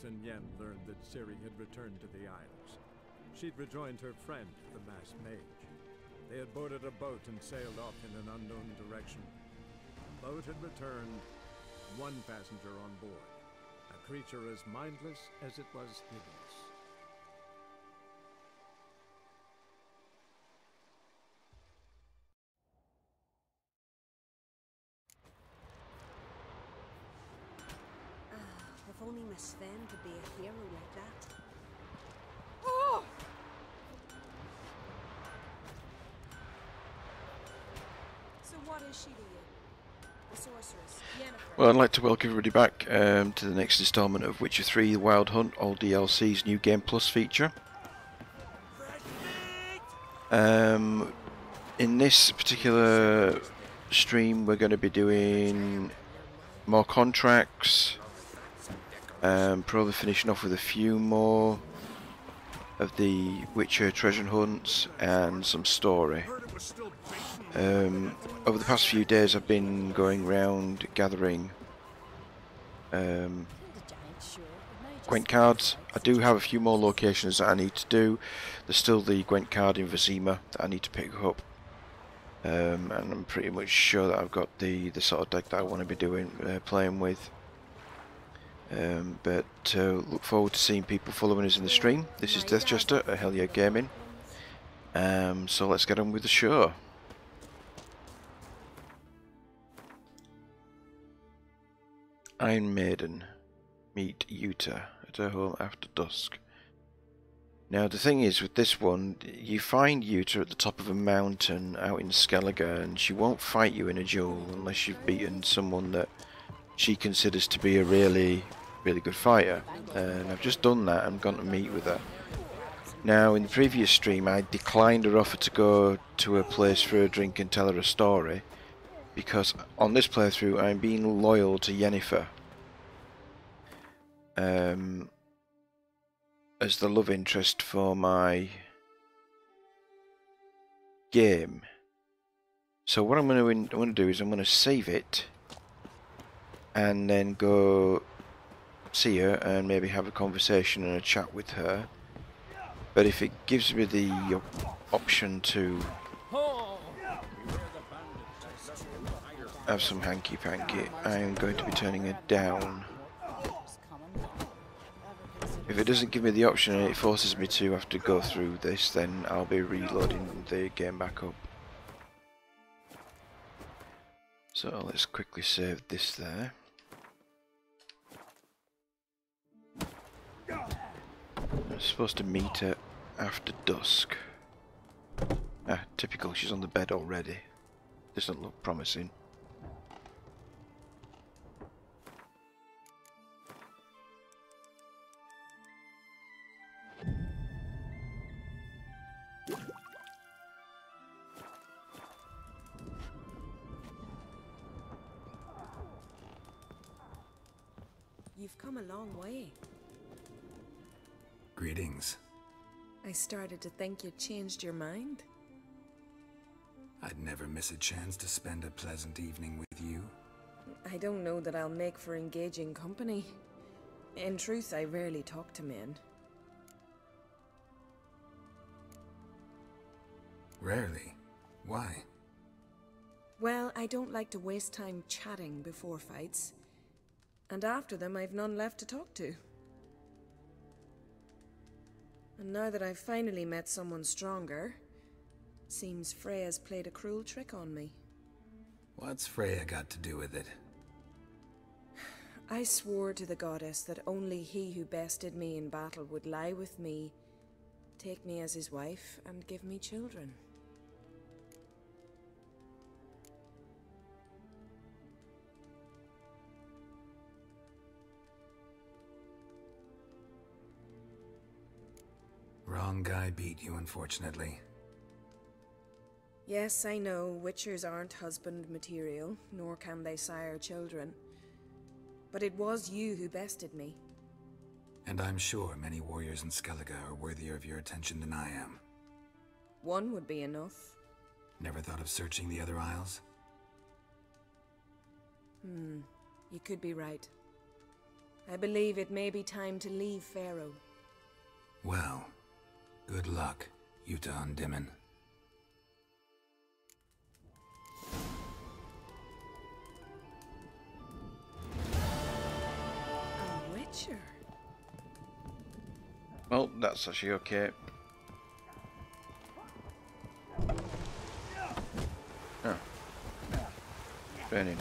Cousin Yen learned that Ciri had returned to the Isles. She'd rejoined her friend, the masked mage. They had boarded a boat and sailed off in an unknown direction. The boat had returned, one passenger on board, a creature as mindless as it was hideous. If only Miss Sven could be a hero like that. Oh! So what is she to you? A sorceress, Yennefer. Well, I'd like to welcome everybody back to the next instalment of Witcher 3 The Wild Hunt, all DLC's New Game Plus feature. In this particular stream we're going to be doing more contracts, probably finishing off with a few more of the Witcher treasure hunts and some story. Over the past few days I've been going around gathering Gwent cards. I do have a few more locations that I need to do. There's still the Gwent card in Vizima that I need to pick up. And I'm pretty much sure that I've got the sort of deck that I want to be doing, playing with. But look forward to seeing people following us in the stream. This is Deathchester at Hyel Yeh Gaming. So let's get on with the show. Iron Maiden meet Yuta at her home after dusk. Now the thing is with this one, you find Yuta at the top of a mountain out in Skellige, and she won't fight you in a duel unless you've beaten someone that she considers to be a really good fighter. And I've just done that. I'm going to meet with her. Now in the previous stream I declined her offer to go to her place for a drink and tell her a story, because on this playthrough I'm being loyal to Yennefer as the love interest for my game. So what I'm going to do is I'm going to save it and then go see her and maybe have a conversation and a chat with her. But if it gives me the option to have some hanky-panky, I am going to be turning it down. If it doesn't give me the option and it forces me to have to go through this, then I'll be reloading the game back up. So let's quickly save this there. I'm supposed to meet her after dusk. Ah, typical, she's on the bed already. Doesn't look promising. You've come a long way. Greetings. I started to think you'd changed your mind. I'd never miss a chance to spend a pleasant evening with you. I don't know that I'll make for engaging company. In truth, I rarely talk to men. Rarely? Why? Well, I don't like to waste time chatting before fights. And after them, I've none left to talk to. And now that I've finally met someone stronger, seems Freya's played a cruel trick on me. What's Freya got to do with it? I swore to the goddess that only he who bested me in battle would lie with me, take me as his wife, and give me children. Wrong guy beat you, unfortunately. Yes, I know, witchers aren't husband material, nor can they sire children. But it was you who bested me. And I'm sure many warriors in Skellige are worthier of your attention than I am. One would be enough. Never thought of searching the other isles? You could be right. I believe it may be time to leave Pharaoh. Well, good luck, Yuta and Dimon. A witcher? Well, that's actually okay. Oh. Burning.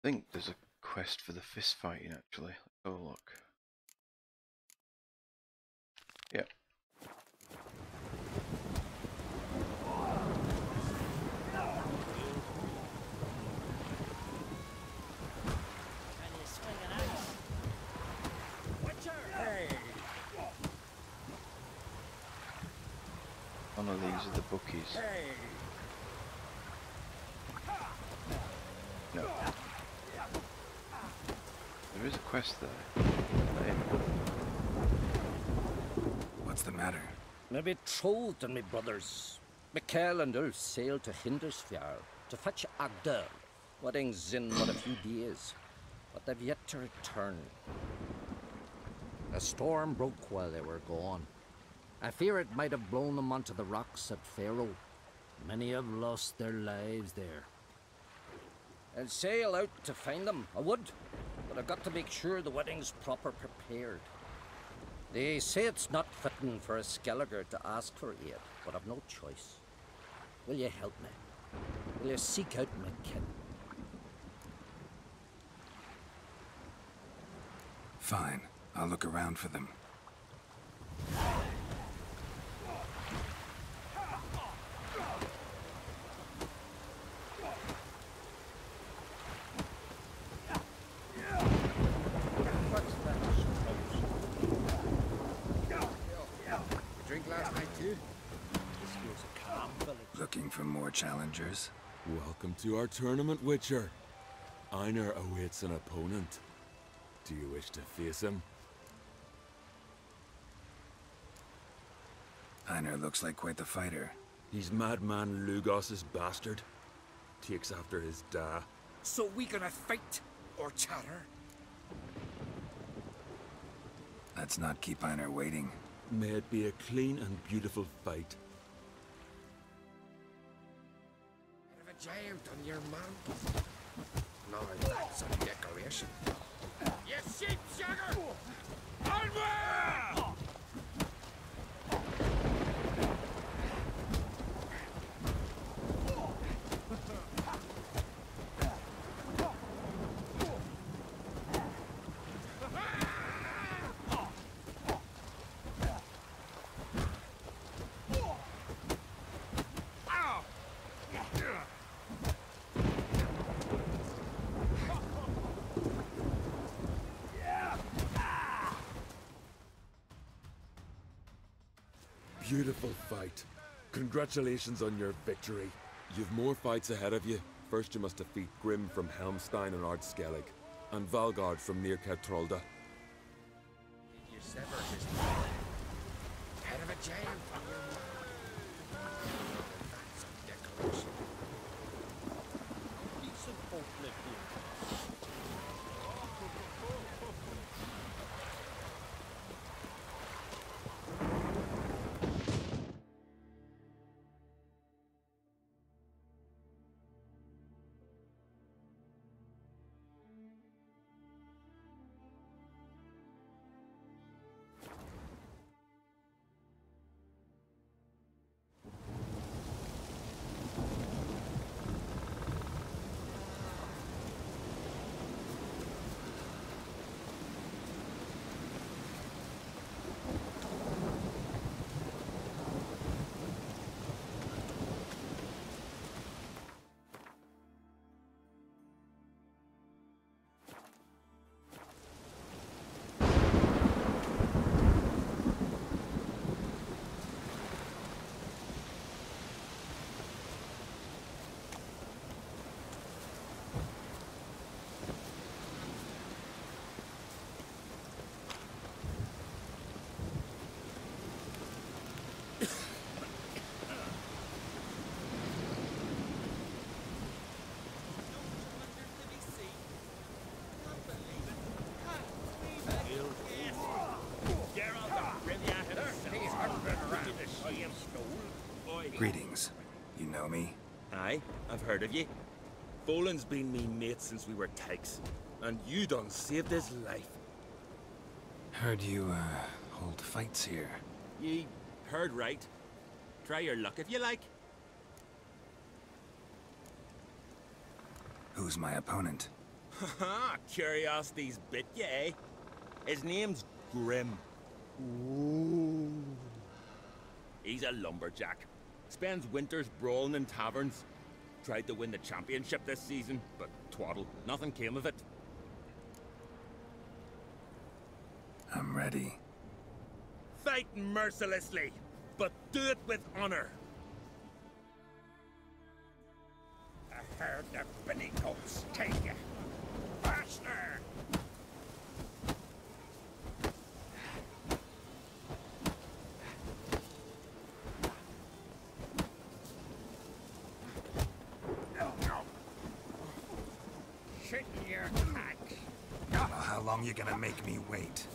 I think there's a quest for the fist fighting actually. Let's have a look. Yep. One of these are the bookies. No. There is a quest there. What's the matter? My betrothed and my brothers, Mikhail and Ulf sailed to Hindersfjall to fetch Agder. Wedding's in but a few days, but they've yet to return. A storm broke while they were gone. I fear it might have blown them onto the rocks at Faroe. Many have lost their lives there. I'd sail out to find them, I would, but I've got to make sure the wedding's proper prepared. They say it's not fitting for a Skelliger to ask for aid, but I've no choice. Will you help me? Will you seek out my kin? Fine. I'll look around for them. What's that? Drink last night too? This feels a calm village. Looking for more challengers? Welcome to our tournament, Witcher. Einar awaits an opponent. Do you wish to face him? Einar looks like quite the fighter. He's madman Lugos's bastard. Takes after his da. So we gonna fight or chatter? Let's not keep Einar waiting. May it be a clean and beautiful fight. Have a giant on your mount. No, that's a decoration. You sheep sugar! Onward! Beautiful fight. Congratulations on your victory. You've more fights ahead of you. First you must defeat Grim from Helmstein and Ardskellig, and Valgard from near Kertrolda. You sever his head of a giant on your mount. That's a decoration. Decent folk live here. Greetings. You know me? Aye, I've heard of ye. Boland's been me mate since we were tykes, and you done saved his life. Heard you, hold fights here. Ye heard right. Try your luck if you like. Who's my opponent? Haha, curiosity's bit ya, eh? His name's Grim. Ooh. He's a lumberjack. Spends winters brawling in taverns. Tried to win the championship this season, but twaddle, nothing came of it. I'm ready. Fight mercilessly, but do it with honor. I heard the Benny goats take you. Faster! Shit in your pants. Well, how long you gonna make me wait?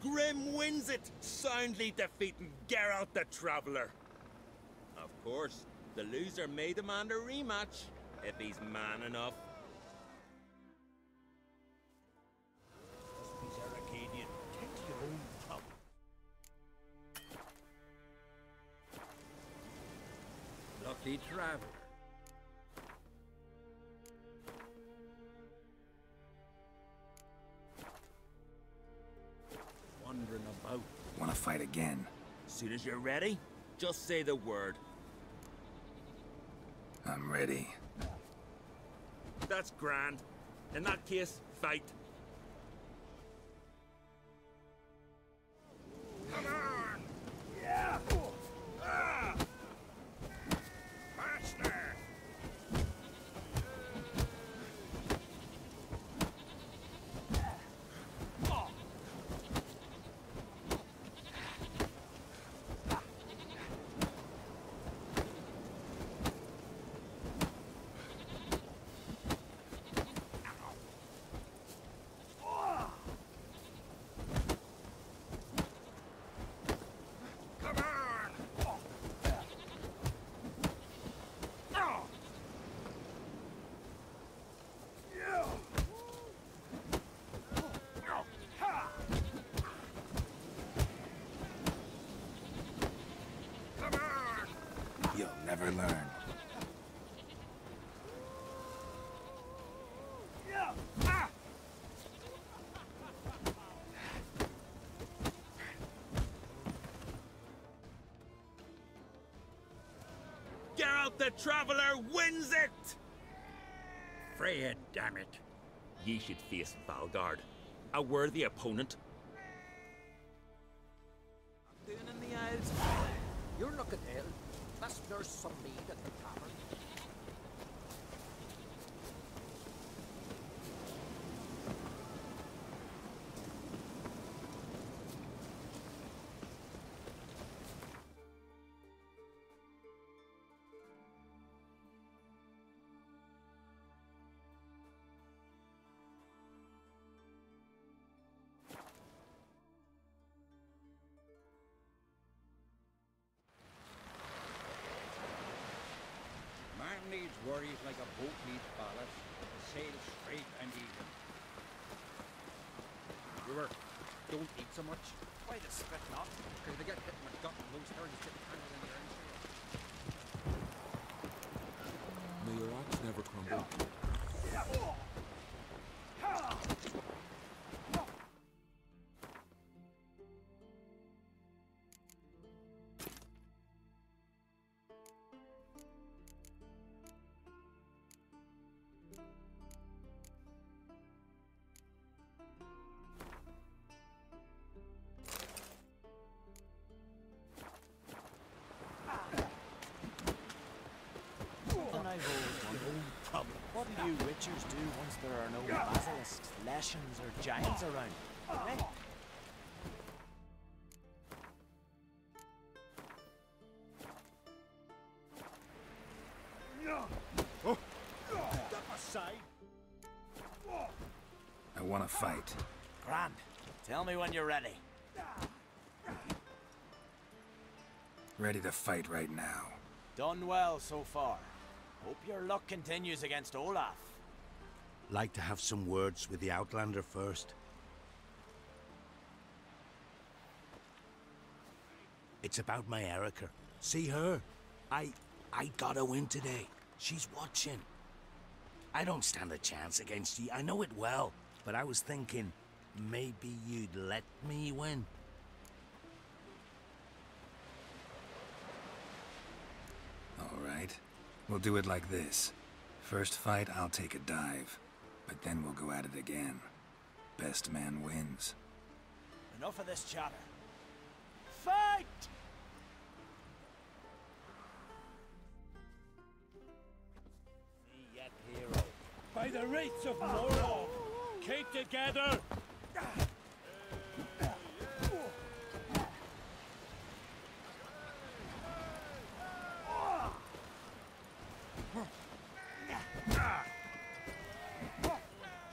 Grim wins it, soundly defeating Geralt the Traveler. Of course, the loser may demand a rematch, if he's man enough. He's Arcadian. Take your own trouble. Lucky traveler. Wandering about. Wanna fight again? Soon as you're ready, just say the word. I'm ready. That's grand. In that case, fight. Come on! Yeah! Ah! Faster! You'll never learn. Geralt the Traveler wins it! Freya, damn it. Ye should face Valgard, a worthy opponent. Doing in the Isles. You're looking ill. Must nurse some mead at the tavern. Needs worries like a boat needs ballast. Sail straight and even. Brewer, don't eat so much. Why the spit not? Because they get hit in the gut and lose 30 city candles in their own. May your axe never crumble. What do you witchers do once there are no basilisks, leshens, or giants around? Eh? fight. Grand. Tell me when you're ready. Ready to fight right now. Done well so far. Hope your luck continues against Olaf. Like to have some words with the Outlander first. It's about my Erica. See her? I got a win today. She's watching. I don't stand a chance against you. I know it well. But I was thinking, maybe you'd let me win. All right. We'll do it like this. First fight, I'll take a dive. But then we'll go at it again. Best man wins. Enough of this chatter. Fight! Yet hero. By the rates of Morlock, keep together!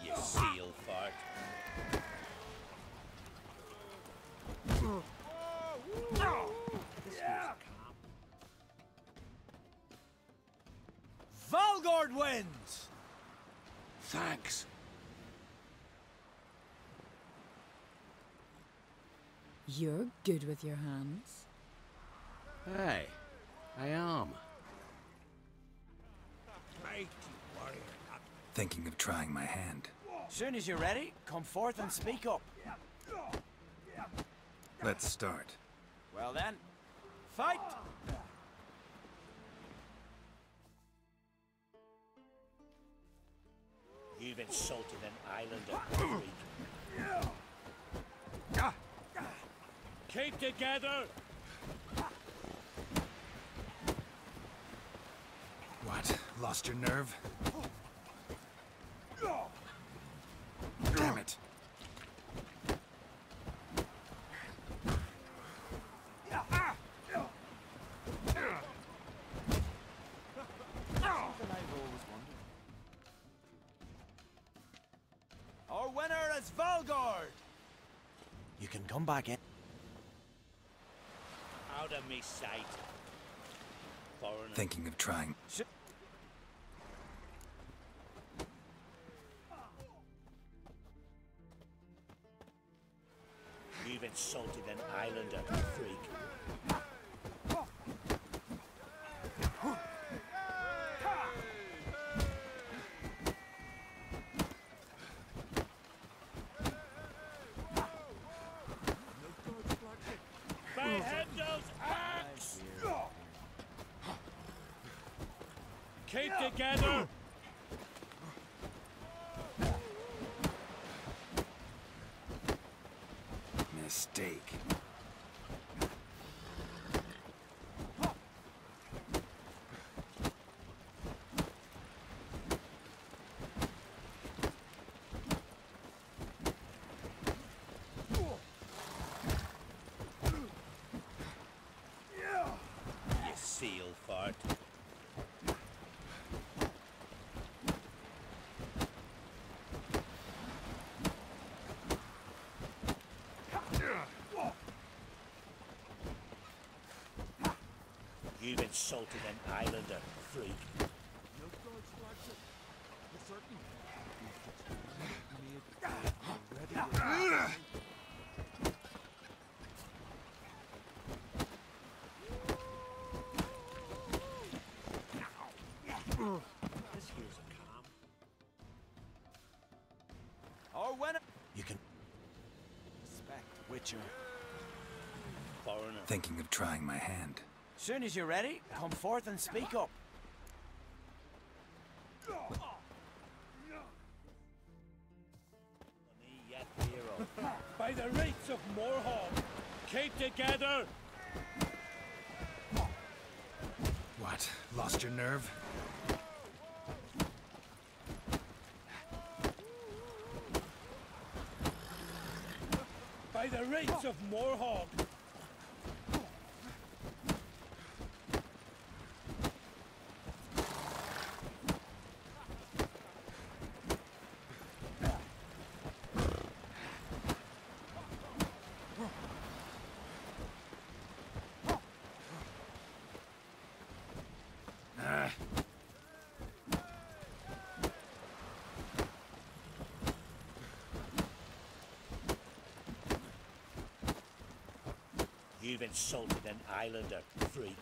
You seal fart. Valgard wins! Thanks. You're good with your hands. Hey, I am. Thinking of trying my hand. Soon as you're ready, come forth and speak up. Let's start. Well then, fight! You've insulted an islander, freak. Keep together! What? Lost your nerve? Damn it. Our winner is Valgard! You can come back in. Out of me sight. Foreigner. Thinking of trying. You've insulted an islander, freak. Behendel's axe! Keep together! Mistake. You seal fart. You've insulted an islander, freak. Our winner. You can respect Witcher. Foreigner. Thinking of trying my hand. Soon as you're ready, come forth and speak up. Yet hero. By the rates of Morhawk, keep together! What? Lost your nerve? By the rates of Morhawk! You've insulted an islander, freak.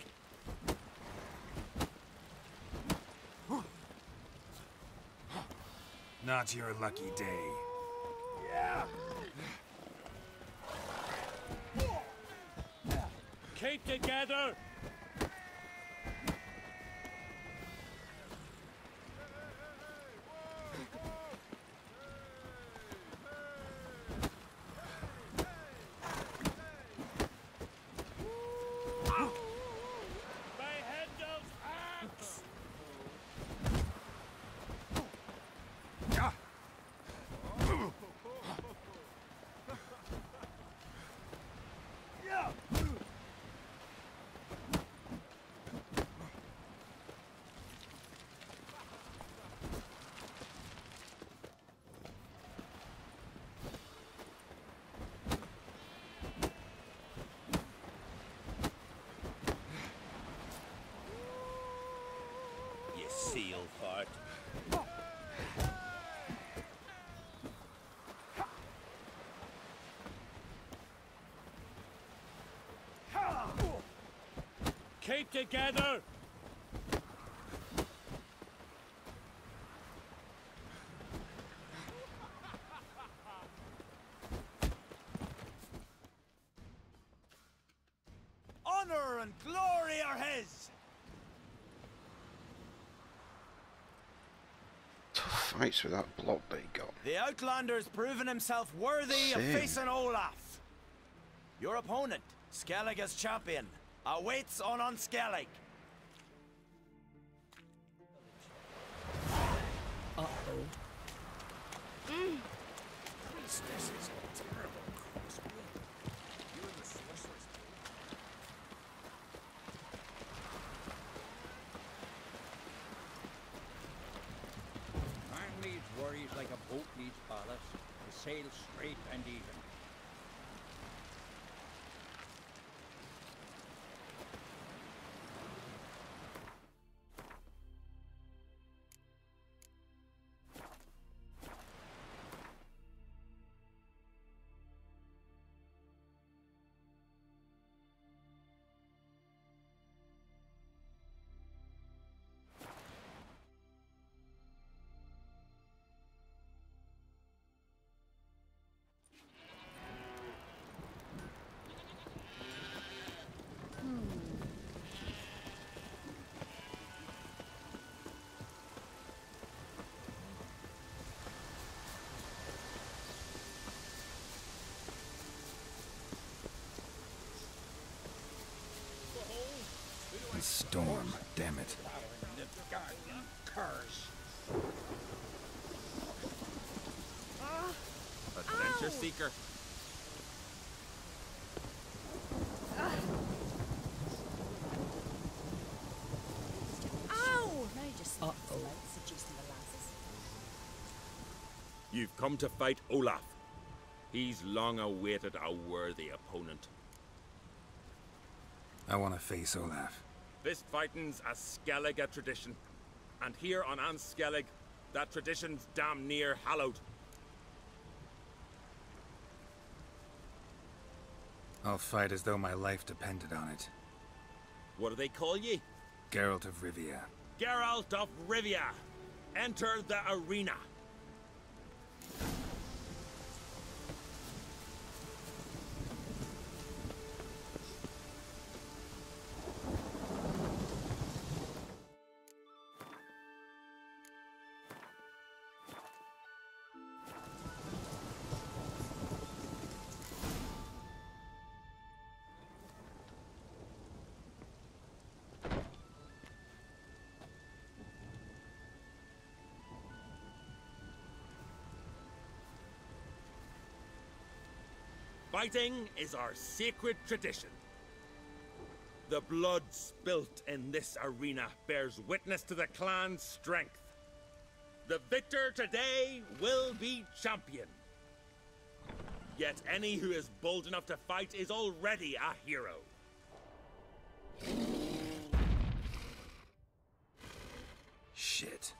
Not your lucky day. Keep together! By Hendel's axe! You seal fart. Keep together! Honor and glory are his! Tough fights with that block they got. The Outlander's proven himself worthy of Same. facing Olaf. Your opponent, Skellig as champion, awaits on Skellig. Uh-oh. Priestess is a terrible crossbreed. You and the sorceress. Man needs worries like a boat needs ballast. To sail straight and even. A storm, damn it. The guardian curse. Adventure seeker. You've come to fight Olaf. He's long awaited a worthy opponent. I want to face Olaf. Fist fighting's a Skellig tradition. And here on Skellig, that tradition's damn near hallowed. I'll fight as though my life depended on it. What do they call ye? Geralt of Rivia. Geralt of Rivia. Enter the arena. Fighting is our sacred tradition. The blood spilt in this arena bears witness to the clan's strength. The victor today will be champion. Yet any who is bold enough to fight is already a hero. Shit.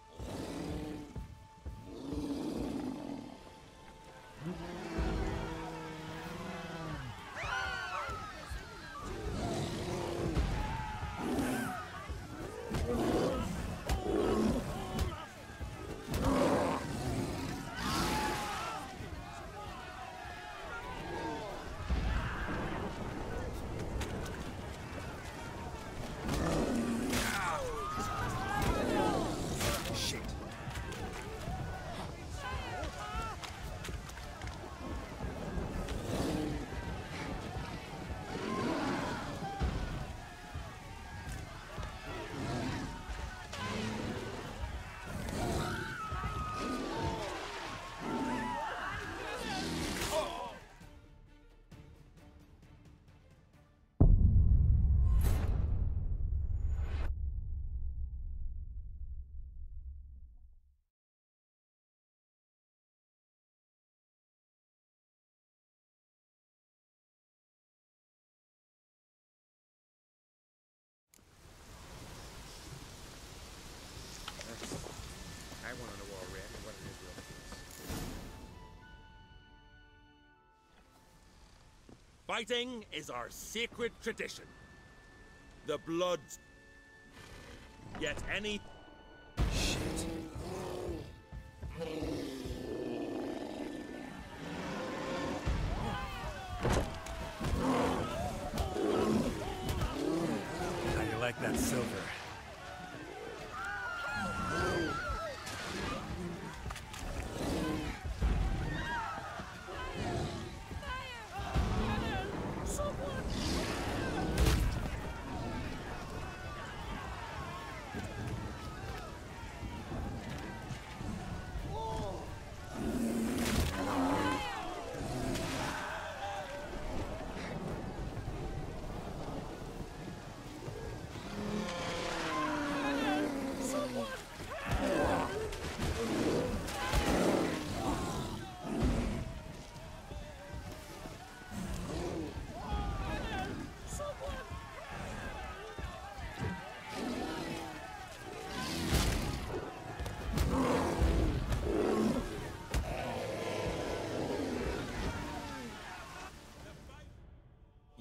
Fighting is our sacred tradition. The bloods. Yet any. Shit. How you like that silver?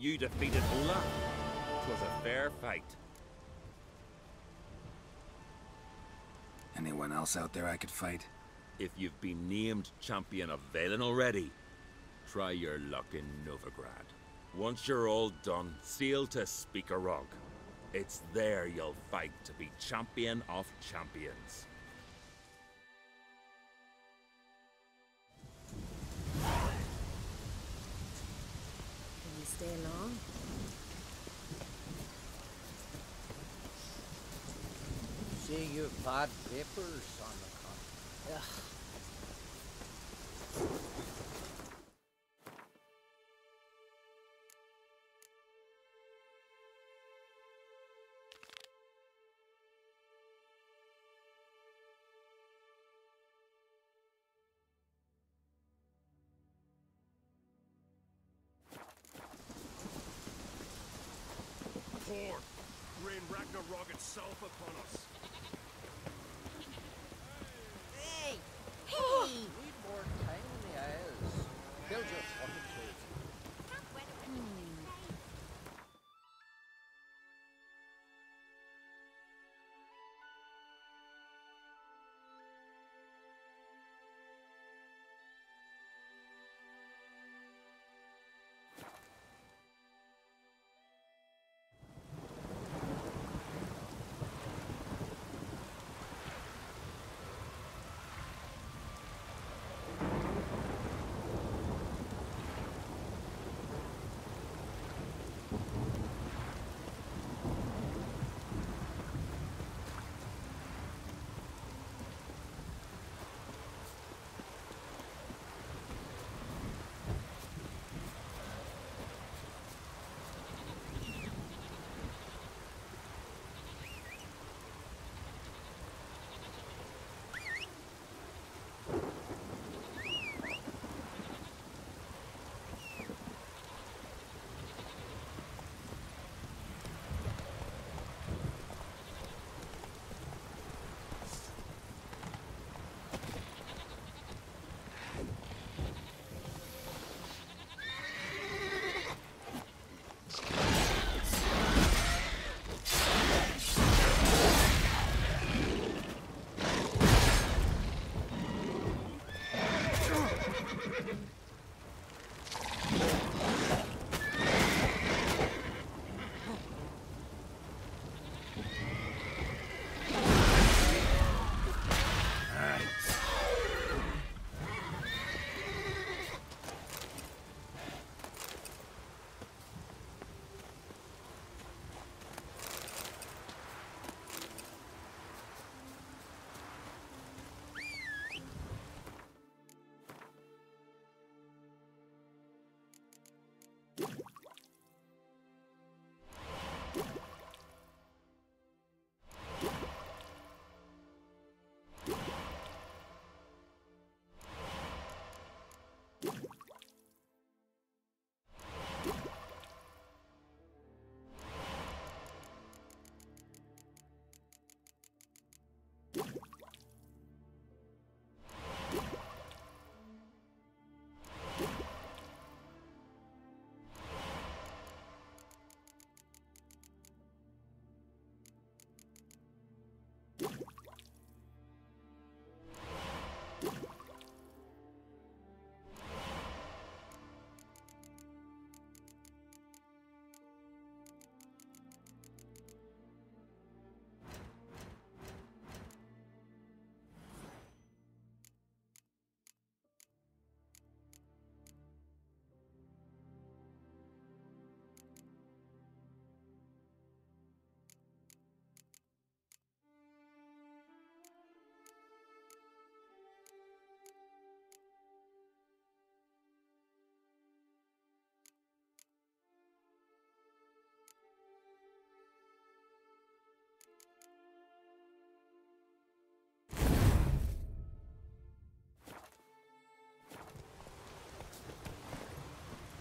You defeated luck. 'Twas a fair fight. Anyone else out there I could fight? If you've been named champion of Valen already, try your luck in Novigrad. Once you're all done, sail to Speakerog. It's there you'll fight to be champion of champions. Can you stay long? See, you've bad vapors on the con. Ugh. Horde, rain Ragnarok itself upon us. Hey! Hey! Need more time in the Isles. Build your fortitude.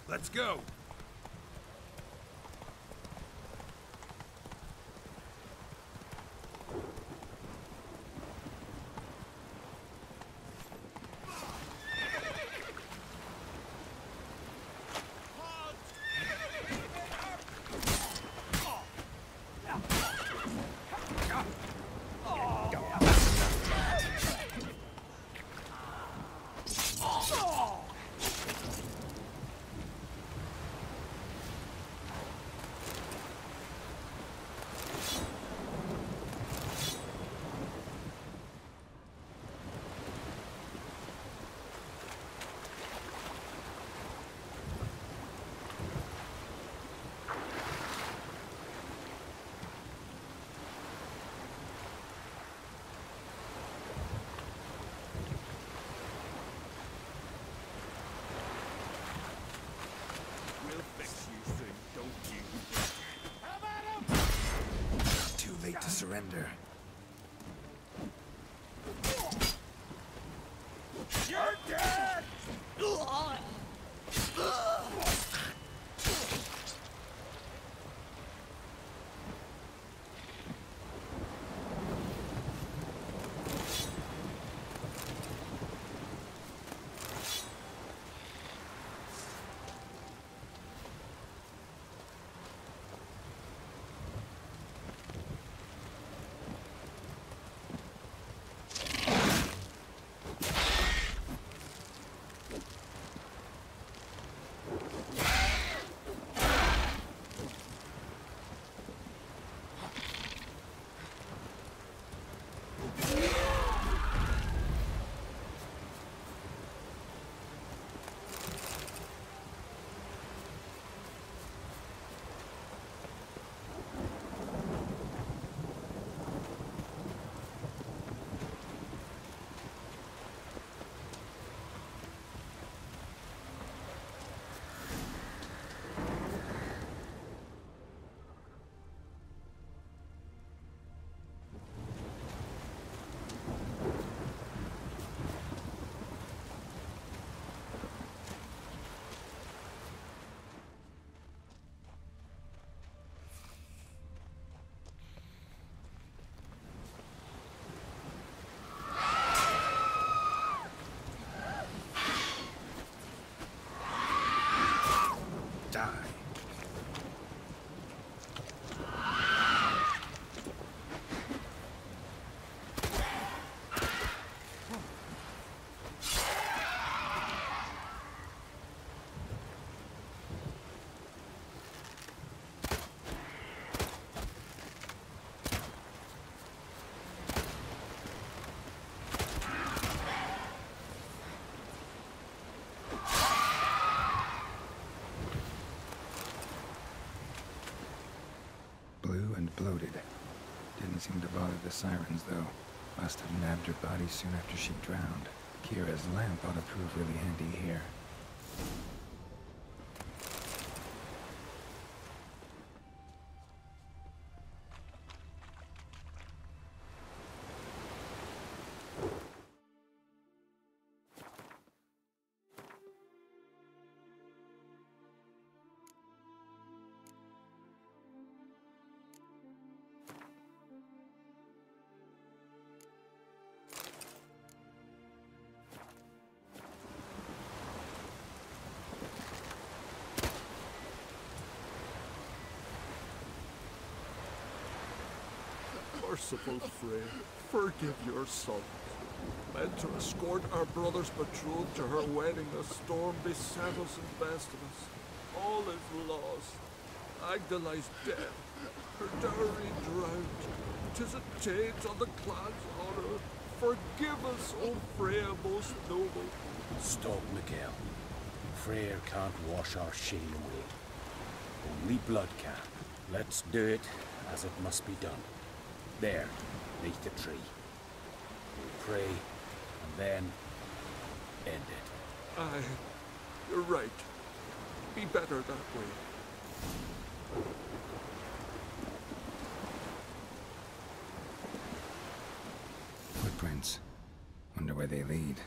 Let's go! To surrender. You're dead! Blue and bloated. Didn't seem to bother the sirens, though. Must have nabbed her body soon after she drowned. Kira's lamp ought to prove really handy here. Merciful Frey, forgive your son. Meant to escort our brother's betrothed to her wedding, a storm beset us and bested us. All is lost. Agdali's dead, her dowry drowned. 'Tis a taint on the clan's honor. Forgive us, O Freya most noble. Stop, Miguel. Freyr can't wash our shame away. Only blood can. Let's do it as it must be done. There, beneath the tree. We'll pray, and then end it. Aye, you're right. Be better that way. Footprints. Wonder where they lead.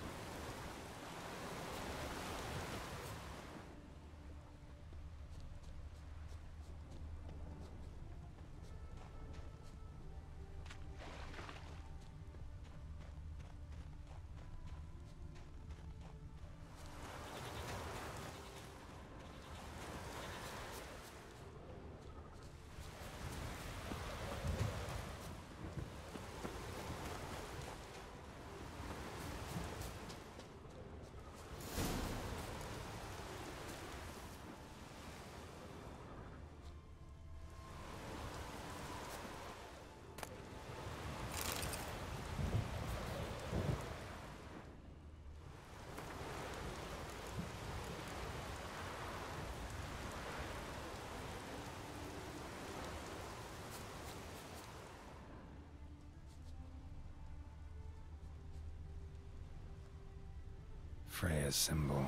Freya's symbol,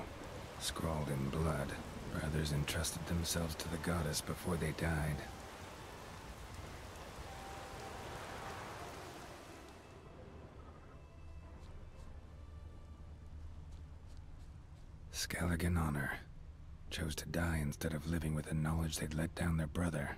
scrawled in blood. Brothers entrusted themselves to the goddess before they died. Skellig in honor chose to die instead of living with the knowledge they'd let down their brother.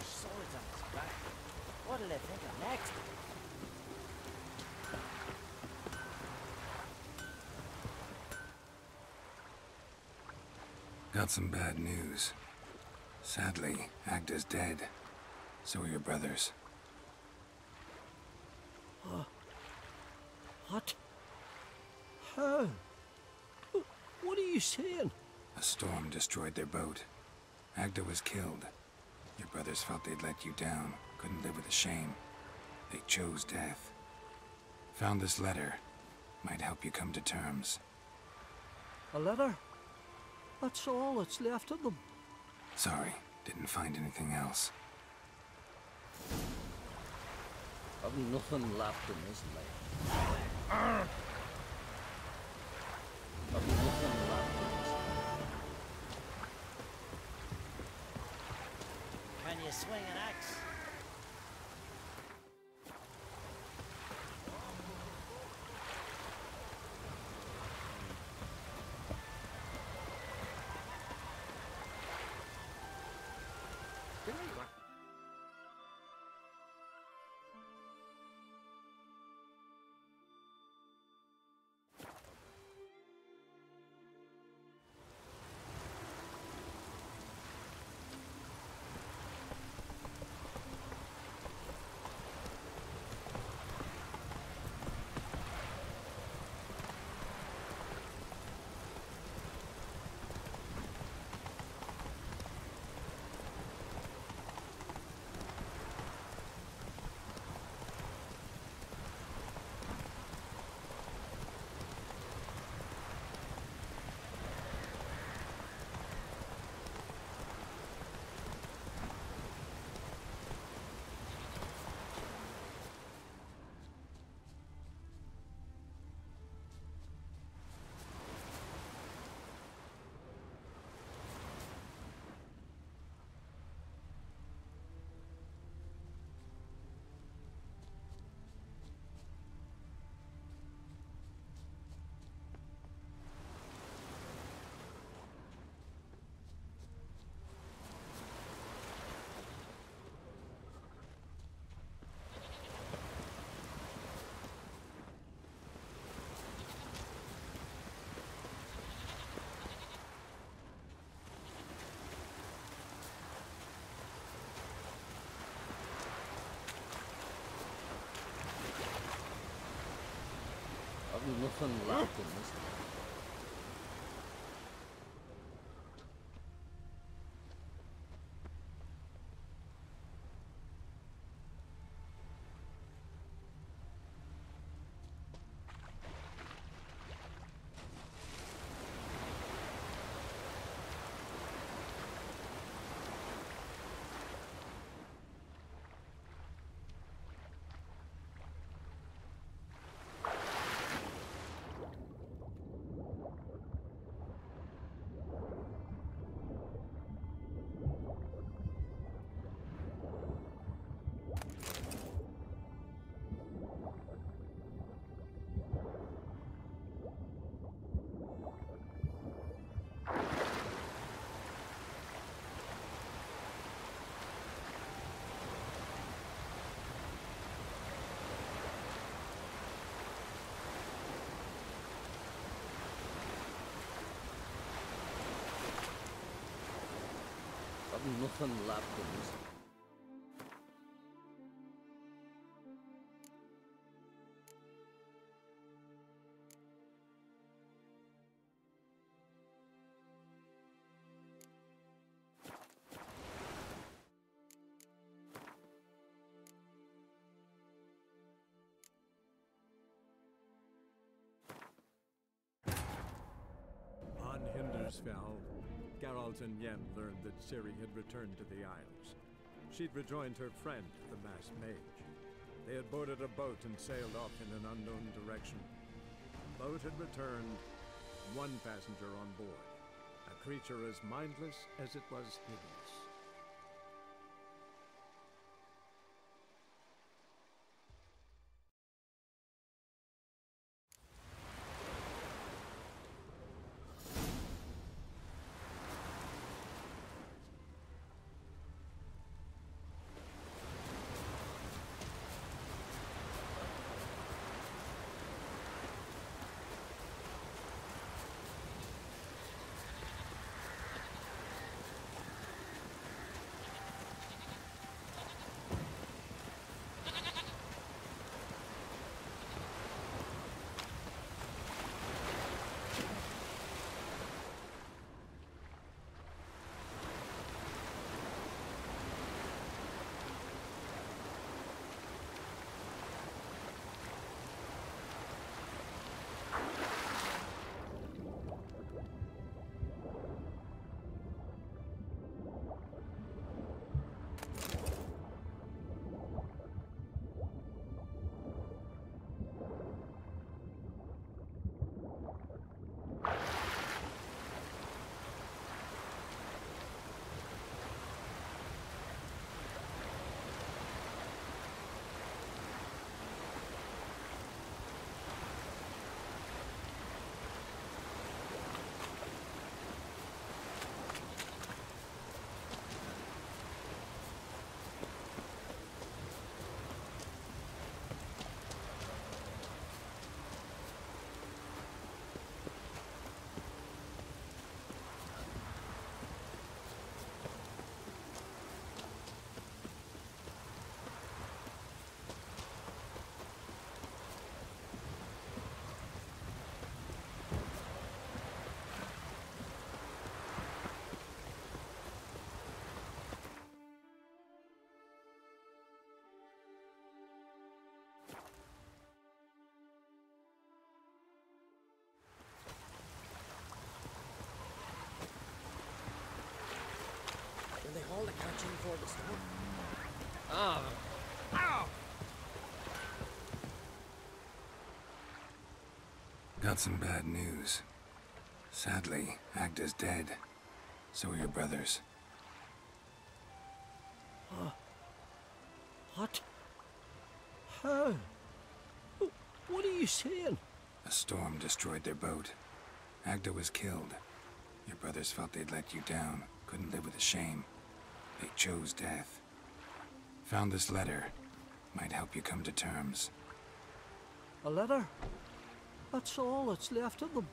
Swords on his back. What'll they think of next? Got some bad news. Sadly, Agda's dead. So are your brothers. What? How? What are you saying? A storm destroyed their boat. Agda was killed. Your brothers felt they'd let you down, couldn't live with the shame. They chose death. Found this letter. Might help you come to terms. A letter? That's all that's left of them. Sorry, didn't find anything else. I've nothing left in this life. I've nothing left in this life. Can you swing an axe? I've nothing left in this life. nothing left in this. On Hindersfell, Geralt and Yen learned that Ciri had returned to the Isles. She'd rejoined her friend, the masked mage. They had boarded a boat and sailed off in an unknown direction. The boat had returned, one passenger on board, a creature as mindless as it was hideous. Will they haul the catch in for the storm? Ah! Ow! Got some bad news. Sadly, Agda's dead. So are your brothers. What? How? What are you saying? A storm destroyed their boat. Agda was killed. Your brothers felt they'd let you down, couldn't live with the shame. They chose death. Found this letter. Might help you come to terms. A letter? That's all that's left of them.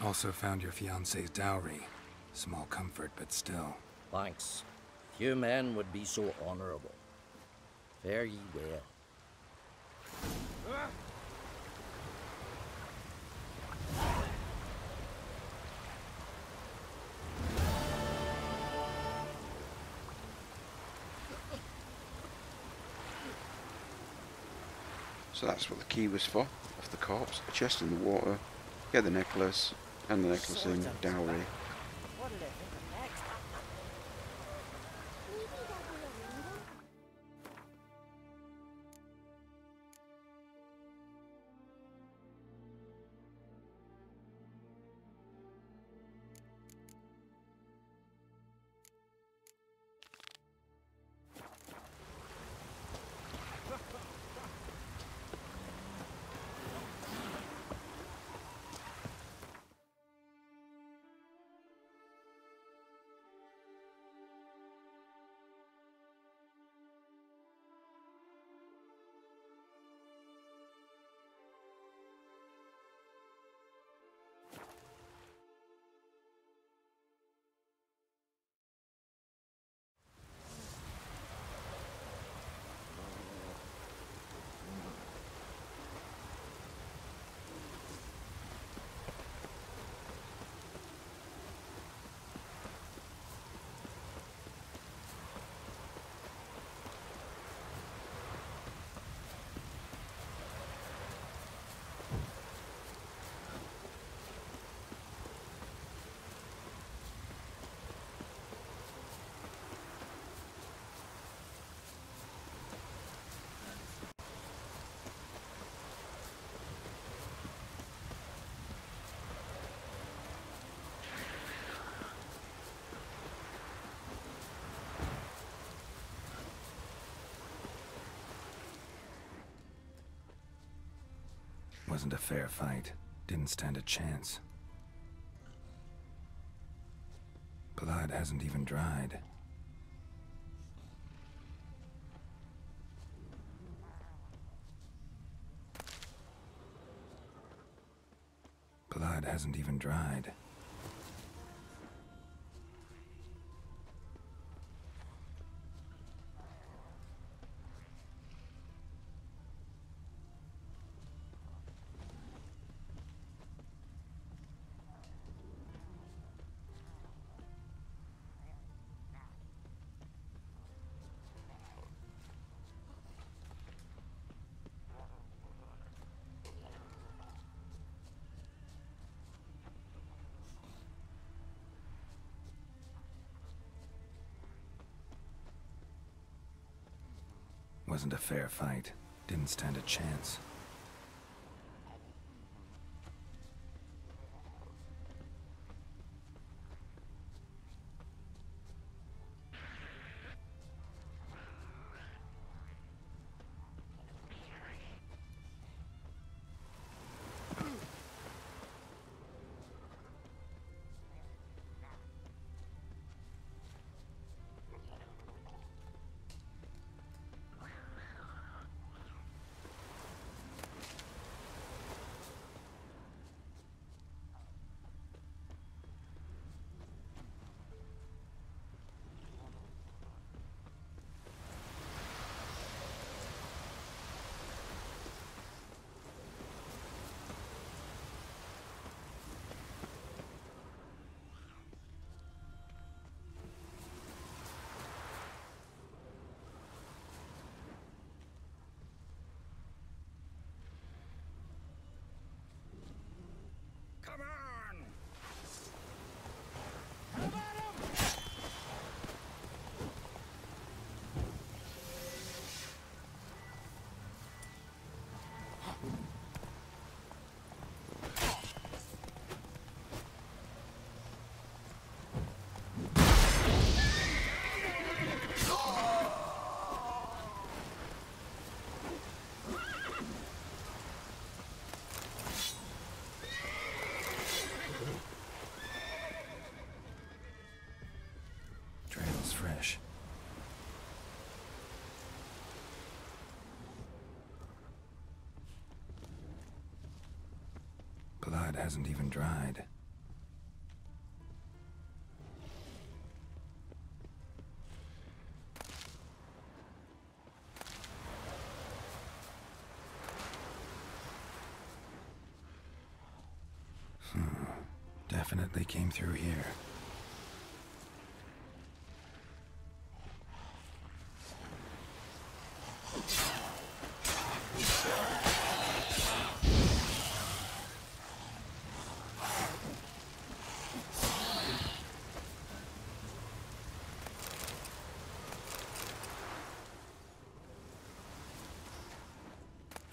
Also found your fiancé's dowry. Small comfort, but still. Thanks. Few men would be so honorable. Fare ye well. So that's what the key was for, off the corpse. A chest in the water, get the necklace, and the necklace in dowry. What did I think of next? Wasn't a fair fight. Didn't stand a chance. Blood hasn't even dried. Blood hasn't even dried. Wasn't a fair fight. Didn't stand a chance. Come on! Trail's fresh. Blood hasn't even dried. Definitely came through here.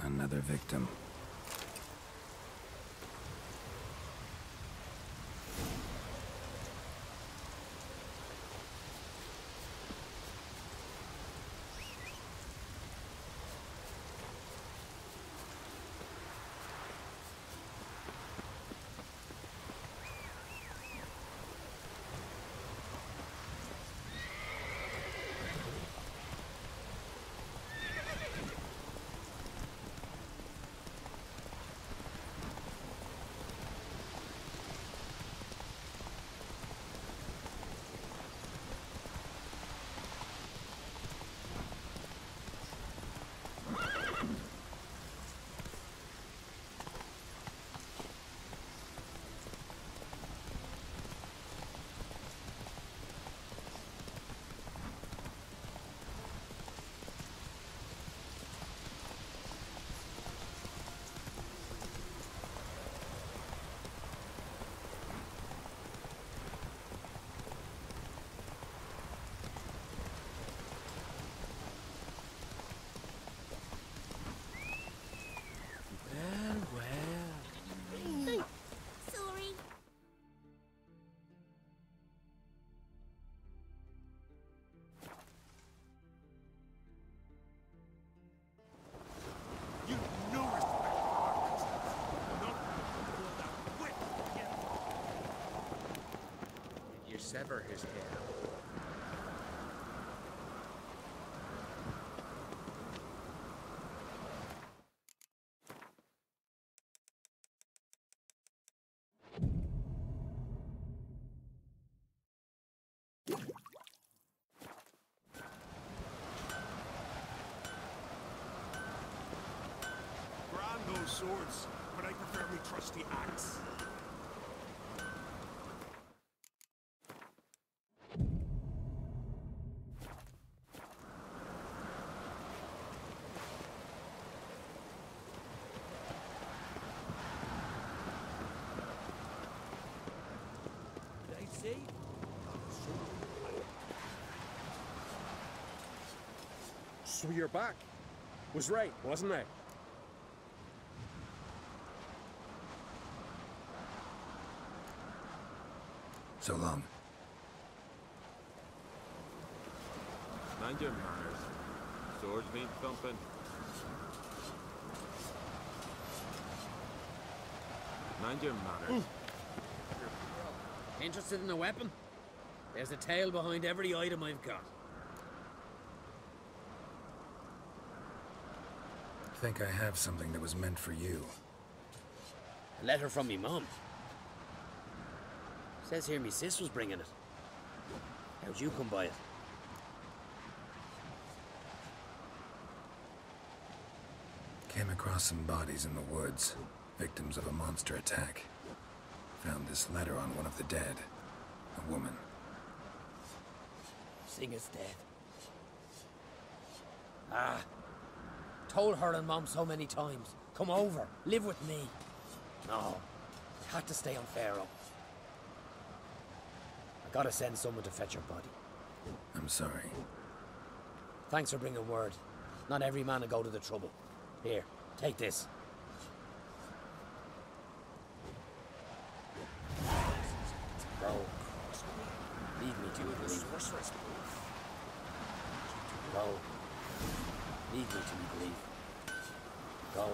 Another victim. sever his hair. Grand those swords, but I prefer me trusty axe. See? So you're back. Was right, wasn't I? So long. Mind your manners. Swords mean thumping. Mind your manners. Interested in a weapon? There's a tale behind every item I've got. I think I have something that was meant for you. A letter from me mum. Says here me sis was bringing it. How'd you come by it? Came across some bodies in the woods, victims of a monster attack. Found this letter on one of the dead. A woman. Singer's dead. Ah. Told her and Mom so many times. Come over, live with me. No. Had to stay on Pharaoh. I gotta send someone to fetch her body. I'm sorry. Thanks for bringing word. Not every man will go to the trouble. Here, take this. Go. Lead me to me, believe. Go. Lead me to me, believe. Go.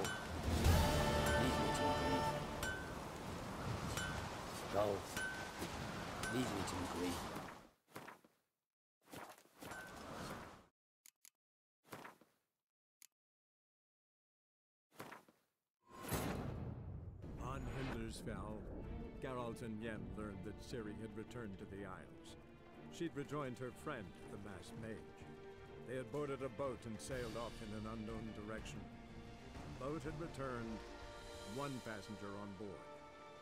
Lead me to me, believe. Go. Lead me to me, believe. On Hindersfell, Geralt and Yen learned that Ciri had returned to the Isles. She'd rejoined her friend, the masked mage. They had boarded a boat and sailed off in an unknown direction. The boat had returned, one passenger on board,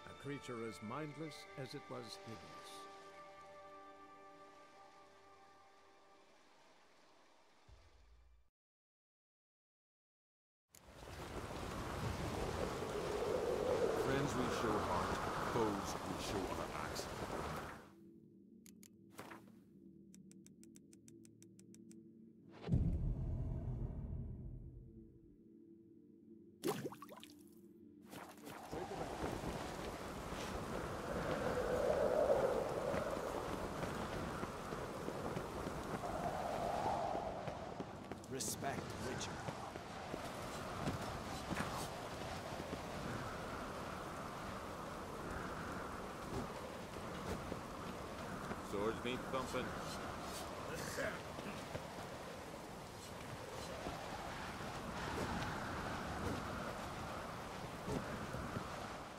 a creature as mindless as it was hideous. Friends we show heart, foes we show our axe. Respect Witcher. Swords mean thumping.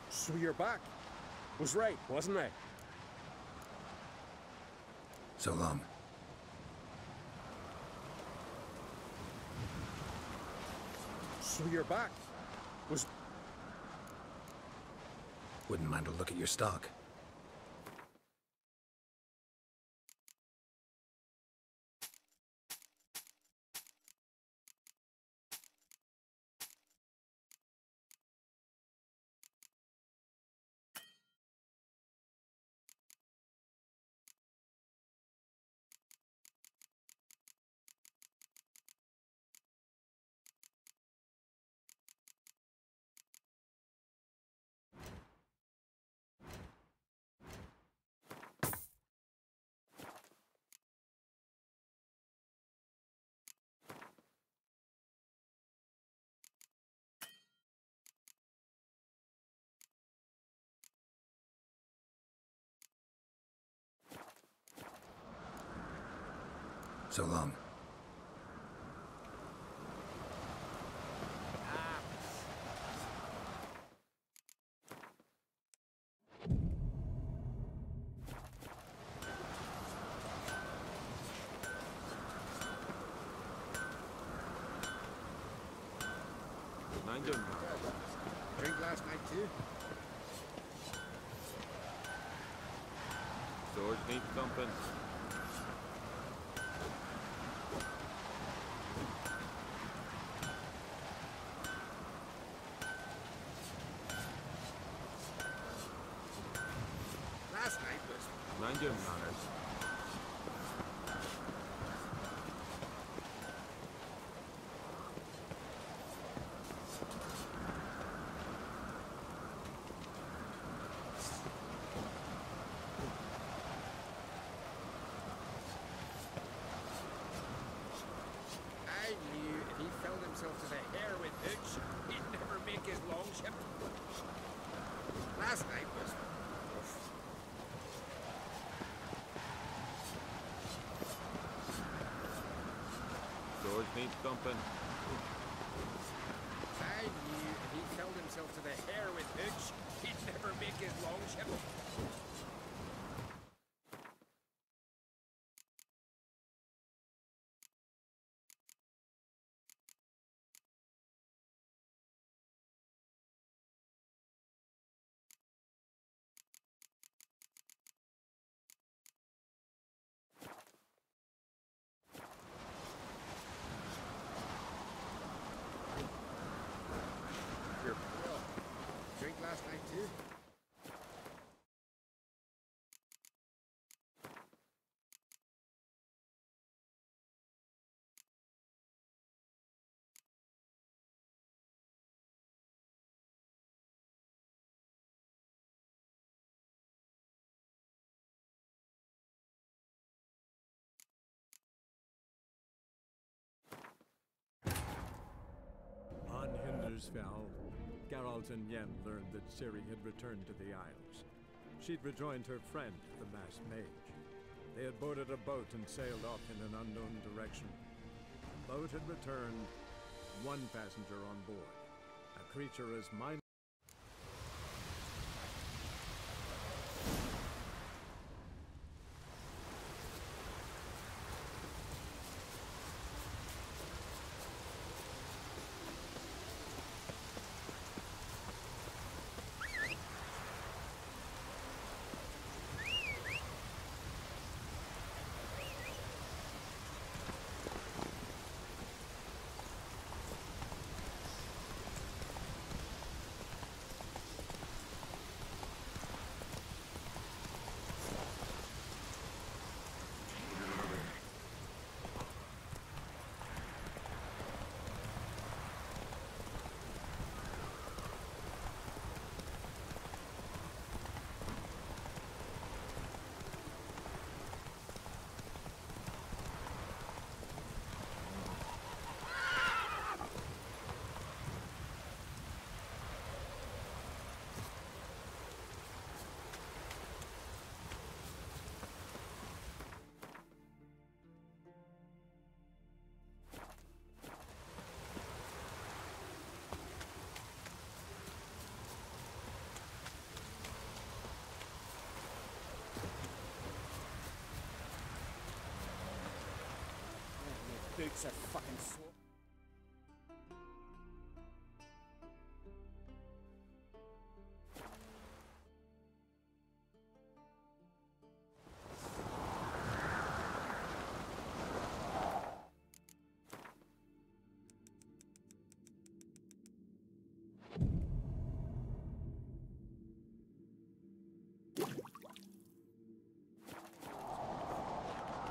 So you're back. Was right, wasn't I? So long. So you're back. Was... Wouldn't mind a look at your stock. So long. Drink last night too? Sword needs thumping. Last night was... Mind your manners. I knew if he filled himself to the hair with hooch, he'd never make his longship. Last night was... Sword needs thumping. I knew if he filled himself to the hair with hooch, he'd never make his longship. Drink last night too? On Hindersfell, Geralt and Yen learned that Ciri had returned to the Isles. She'd rejoined her friend, the masked mage. They had boarded a boat and sailed off in an unknown direction. The boat had returned, one passenger on board, a creature as mindless. Boots are fucking sore.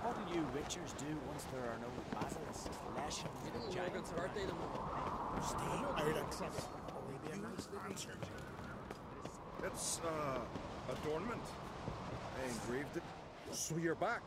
What do you Witchers do once there are no basilisks lashing the giants around? Stay out of trouble. Maybe a nice answer. It's, adornment. I engraved it. So you're back.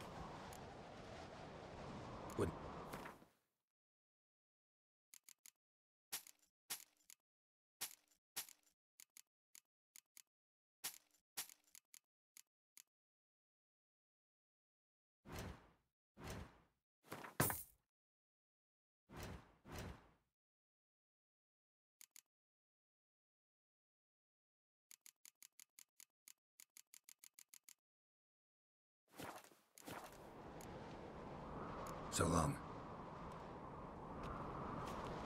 So long.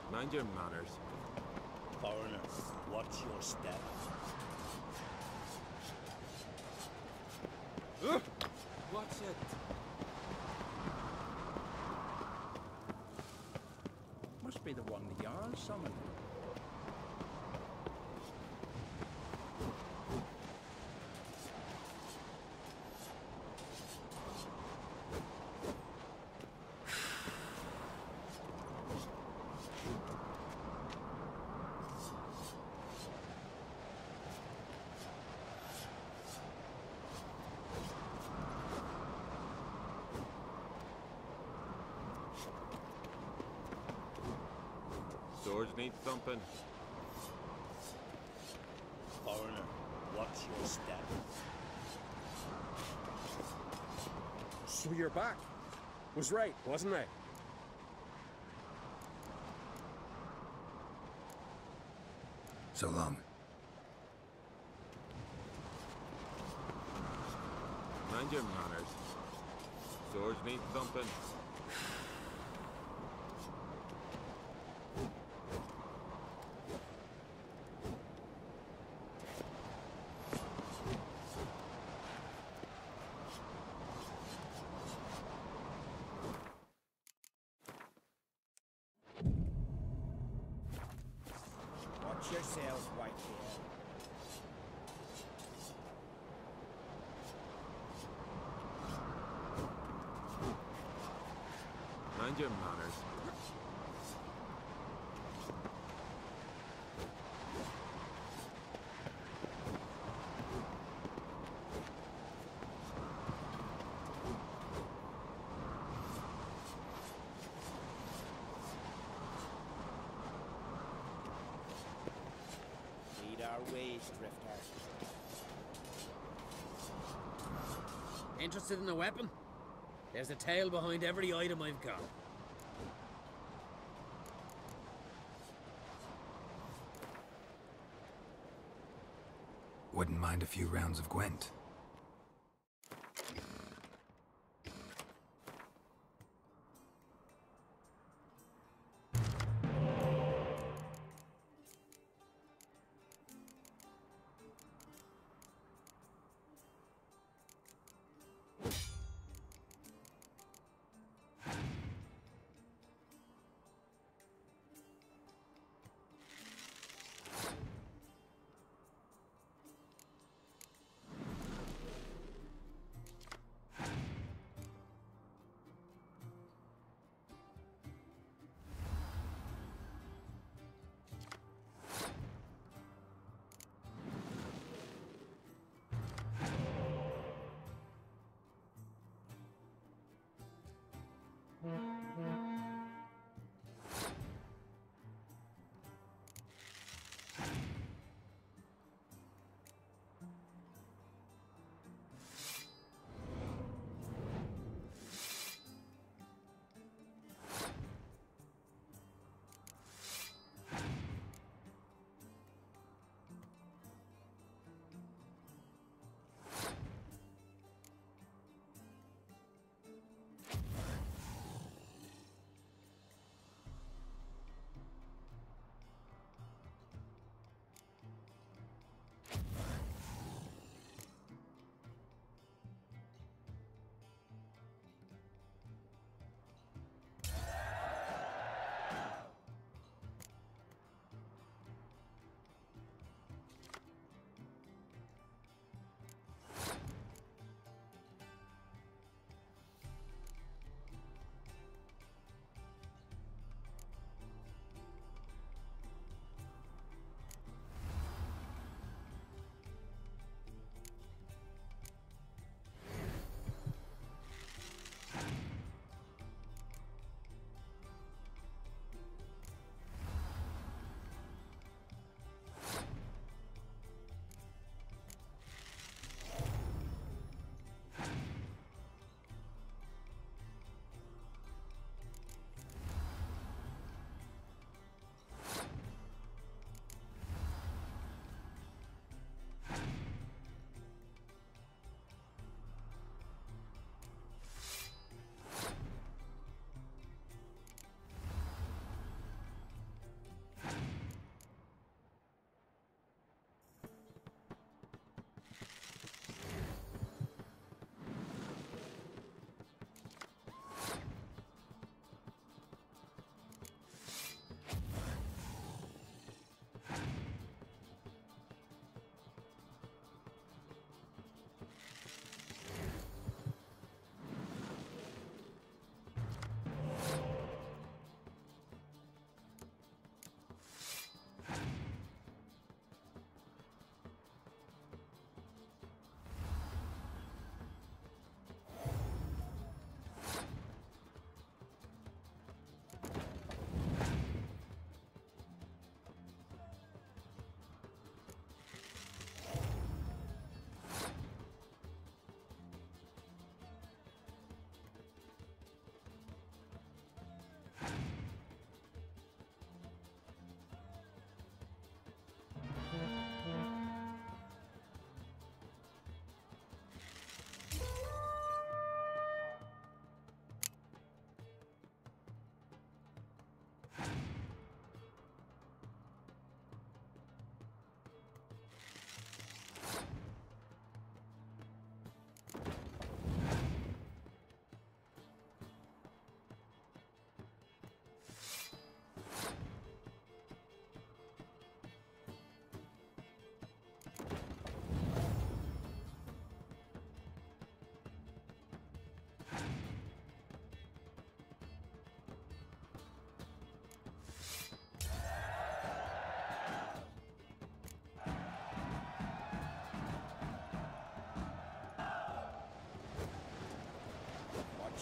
Mind your manners. Foreigner, watch your step. What's it? Must be the one the Jarl summoned. Swords need thumping. Foreigner, watch your step. So you're back. Was right, wasn't I? So long. Mind your manners. Swords need thumping. Watch yourselves, White Bear. Mind your manners. Lead our ways, Drifter. Interested in a weapon? There's a tale behind every item I've got. Wouldn't mind a few rounds of Gwent.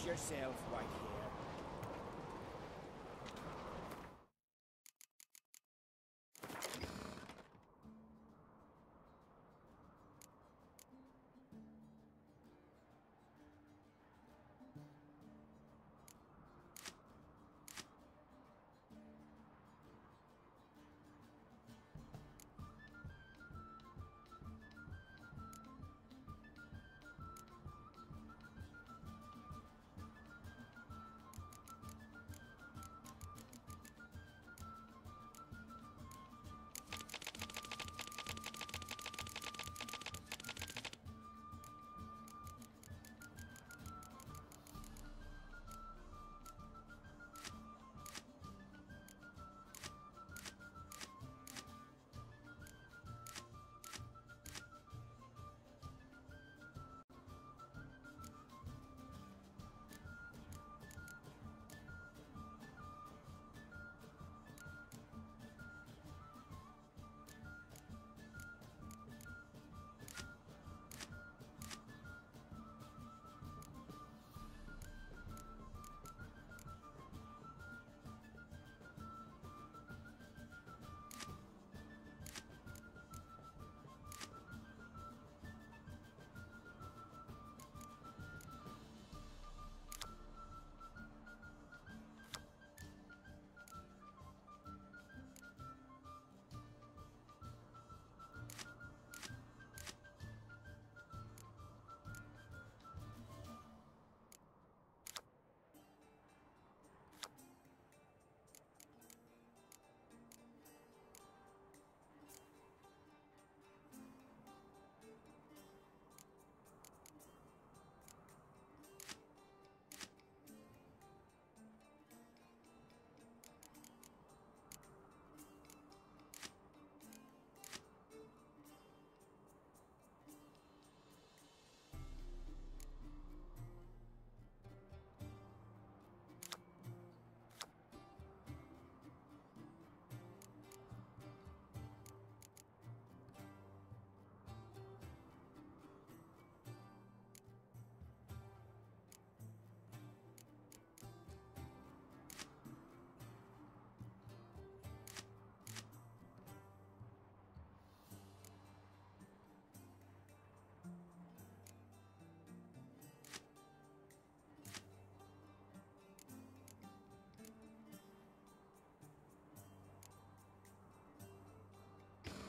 yourself, White Hair.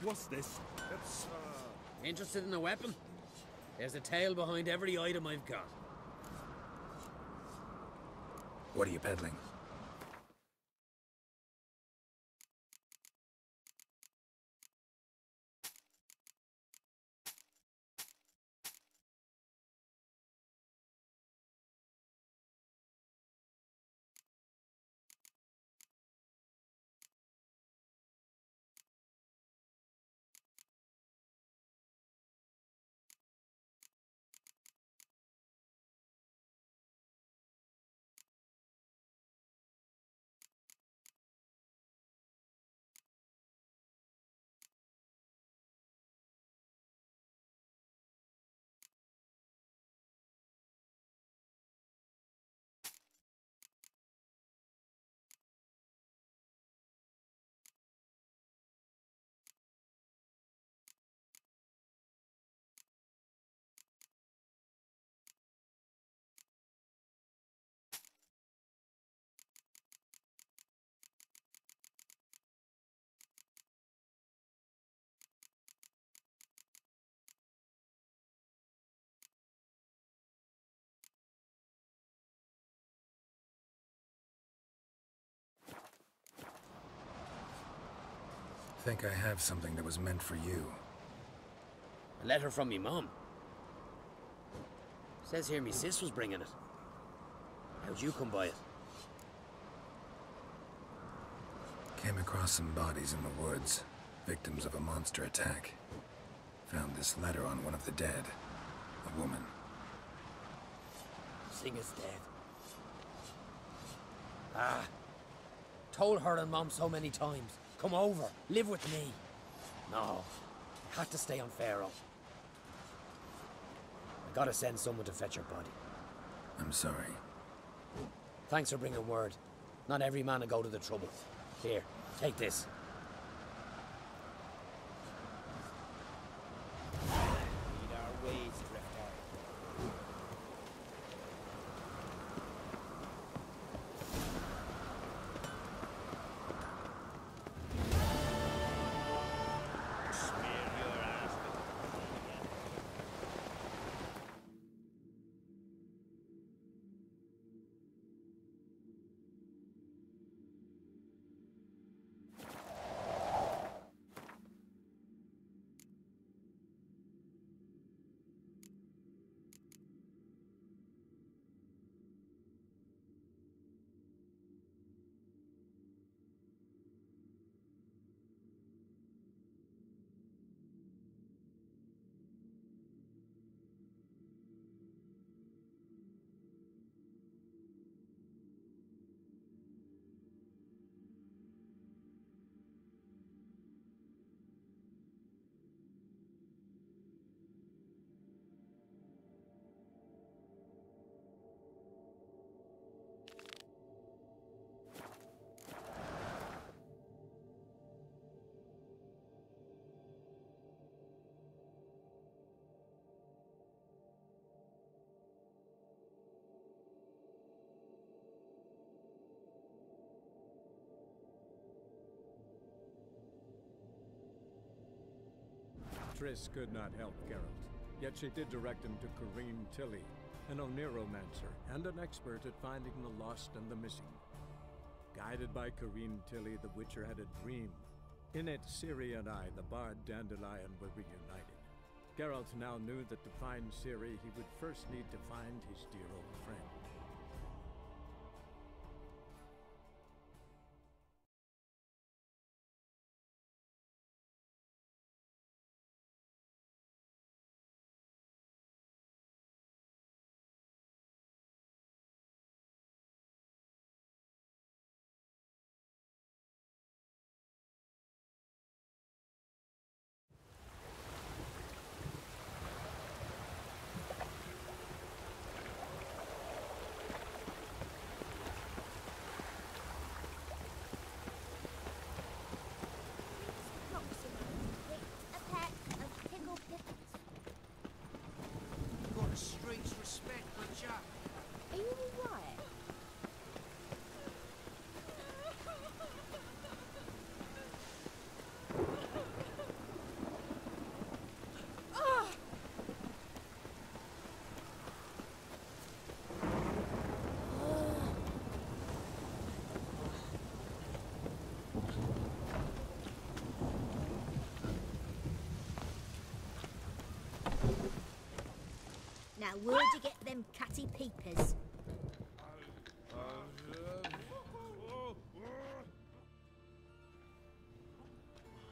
What's this? It's, Interested in a weapon? There's a tale behind every item I've got. What are you peddling? I think I have something that was meant for you. A letter from me mum. Says here me sis was bringing it. How'd you come by it? Came across some bodies in the woods, victims of a monster attack. Found this letter on one of the dead. A woman. Singa's dead. Ah. Told her and Mom so many times. Come over, live with me. No. I had to stay on Pharaoh. I gotta send someone to fetch her body. I'm sorry. Thanks for bringing word. Not every man will go to the trouble. Here, take this. Lead our ways, Drifter. Smear your ass with again. Triss could not help Geralt, yet she did direct him to Corrine Tilly, an Oniromancer and an expert at finding the lost and the missing. Guided by Corrine Tilly, the Witcher had a dream. In it, Ciri and I, the bard Dandelion, were reunited. Geralt now knew that to find Ciri, he would first need to find his dear old friend. Got a street's respect for Jack. Are you alright? Now, where'd you get them catty peepers?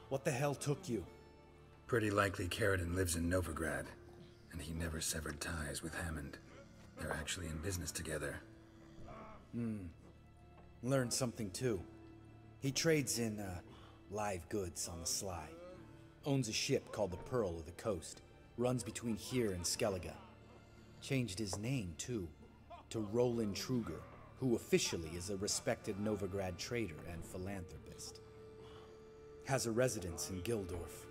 What the hell took you? Pretty likely Carradine lives in Novigrad, and he never severed ties with Hammond. They're actually in business together. Learned something too. He trades in, live goods on the sly. Owns a ship called the Pearl of the Coast. Runs between here and Skellige. Changed his name, too, to Roland Truger, who officially is a respected Novigrad trader and philanthropist. Has a residence in Gildorf.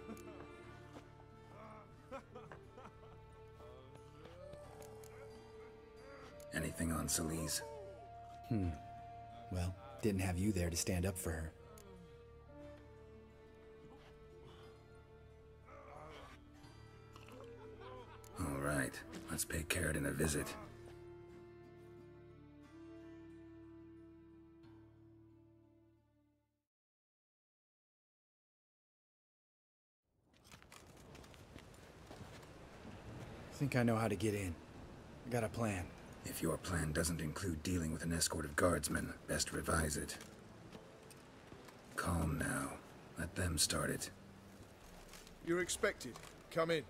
Anything on Celise? Well, didn't have you there to stand up for her. All right, let's pay Carradine a visit. Think I know how to get in. I got a plan. If your plan doesn't include dealing with an escort of guardsmen, best revise it. Calm now. Let them start it. You're expected. Come in.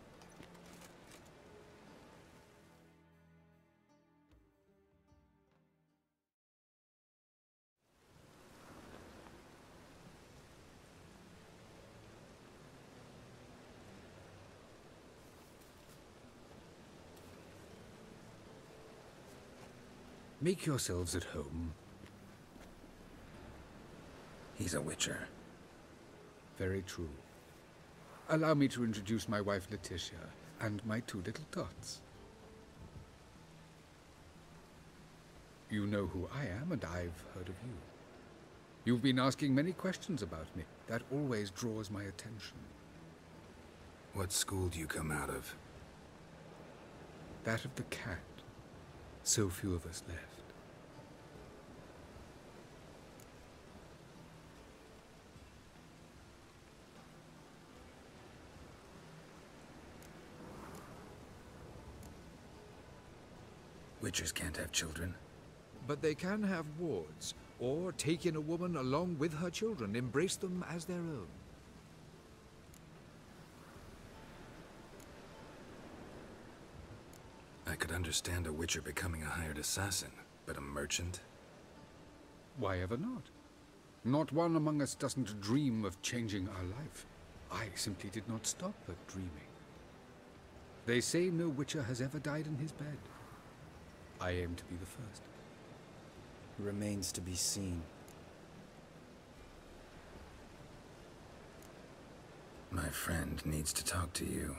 Make yourselves at home. He's a witcher. Very true. Allow me to introduce my wife Letitia and my two little tots. You know who I am, and I've heard of you. You've been asking many questions about me. That always draws my attention. What school do you come out of? That of the cat. So few of us left. Witchers can't have children. But they can have wards, or take in a woman along with her children, embrace them as their own. I could understand a witcher becoming a hired assassin, but a merchant? Why ever not? Not one among us doesn't dream of changing our life. I simply did not stop at dreaming. They say no witcher has ever died in his bed. I aim to be the first. Remains to be seen. My friend needs to talk to you.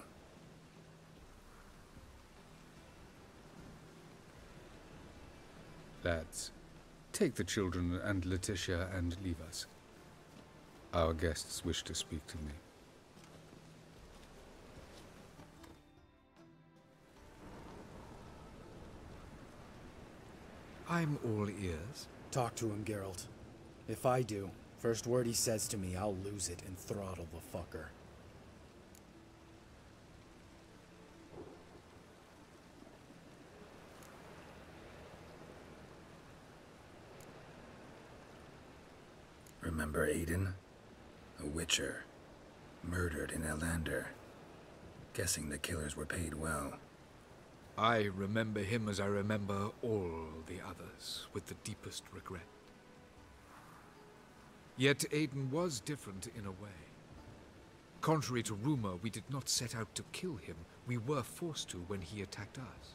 Lads, take the children and Letitia and leave us. Our guests wish to speak to me. I'm all ears. Talk to him, Geralt. If I do, first word he says to me, I'll lose it and throttle the fucker. Remember Aiden? A witcher. Murdered in Elander. Guessing the killers were paid well. I remember him as I remember all the others, with the deepest regret. Yet Aiden was different in a way. Contrary to rumor, we did not set out to kill him. We were forced to when he attacked us.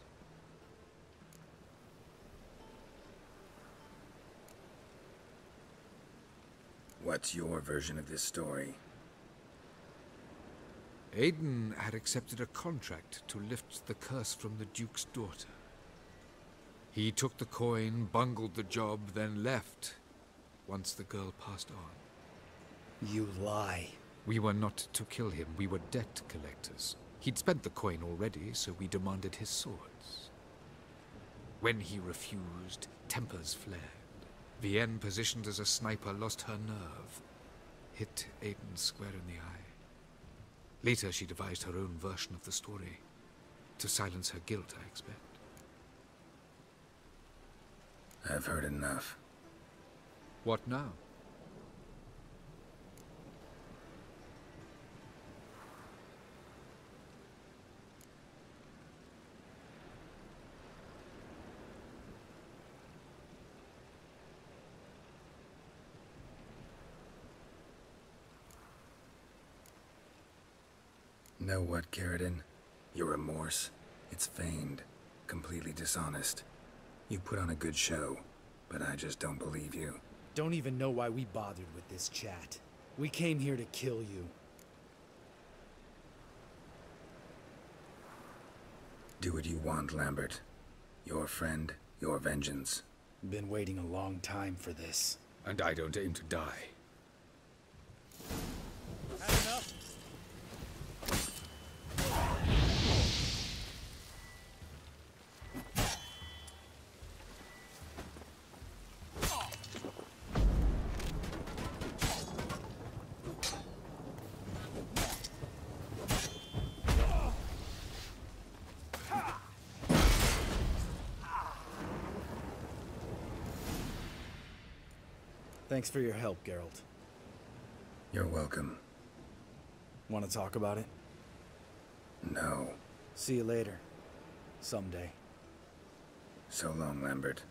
What's your version of this story? Aiden had accepted a contract to lift the curse from the Duke's daughter. He took the coin, bungled the job, then left once the girl passed on. You lie. We were not to kill him. We were debt collectors. He'd spent the coin already, so we demanded his swords. When he refused, tempers flared. Vienne, positioned as a sniper, lost her nerve. Hit Aiden square in the eye. Later, she devised her own version of the story. To silence her guilt, I expect. I've heard enough. What now? Know what, Carradine? Your remorse? It's feigned. Completely dishonest. You put on a good show, but I just don't believe you. Don't even know why we bothered with this chat. We came here to kill you. Do what you want, Lambert. Your friend, your vengeance. Been waiting a long time for this. And I don't aim to die. Had enough? Thanks for your help, Geralt. You're welcome. Want to talk about it? No. See you later. Someday. So long, Lambert.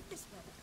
this weather.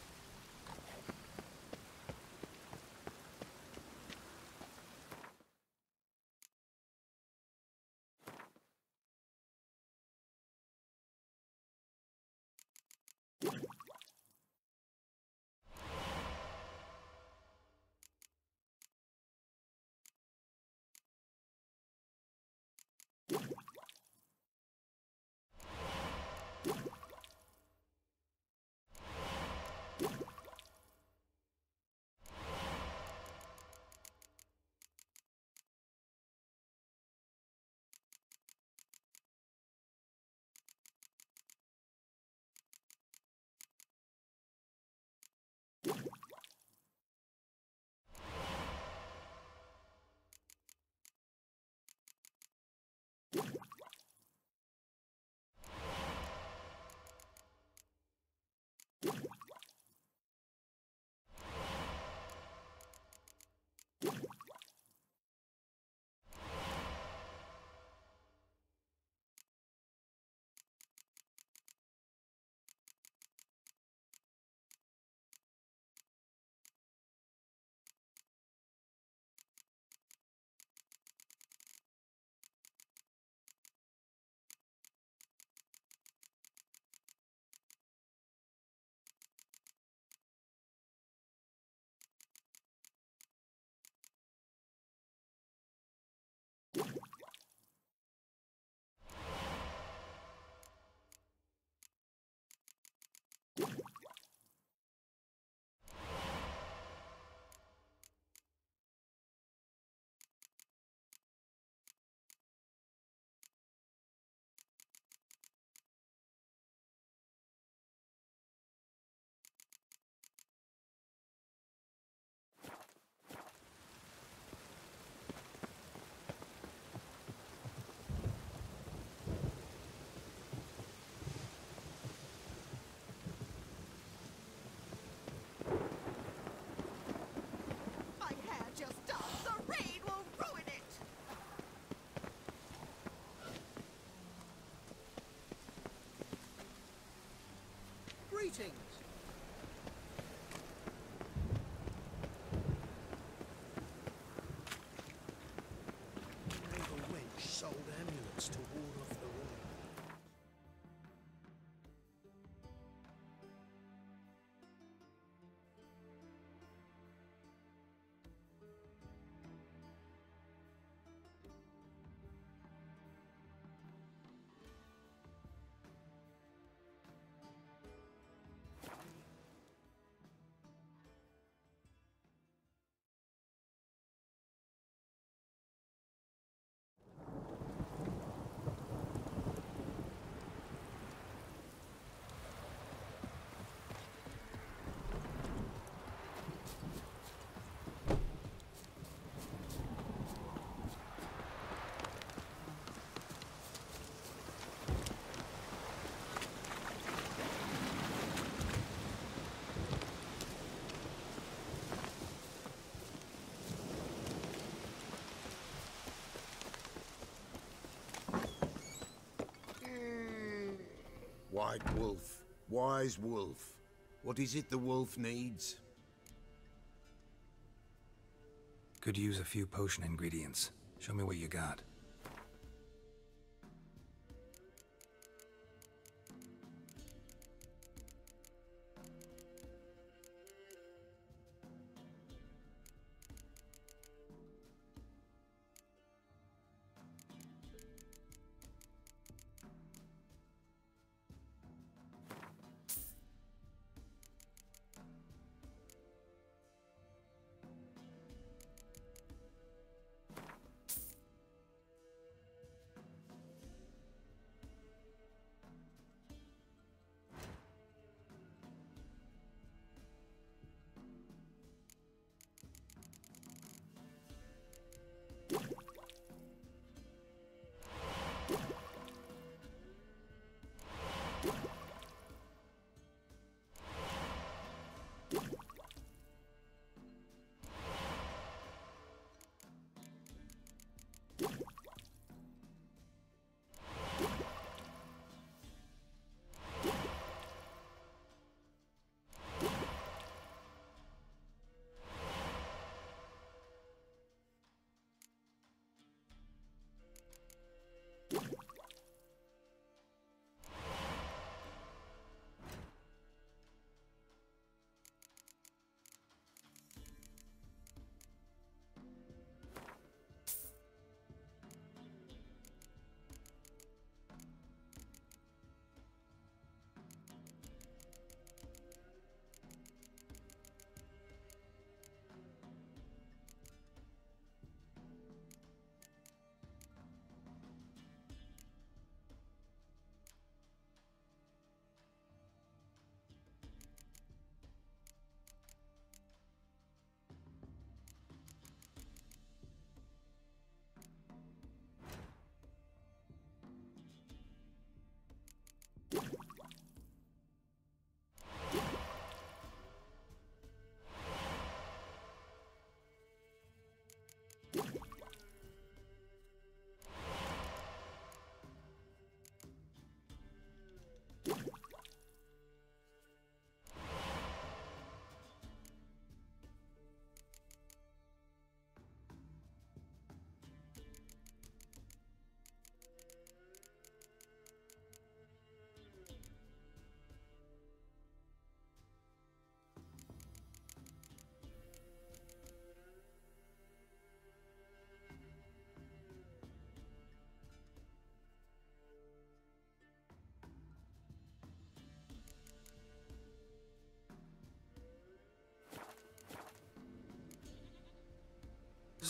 Greetings. The wench sold amulets to ward off the rain. White wolf, wise wolf. What is it the wolf needs? Could use a few potion ingredients. Show me what you got.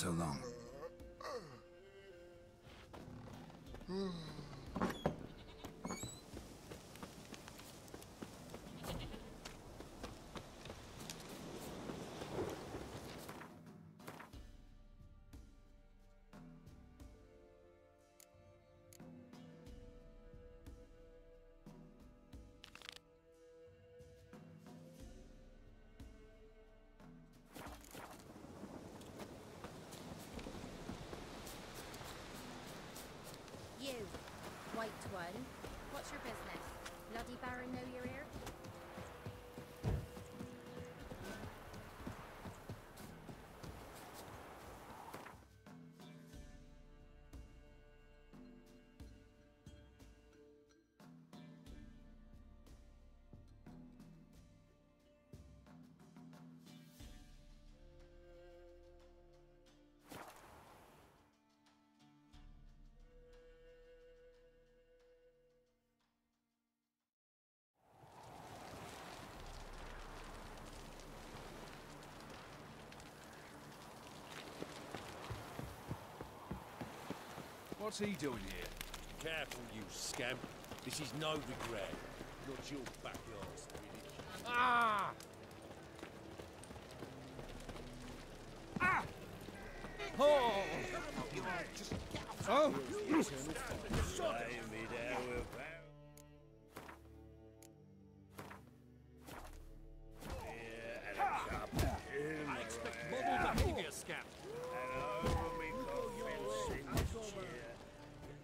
so long. You, white one. What's your business? Bloody Baron know you're here? What's he doing here? Careful, you scamp. This is no regret. Not your backyard, really. Ah! Ah! Oh! Just get off. Oh! I expect model behavior, scamp.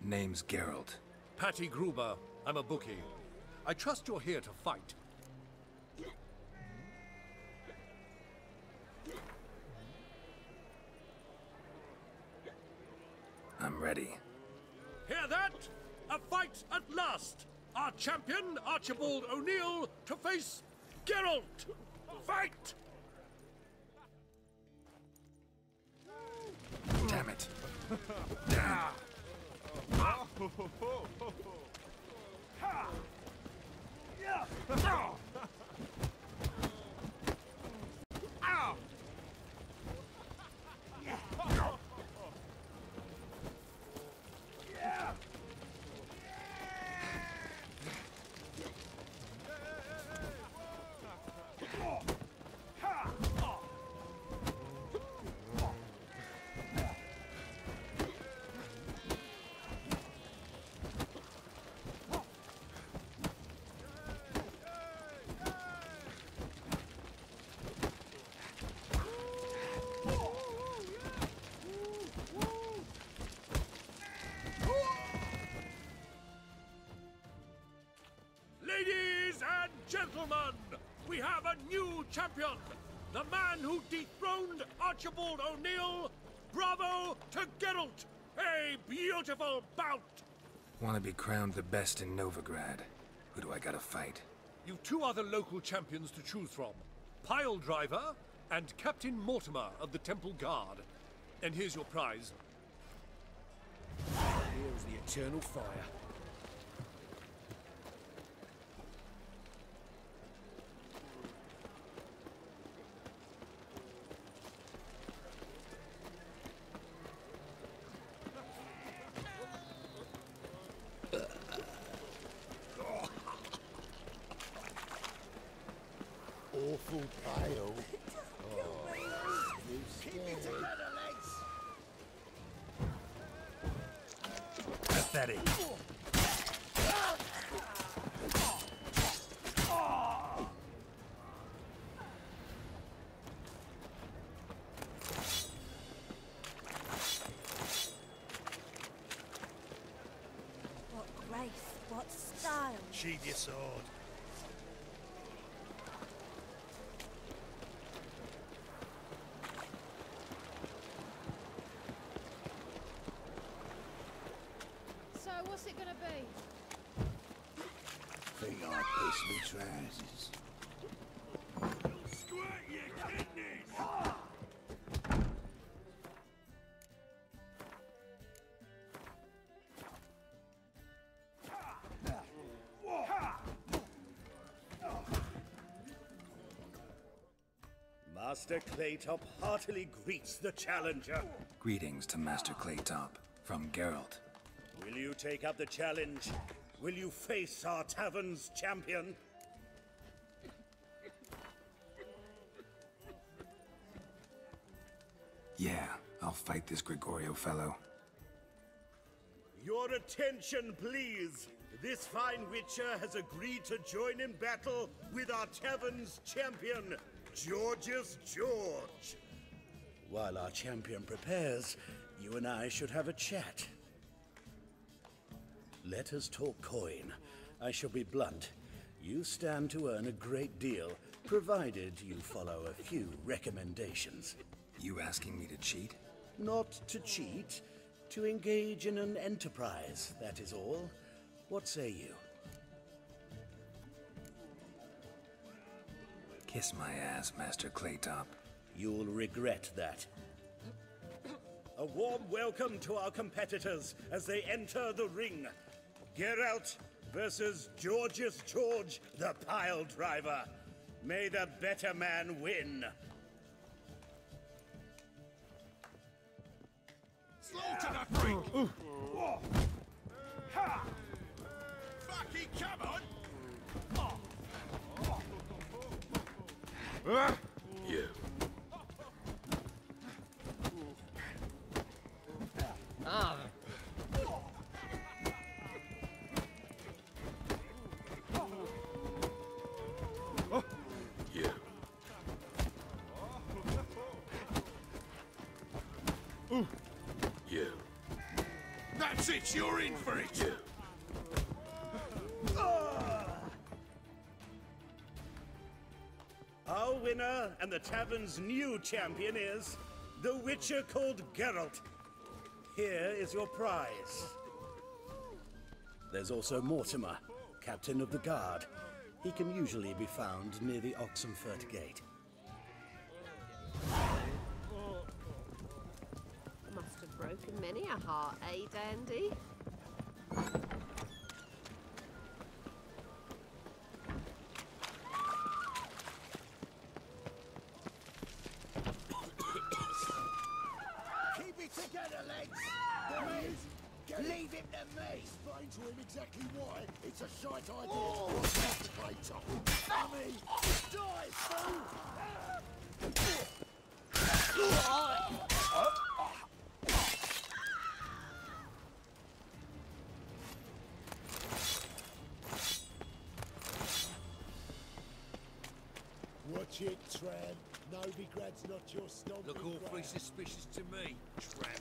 Name's Geralt. Patty Gruber. I'm a bookie. I trust you're here to fight. I'm ready. Hear that? A fight at last! Our champion, Archibald O'Neill, to face Geralt! Fight! Damn it. Ladies and gentlemen, we have a new champion! The man who dethroned Archibald O'Neill! Bravo to Geralt! A beautiful bout! Want to be crowned the best in Novigrad. Who do I gotta fight? You've two other local champions to choose from. Pile Driver and Captain Mortimer of the Temple Guard. And here's your prize. Here's the eternal fire. Awful pile. Keep it together, legs! Pathetic. What grace, what style. Sheathe your sword. So, what's it gonna be? Think I'll piss me trousers. Squirt your kidneys! Master Claytop heartily greets the challenger. Greetings to Master Claytop, from Geralt. Will you take up the challenge? Will you face our tavern's champion? Yeah, I'll fight this Gregorio fellow. Your attention, please. This fine witcher has agreed to join in battle with our tavern's champion, Georgius George. While our champion prepares, you and I should have a chat. Let us talk coin. I shall be blunt. You stand to earn a great deal, provided you follow a few recommendations. You asking me to cheat? Not to cheat, to engage in an enterprise, that is all. What say you? Kiss my ass, Master Claytop. You'll regret that. A warm welcome to our competitors as they enter the ring. Geralt versus Georgius George, the pile driver. May the better man win. Slow to the freak! Ha! Fucking come on! You. Ah. You. You. That's it, you're in for it! You. Our winner and the tavern's new champion is the Witcher called Geralt. Here is your prize. There's also Mortimer, captain of the guard. He can usually be found near the Oxenfurt Gate. Must have broken many a heart, eh, Dandy? Keep it together, lads! Leave him to me! Explain to him exactly why it's a shite idea to cross Master Claytop. I mean, die, fool! Watch it, Tram. Novigrad's not your stomping Look awfully ground. suspicious to me, tramp.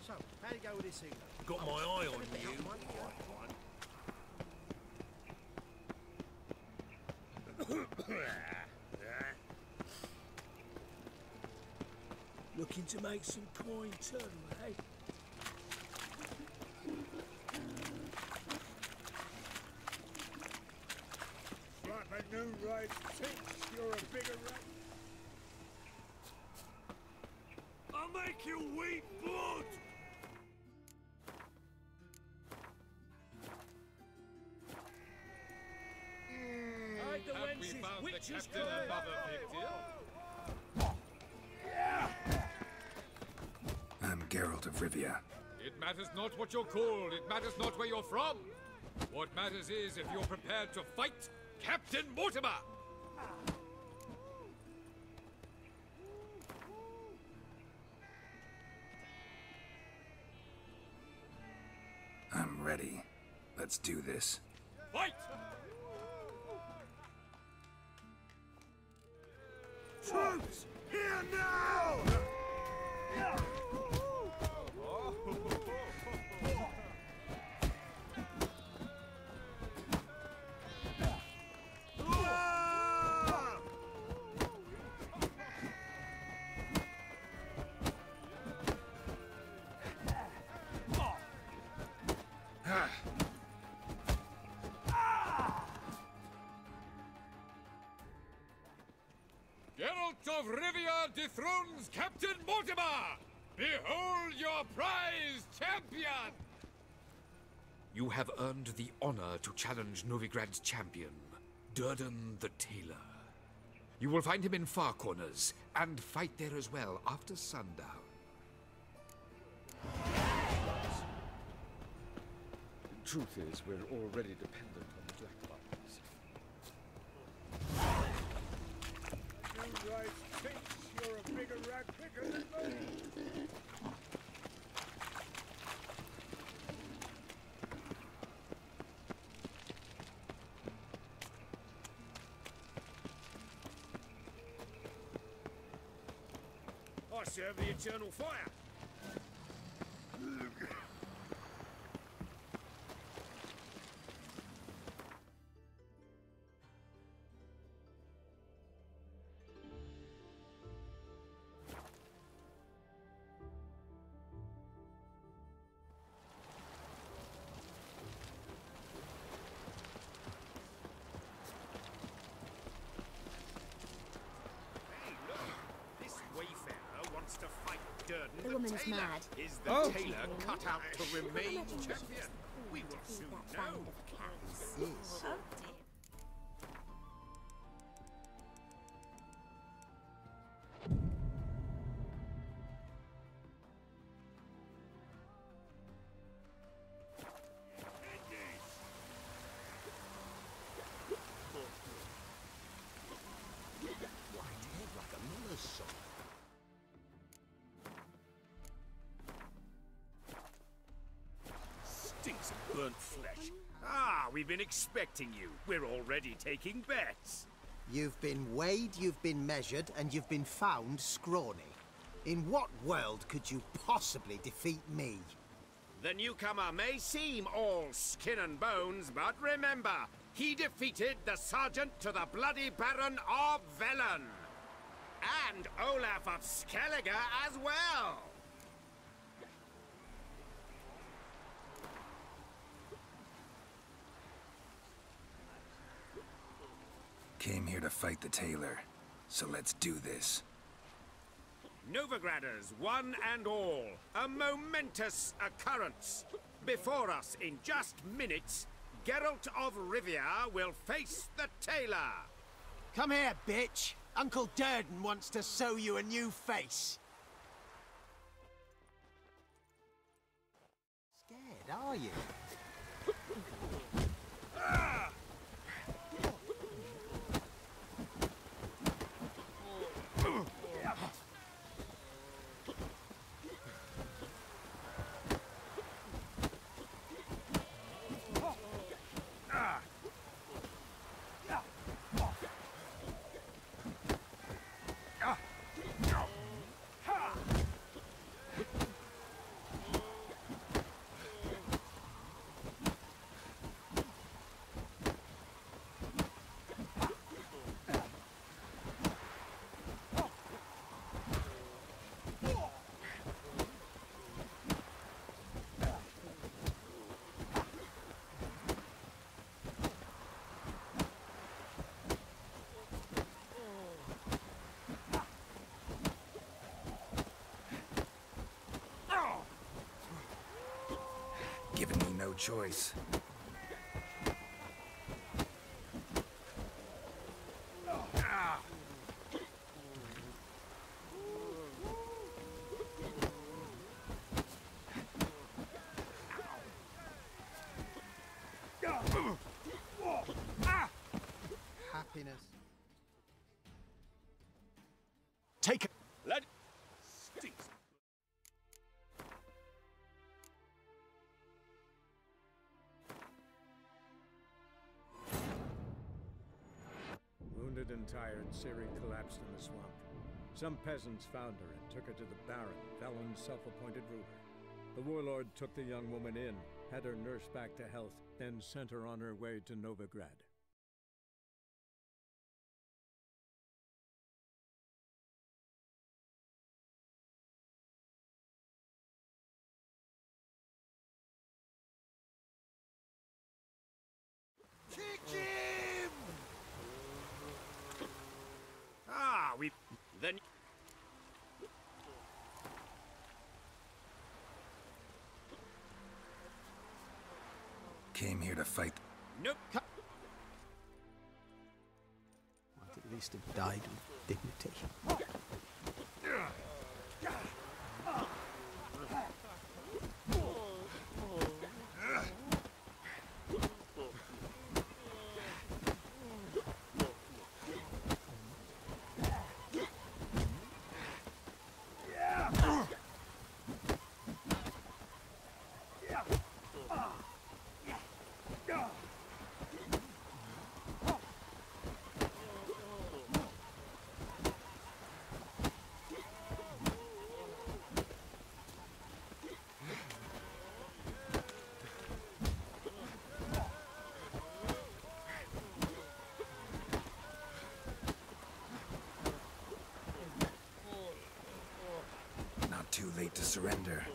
So, how'd it go with this thing? Got my eye on you. Looking to make some coin too, eh? Like a new race thinks you're a bigger rat. I'll make you weep blood! Have we found the captain another victim? I'm Geralt of Rivia. It matters not what you're called, it matters not where you're from. What matters is if you're prepared to fight Captain Mortimer! I'm ready. Let's do this. Fight! Troops, here now! Geralt of Rivia dethrones Captain Mortimer! Behold your prize champion! You have earned the honor to challenge Novigrad's champion, Durden the Tailor. You will find him in Far Corners, and fight there as well after sundown. The truth is, we're already dependent on the Black Bottles. You guys think you're a bigger rat picker than me? I serve the eternal fire. The woman's mad. Is the tailor cut out to remain champion? We will soon know. Yes. Oh dear. Stinks of burnt flesh. Ah, we've been expecting you. We're already taking bets. You've been weighed, you've been measured, and you've been found scrawny. In what world could you possibly defeat me? The newcomer may seem all skin and bones, but remember, he defeated the Sergeant to the Bloody Baron of Velen. And Olaf of Skellige as well. Came here to fight the tailor, so let's do this. Novigraders, one and all, a momentous occurrence. Before us, in just minutes, Geralt of Rivia will face the tailor. Come here, bitch. Uncle Durden wants to sew you a new face. Scared, are you? Giving me no choice. Happiness. Take it. Let stinks. Wounded and tired, Ciri collapsed in the swamp. Some peasants found her and took her to the Baron, Velen's self-appointed ruler. The warlord took the young woman in, had her nursed back to health, then sent her on her way to Novigrad. Kick him! Ah, Then... Came here to fight. Nope. Might at least have died with dignity. Not too late to surrender.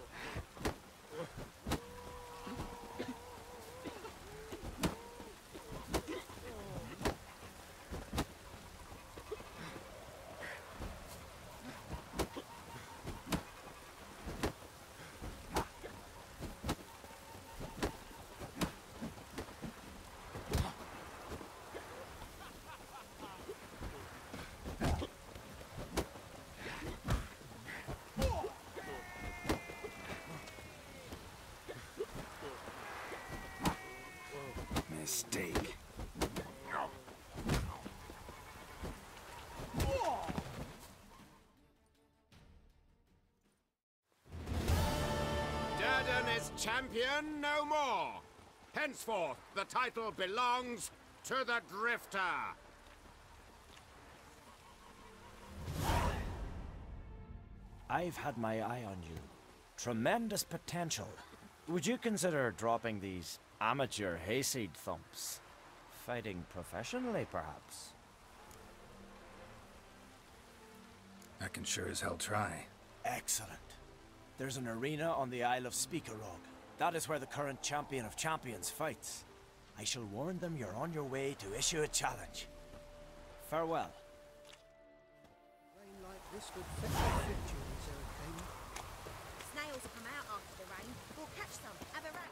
Mistake. Durden is champion no more. Henceforth, the title belongs to the Drifter. I've had my eye on you. Tremendous potential. Would you consider dropping these amateur hayseed thumps? Fighting professionally, perhaps? I can sure as hell try. Excellent. There's an arena on the Isle of Speakerog. That is where the current champion of champions fights. I shall warn them you're on your way to issue a challenge. Farewell. Rain like this would fit your fortunes, Hurricane. Snails will come out after the rain. We'll catch some. Have a race.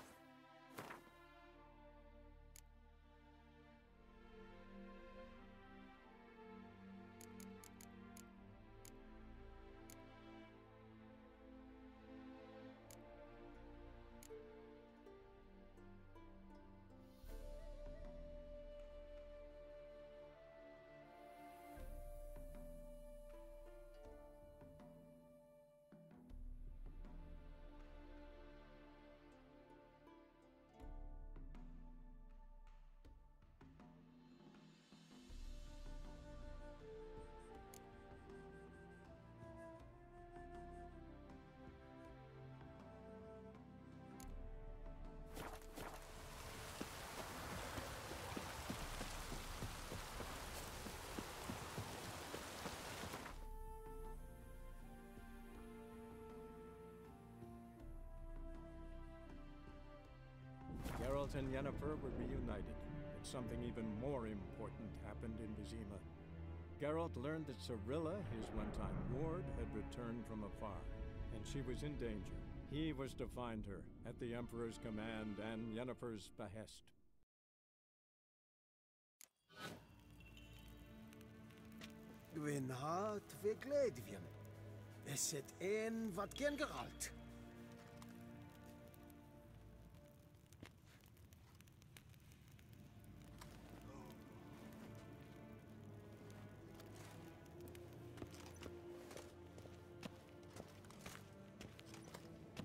Geralt and Yennefer were reunited, but something even more important happened in Vizima. Geralt learned that Cirilla, his one-time ward, had returned from afar, and she was in danger. He was to find her, at the Emperor's command and Yennefer's behest. Gwyn hart ve gledvjen. Is het een wat gen Geralt?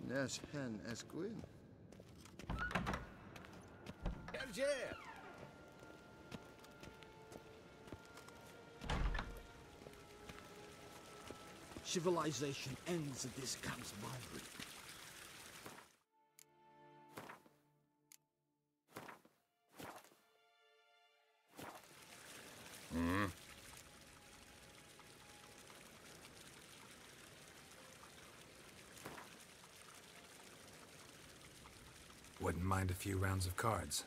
Nes hen es Gwyn. Hyel Yeh! Civilization ends at this camp's boundary. Wouldn't mind a few rounds of cards.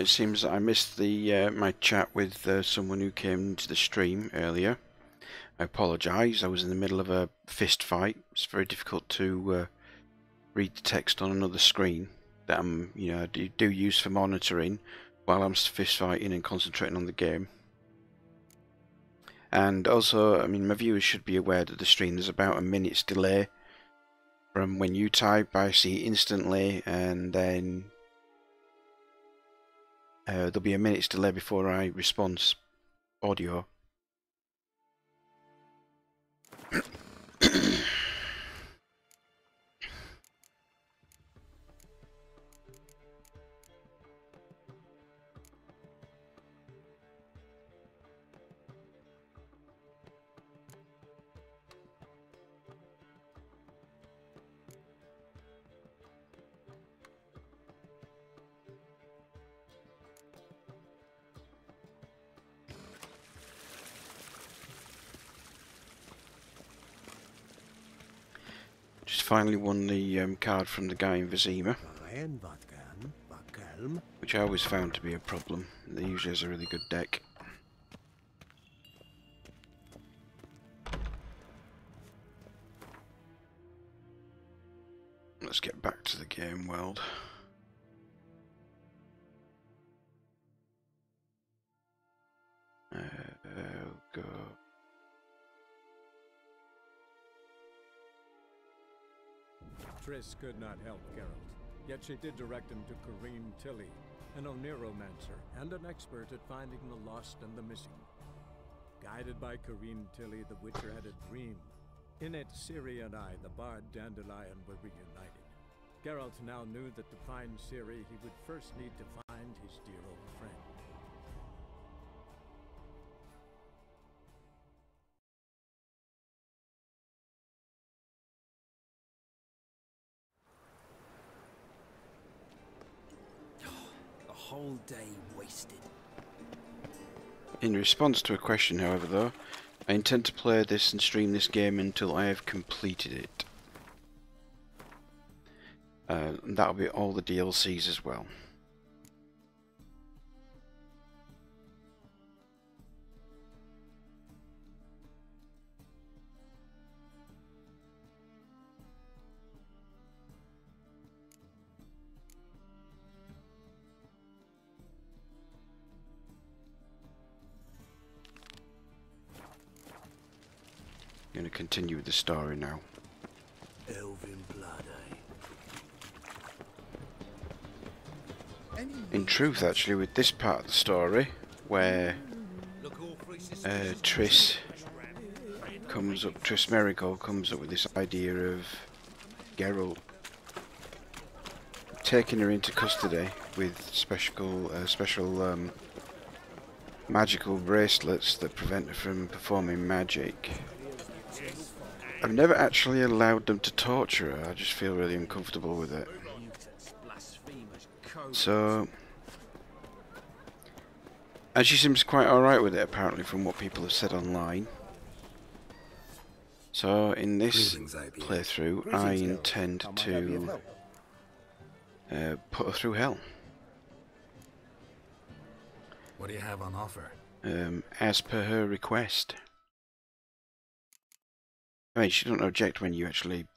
It seems that I missed the my chat with someone who came to the stream earlier. I apologise. I was in the middle of a fist fight. It's very difficult to read the text on another screen that I'm, I do use for monitoring while I'm fist fighting and concentrating on the game. And also, I mean, my viewers should be aware that the stream there's about a minute's delay from when you type. I see it instantly, and then there'll be a minute's delay before I respond audio. Just finally won the card from the guy in Vizima, which I always found to be a problem. They usually has a really good deck. Let's get back to the game world. Go. Triss could not help Geralt, yet she did direct him to Kareem Tilly, an Oneromancer and an expert at finding the lost and the missing. Guided by Kareem Tilly, the Witcher had a dream. In it, Ciri and I, the bard Dandelion, were reunited. Geralt now knew that to find Ciri, he would first need to find his dear old friend. Whole day wasted. In response to a question, however, though, I intend to play this and stream this game until I have completed it. And that'll be all the DLCs as well. I'm going to continue with the story now. Elven blood, eh? In truth, actually, with this part of the story, where Triss Merigold comes up with this idea of Geralt taking her into custody with special magical bracelets that prevent her from performing magic. I've never actually allowed them to torture her. I just feel really uncomfortable with it. So, and she seems quite alright with it, apparently, from what people have said online. So, in this playthrough, I intend to put her through hell. What do you have on offer? As per her request. I mean, she doesn't object when you actually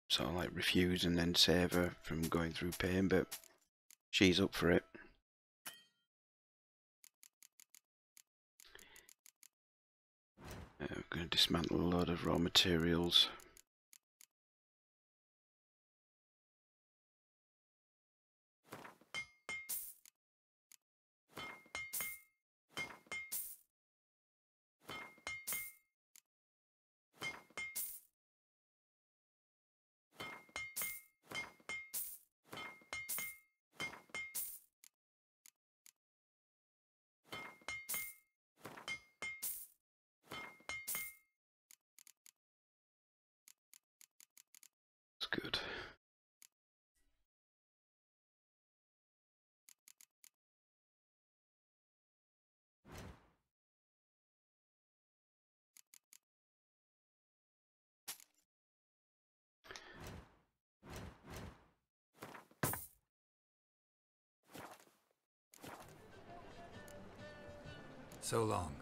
sort of like refuse and then save her from going through pain, but she's up for it. We're going to dismantle a load of raw materials. So long.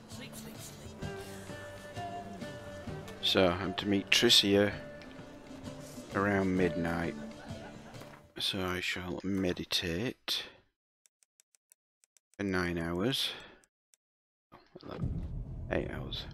Sleep, sleep, sleep. So, I'm to meet Triss here around midnight. So I shall meditate for 9 hours. 8 hours.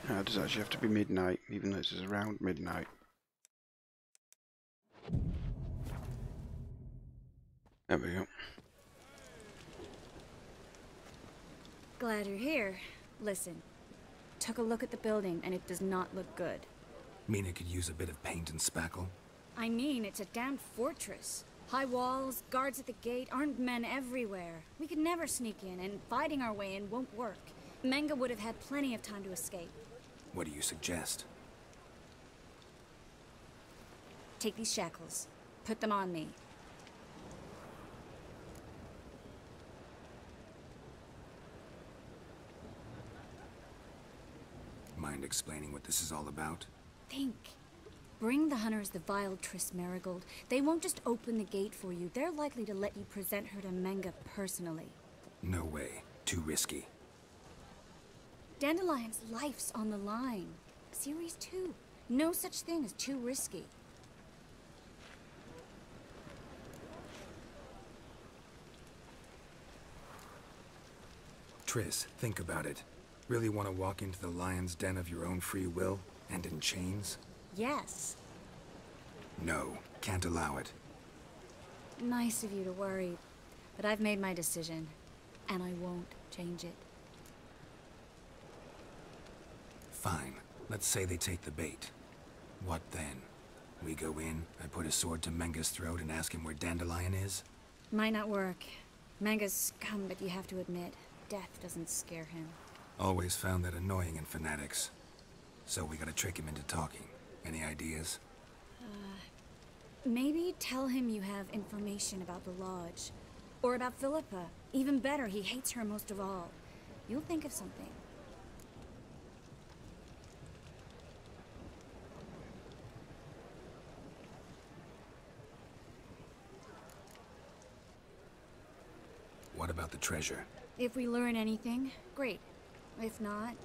Now, it does actually have to be midnight, even though this is around midnight. There we go. Glad you're here. Listen, took a look at the building and it does not look good. Mean it could use a bit of paint and spackle? I mean, it's a damn fortress. High walls, guards at the gate, armed men everywhere. We could never sneak in, and fighting our way in won't work. Menge would have had plenty of time to escape. What do you suggest? Take these shackles. Put them on me. Mind explaining what this is all about? Think. Bring the hunters the vile Triss Marigold. They won't just open the gate for you. They're likely to let you present her to Menge personally. No way. Too risky. Dandelion's life's on the line. Series 2. No such thing as too risky. Triss, think about it. Really want to walk into the lion's den of your own free will, and in chains? Yes. No, can't allow it. Nice of you to worry, but I've made my decision, and I won't change it. Fine. Let's say they take the bait. What then? We go in, I put a sword to Menge's throat and ask him where Dandelion is? Might not work. Menge's scum, but you have to admit, death doesn't scare him. Always found that annoying in fanatics. So we gotta trick him into talking. Any ideas? Maybe tell him you have information about the Lodge. Or about Philippa. Even better, he hates her most of all. You'll think of something. What about the treasure? If we learn anything, great. If not...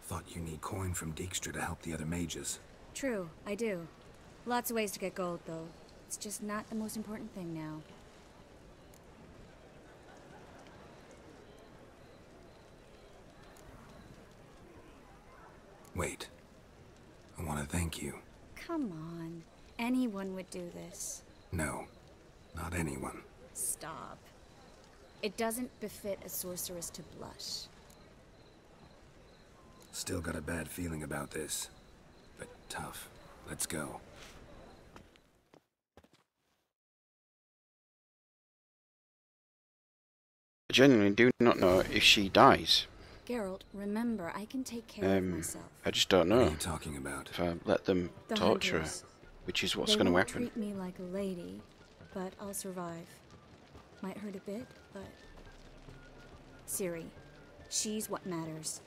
Thought you need coin from Dijkstra to help the other mages. True, I do. Lots of ways to get gold, though. It's just not the most important thing now. Wait. I want to thank you. Come on. Anyone would do this. No. Not anyone. Stop. It doesn't befit a sorceress to blush. Still got a bad feeling about this. But tough. Let's go. I genuinely do not know if she dies. Geralt, remember, I can take care of myself. I just don't know. What are you talking about? If I let them The torture hunters. her, which is what's They going to won't happen. treat me like a lady, but I'll survive. Might hurt a bit, but... Ciri, she's what matters.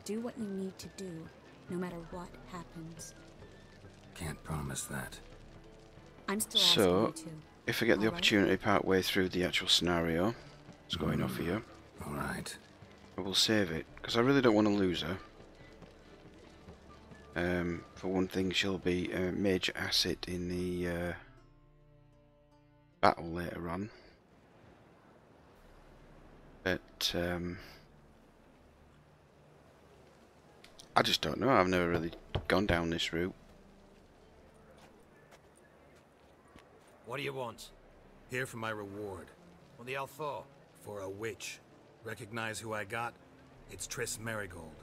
Do what you need to do, no matter what happens. Can't promise that. I'm still asking So, you to. if I get the All right? opportunity part way through the actual scenario, it's going off here. Alright. I will save it, because I really don't want to lose her. For one thing, she'll be a major asset in the battle later on. But I just don't know. I've never really gone down this route. What do you want? Here for my reward. What the hell for? For a witch. Recognize who I got? It's Triss Marigold.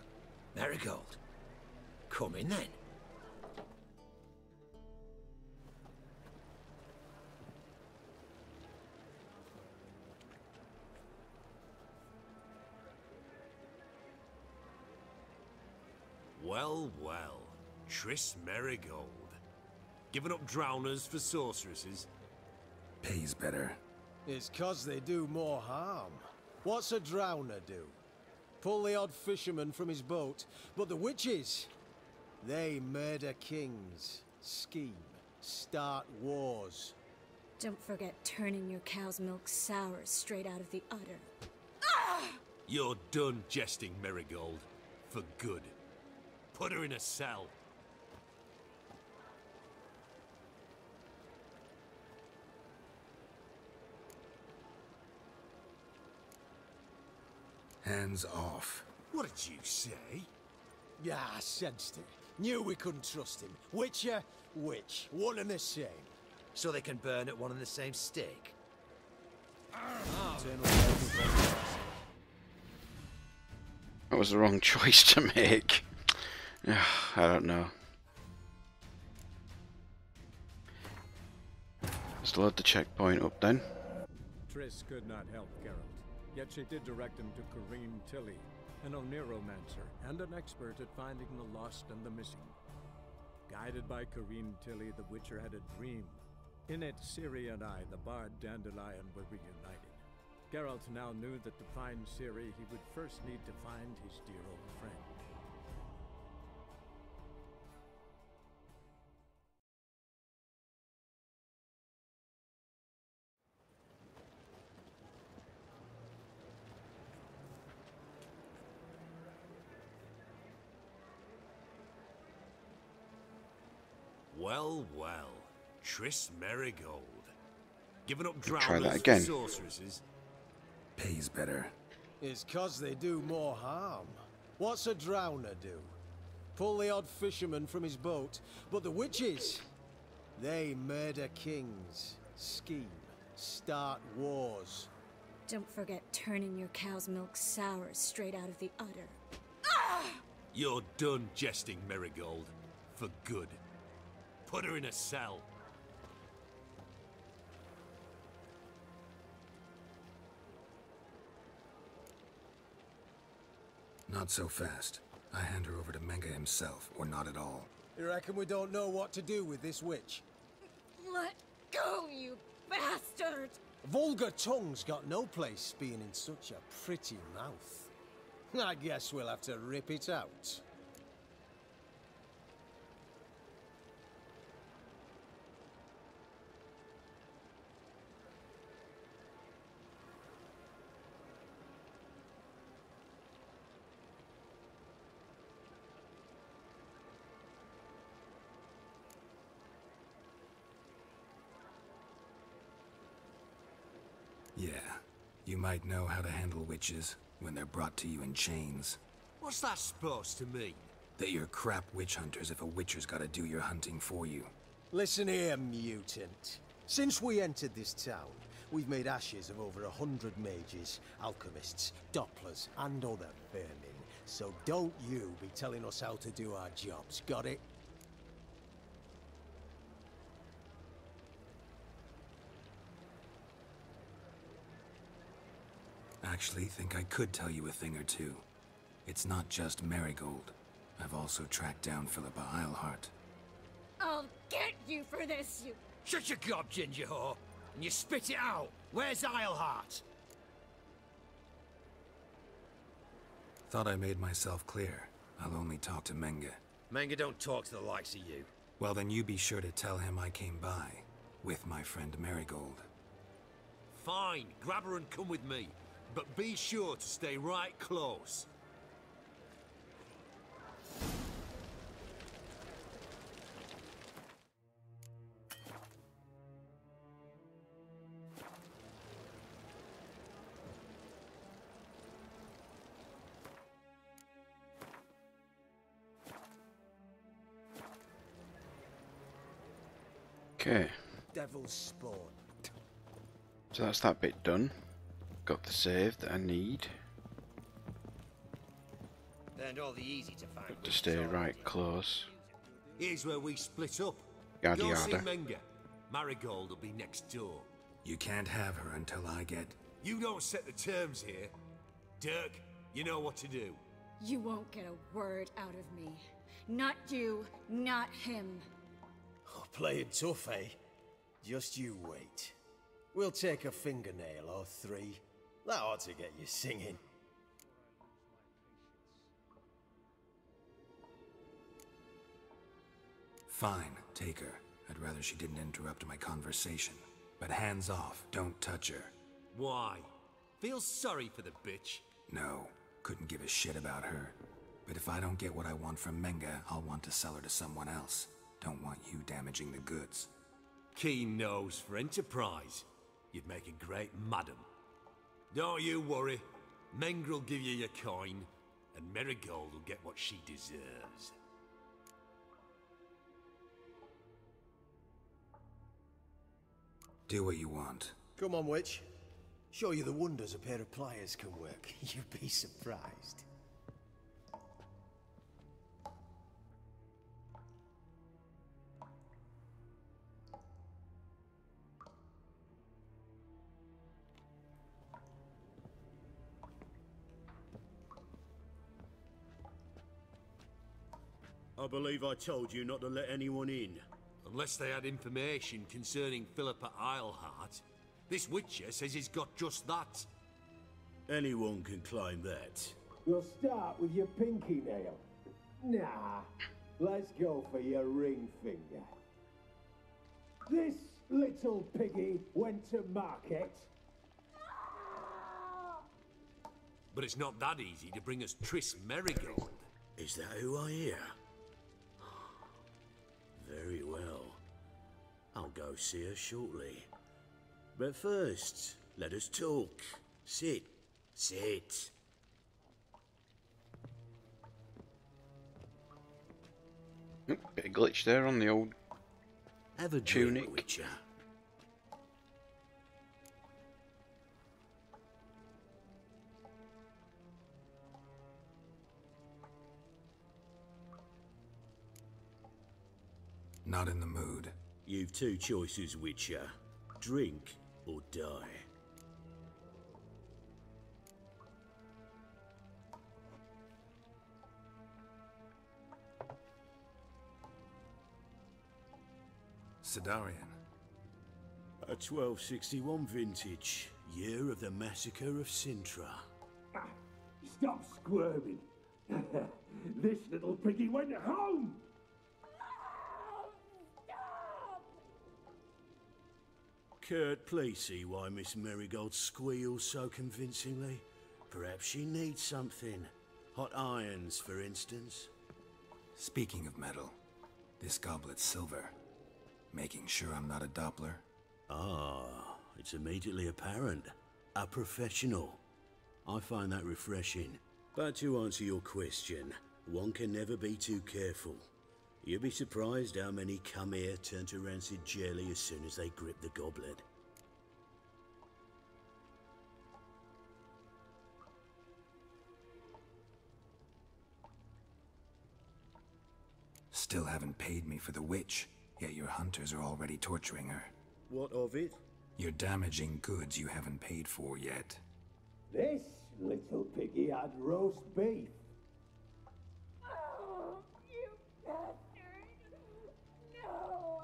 Marigold? Come in then. Well, well. Triss Marigold. Giving up drowners for sorceresses? Pays better. It's 'cause they do more harm. What's a drowner do? Pull the odd fisherman from his boat, but the witches, they murder kings, scheme, start wars. Don't forget turning your cow's milk sour straight out of the udder. You're done jesting, Marigold. For good. Put her in a cell. Hands off. What did you say? Yeah, I sensed it. Knew we couldn't trust him. Witcher, witch. One and the same. So they can burn at one and the same stake. That was the wrong choice to make. I don't know. Let's load the checkpoint up then. Triss could not help Geralt, yet she did direct him to Kareem Tilly, an Oniromancer and an expert at finding the lost and the missing. Guided by Kareem Tilly, the Witcher had a dream. In it, Ciri and I, the bard Dandelion, were reunited. Geralt now knew that to find Ciri, he would first need to find his dear old friend. Well, well. Triss Marigold. Giving up Try that drowners again. for sorceresses. Pays better. It's 'cause they do more harm. What's a drowner do? Pull the odd fisherman from his boat, but the witches, they murder kings, scheme, start wars. Don't forget turning your cow's milk sour straight out of the udder. You're done jesting, Marigold. For good. Put her in a cell. Not so fast. I hand her over to Menge himself, or not at all. You reckon we don't know what to do with this witch? Let go, you bastard! Vulgar tongue's got no place being in such a pretty mouth. I guess we'll have to rip it out. Yeah, you might know how to handle witches when they're brought to you in chains. What's that supposed to mean? That you're crap witch hunters if a witcher's gotta do your hunting for you. Listen here, mutant. Since we entered this town, we've made ashes of over 100 mages, alchemists, dopplers, and other vermin. So don't you be telling us how to do our jobs, got it? Actually think I could tell you a thing or two. It's not just Marigold. I've also tracked down Philippa Eilhart. I'll get you for this, you... Shut your gob, ginger whore, and you spit it out. Where's Eilhart? Thought I made myself clear. I'll only talk to Menge. Menge don't talk to the likes of you. Well, then you be sure to tell him I came by, with my friend Marigold. Fine, grab her and come with me. But be sure to stay right close. Okay. Devil's spawn. So that's that bit done. Got the save that I need. And all the easy to find. Got to stay right close. Here's where we split up. Yada Go see yada. Menge. Marigold will be next door. You can't have her until I get... You don't set the terms here. Dirk, you know what to do. You won't get a word out of me. Not you, not him. Oh, playing tough, eh? Just you wait. We'll take a fingernail or three. That ought to get you singing. Fine, take her. I'd rather she didn't interrupt my conversation. But hands off, don't touch her. Why? Feel sorry for the bitch? No, couldn't give a shit about her. But if I don't get what I want from Menga, I'll want to sell her to someone else. Don't want you damaging the goods. Keen nose for enterprise. You'd make a great madam. Don't you worry. Mengr'll give you your coin, and Marigold will get what she deserves. Do what you want. Come on, witch. Show you the wonders a pair of pliers can work. You'd be surprised. I believe I told you not to let anyone in. Unless they had information concerning Philip at Isleheart. This Witcher says he's got just that. Anyone can claim that. You'll start with your pinky nail. Nah, let's go for your ring finger. This little piggy went to market. But it's not that easy to bring us Triss Merigold. Is that who I hear? Very well. I'll go see her shortly. But first, let us talk. Sit. Sit. Bit of glitch there on the old Have a tunic. drink, Witcher. Not in the mood. You've two choices, Witcher. Drink or die. Sidarian. A 1261 vintage, year of the massacre of Sintra. Stop squirming. This little piggy went home. Kurt, please see why Miss Marigold squeals so convincingly. Perhaps she needs something. Hot irons, for instance. Speaking of metal, this goblet's silver. Making sure I'm not a Doppler. Ah, it's immediately apparent. A professional. I find that refreshing. But to answer your question, one can never be too careful. You'd be surprised how many come here turn to rancid jelly as soon as they grip the goblet. Still haven't paid me for the witch, yet your hunters are already torturing her. What of it? You're damaging goods you haven't paid for yet. This little piggy had roast beef. Oh, you bastard! No!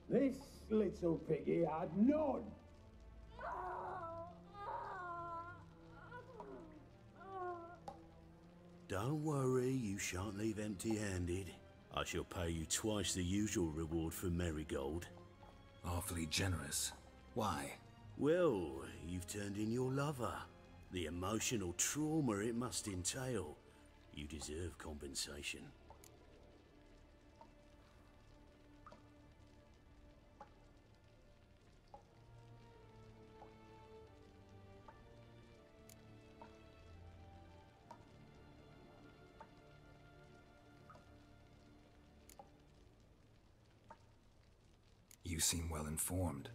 This little piggy had none. Don't worry, you shan't leave empty-handed. I shall pay you twice the usual reward for Marigold. Awfully generous. Why? Well, you've turned in your lover. The emotional trauma it must entail. You deserve compensation. You seem well informed.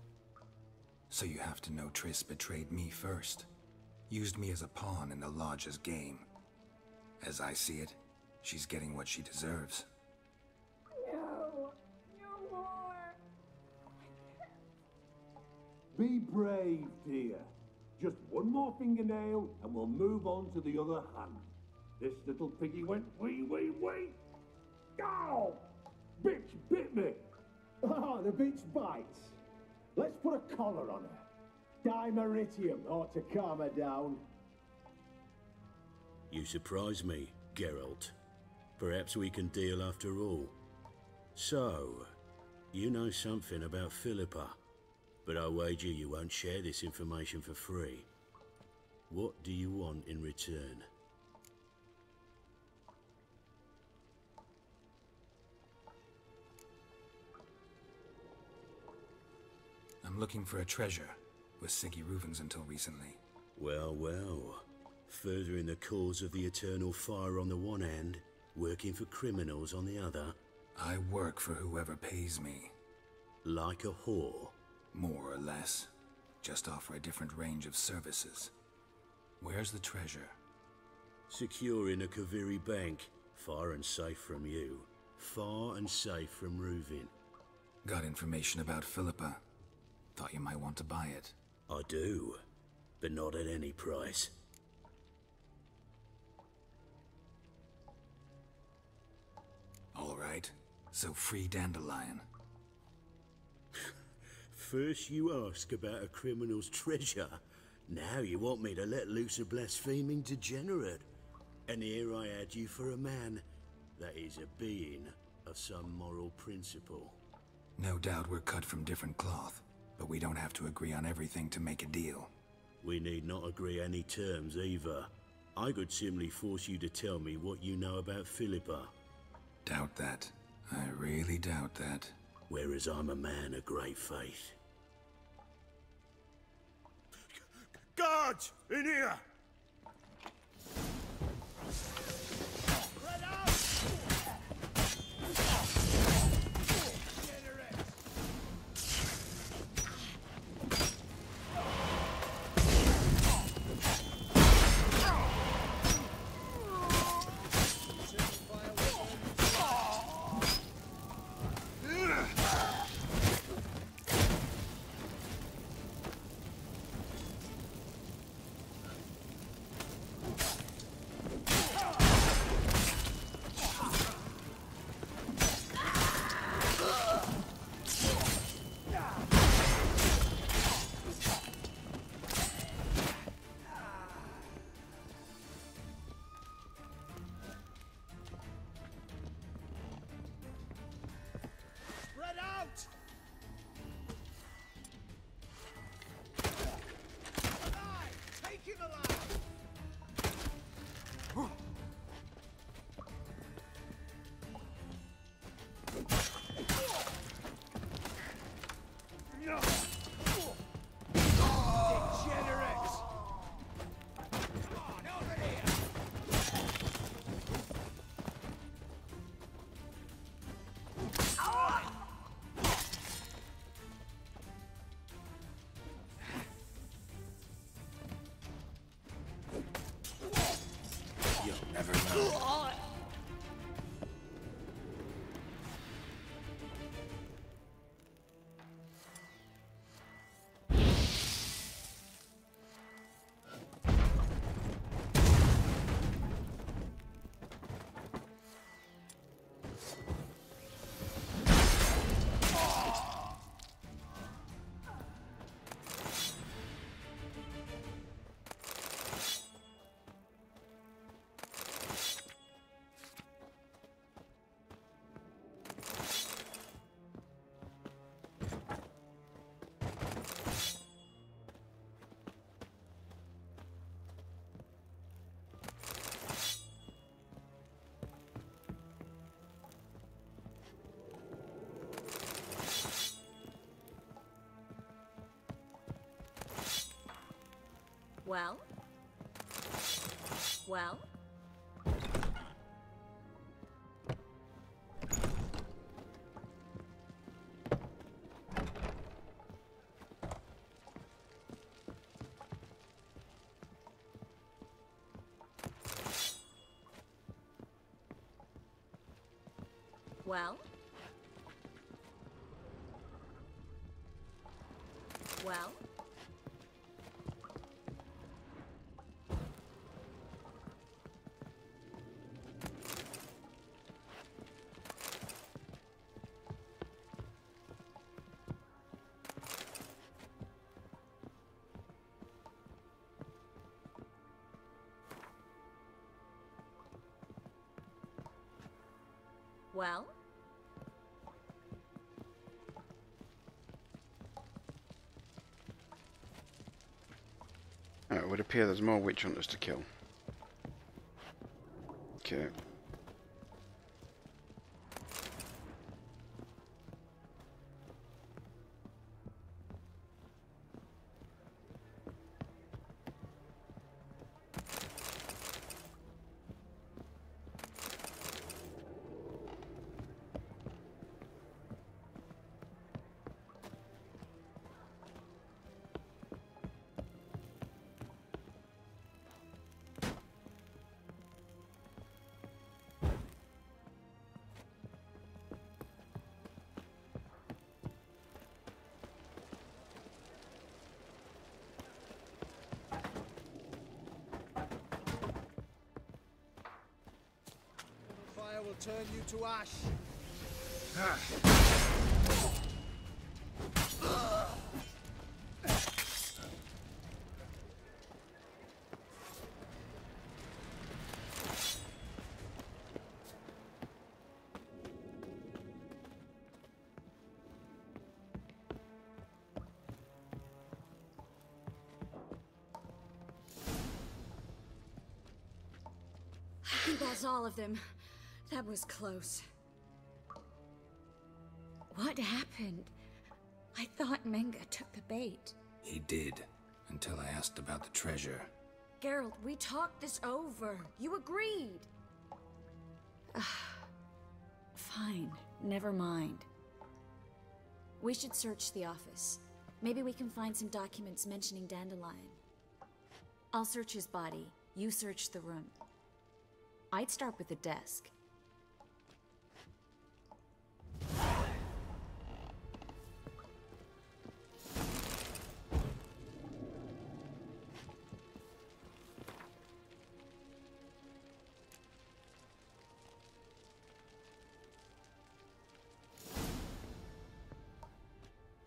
So you have to know Triss betrayed me first. Used me as a pawn in the Lodge's game. As I see it, she's getting what she deserves. No! No more! Be brave, dear. Just one more fingernail and we'll move on to the other hand. This little piggy went wee. Ow! Bitch bit me! Ah, the bitch bites. Let's put a collar on her. Dimeritium ought to calm her down. You surprise me, Geralt. Perhaps we can deal after all. So, you know something about Philippa, but I wager you won't share this information for free. What do you want in return? I'm looking for a treasure. Was Siggy Reuven's until recently. Well, well. Furthering the cause of the eternal fire on the one hand, working for criminals on the other. I work for whoever pays me. Like a whore? More or less. Just offer a different range of services. Where's the treasure? Secure in a Kaviri bank. Far and safe from you. Far and safe from Reuven. Got information about Philippa. Thought you might want to buy it. I do, but not at any price. All right, so free Dandelion. First you ask about a criminal's treasure. Now you want me to let loose a blaspheming degenerate. And here I had you for a man. That is a being of some moral principle. No doubt we're cut from different cloth, but we don't have to agree on everything to make a deal. We need not agree any terms either. I could simply force you to tell me what you know about Philippa. Doubt that. I really doubt that. Whereas I'm a man of great faith. Guards! In here! Well? Well? Well? Well? Well? It would appear there's more witch hunters to kill. Okay. Fire will turn you to ash. I think that's all of them. That was close. What happened? I thought Menga took the bait. He did, until I asked about the treasure. Geralt, we talked this over. You agreed. Fine, never mind. We should search the office. Maybe we can find some documents mentioning Dandelion. I'll search his body. You search the room. I'd start with the desk.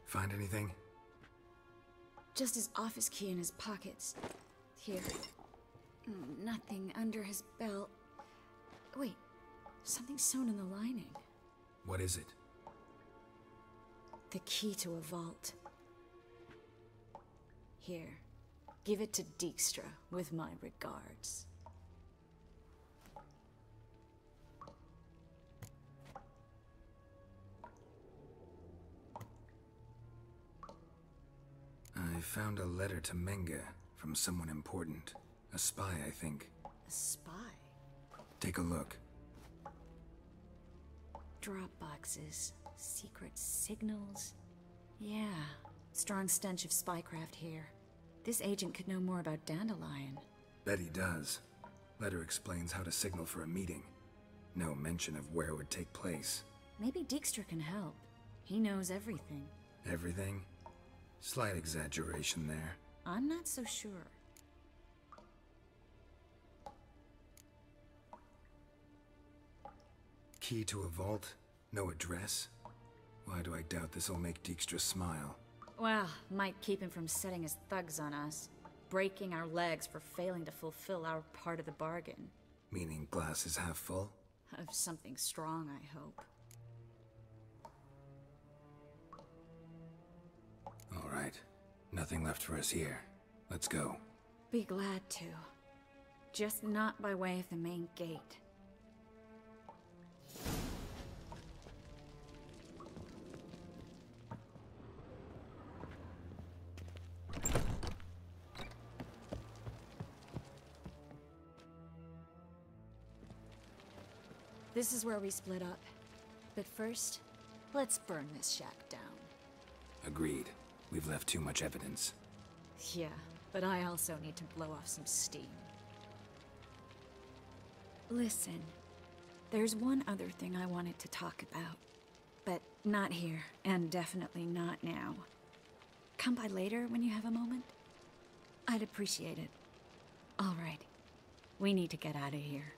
Find anything? Just his office key in his pockets. Here. Nothing under his belt. Wait, something's sewn in the lining. What is it? The key to a vault. Here, give it to Dijkstra with my regards. I found a letter to Menga from someone important. A spy, I think. A spy? Take a look. Drop boxes, secret signals. Yeah, strong stench of spycraft here. This agent could know more about Dandelion. Bet he does. Letter explains how to signal for a meeting. No mention of where it would take place. Maybe Dijkstra can help. He knows everything. Everything? Slight exaggeration there. I'm not so sure. Key to a vault? No address? Why do I doubt this'll make Dijkstra smile? Well, might keep him from setting his thugs on us. Breaking our legs for failing to fulfill our part of the bargain. Meaning glass is half full? Of something strong, I hope. All right. Nothing left for us here. Let's go. Be glad to. Just not by way of the main gate. This is where we split up. But first, let's burn this shack down. Agreed. We've left too much evidence. Yeah, but I also need to blow off some steam. Listen, there's one other thing I wanted to talk about. But not here, and definitely not now. Come by later when you have a moment? I'd appreciate it. All right. We need to get out of here.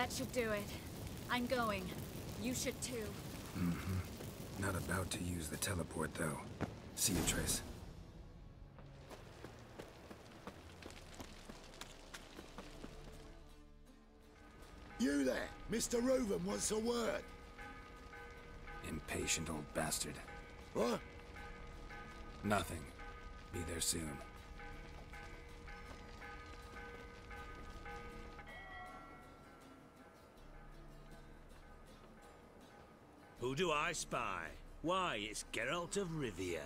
That should do it. I'm going. You should too. Mm-hmm. Not about to use the teleport, though. See you, Triss. You there! Mr. Reuven wants a word. Impatient old bastard. What? Nothing. Be there soon. Who do I spy? Why, it's Geralt of Rivia.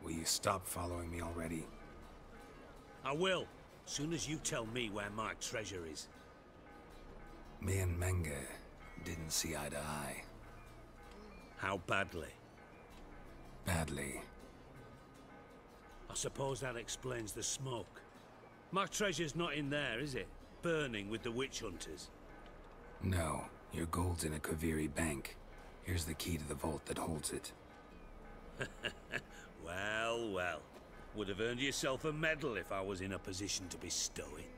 Will you stop following me already? I will, soon as you tell me where my treasure is. Me and Menge didn't see eye to eye. How badly? Badly. I suppose that explains the smoke. My treasure's not in there, is it? Burning with the witch hunters. No, your gold's in a Kaviri bank. Here's the key to the vault that holds it. Well, well. Would have earned yourself a medal if I was in a position to bestow it.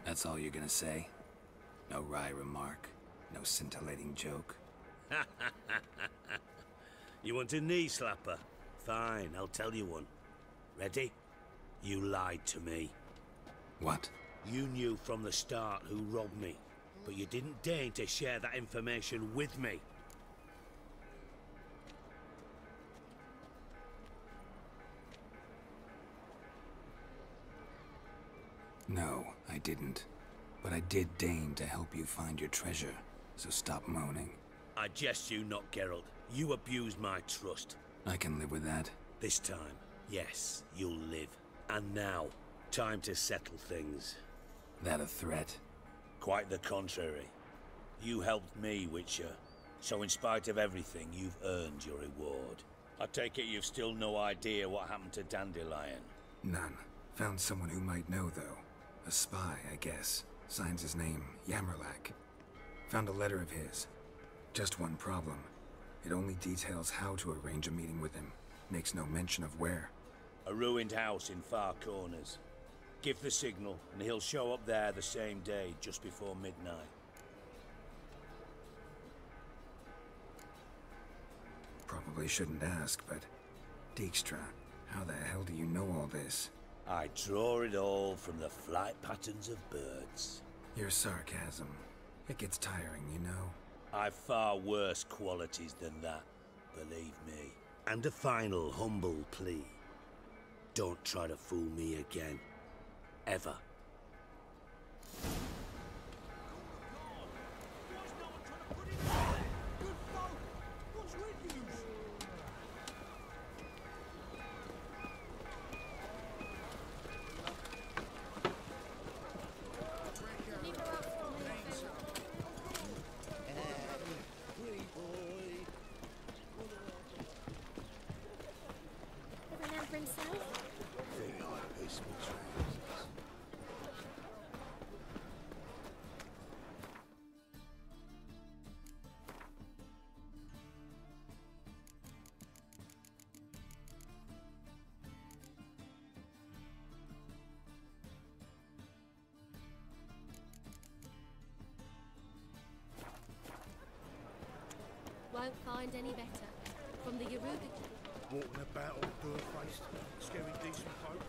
That's all you're gonna say? No wry remark? No scintillating joke? You want a knee slapper? Fine, I'll tell you one. Ready? You lied to me. What? You knew from the start who robbed me, but you didn't deign to share that information with me. No, I didn't. But I did deign to help you find your treasure, so stop moaning. I jest you not, Geralt. You abused my trust. I can live with that. This time, yes, you'll live. And now, time to settle things. That a threat? Quite the contrary. You helped me, Witcher. So in spite of everything, you've earned your reward. I take it you've still no idea what happened to Dandelion? None. Found someone who might know, though. A spy, I guess. Signs his name, Yammerlak. Found a letter of his. Just one problem. It only details how to arrange a meeting with him. Makes no mention of where. A ruined house in Far Corners. Give the signal, and he'll show up there the same day, just before midnight. Probably shouldn't ask, but... Dijkstra, how the hell do you know all this? I draw it all from the flight patterns of birds. Your sarcasm. It gets tiring, you know. I've far worse qualities than that, believe me. And a final humble plea. Don't try to fool me again. Ever. Remember himself? Won't find any better. From the Yaruga. Walking about all door-faced, scaring decent folk.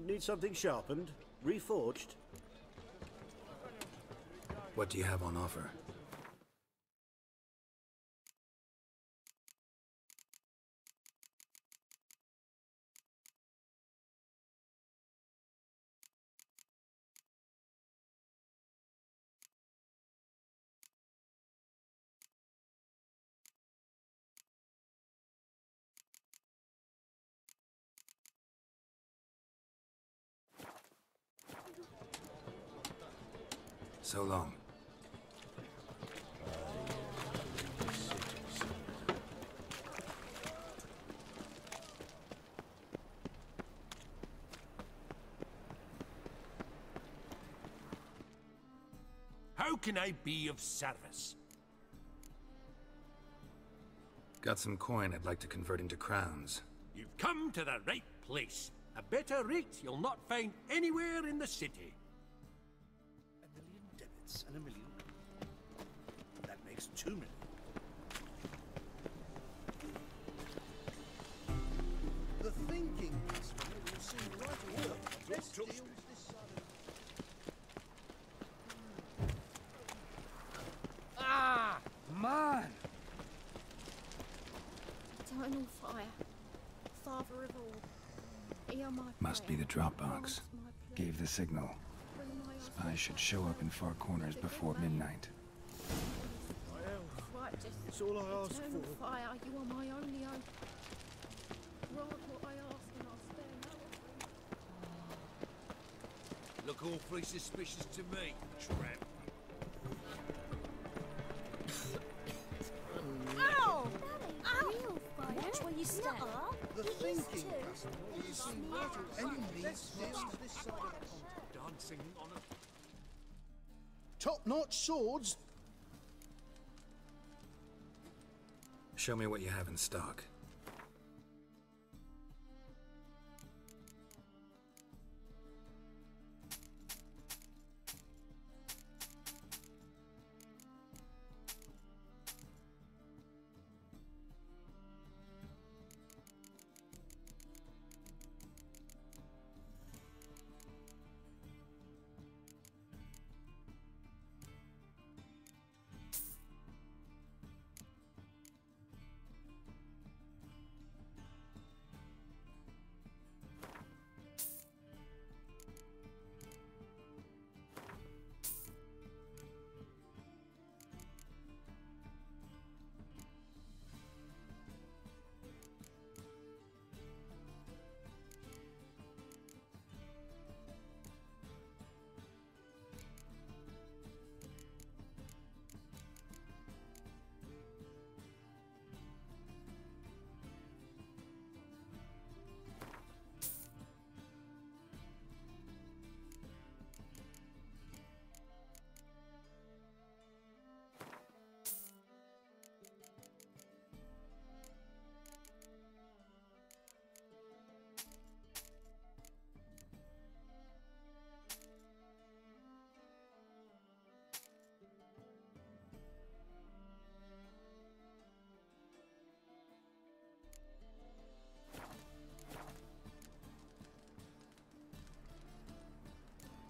Need something sharpened? Reforged? What do you have on offer? So long. can I be of service? Got some coin I'd like to convert into crowns. You've come to the right place. A better rate you'll not find anywhere in the city. 1,000,000 debits and 1,000,000. That makes 2,000,000. The thinking customer will seem right away. Best deals this side of Ah, man! Eternal fire, Father of all, hear my Must be the drop box. Gave the signal. Spies should show up in far corners before midnight. Right, just It's all I ask eternal for. fire, you are my only hope. Grant what I ask and I'll spare no Look awfully suspicious to me, tramp. Ow! Ow! Watch where you step. The thinking customer will seem right away. Any best deals this side of the pond. Dancing on a... Top-notch swords. Show me what you have in stock.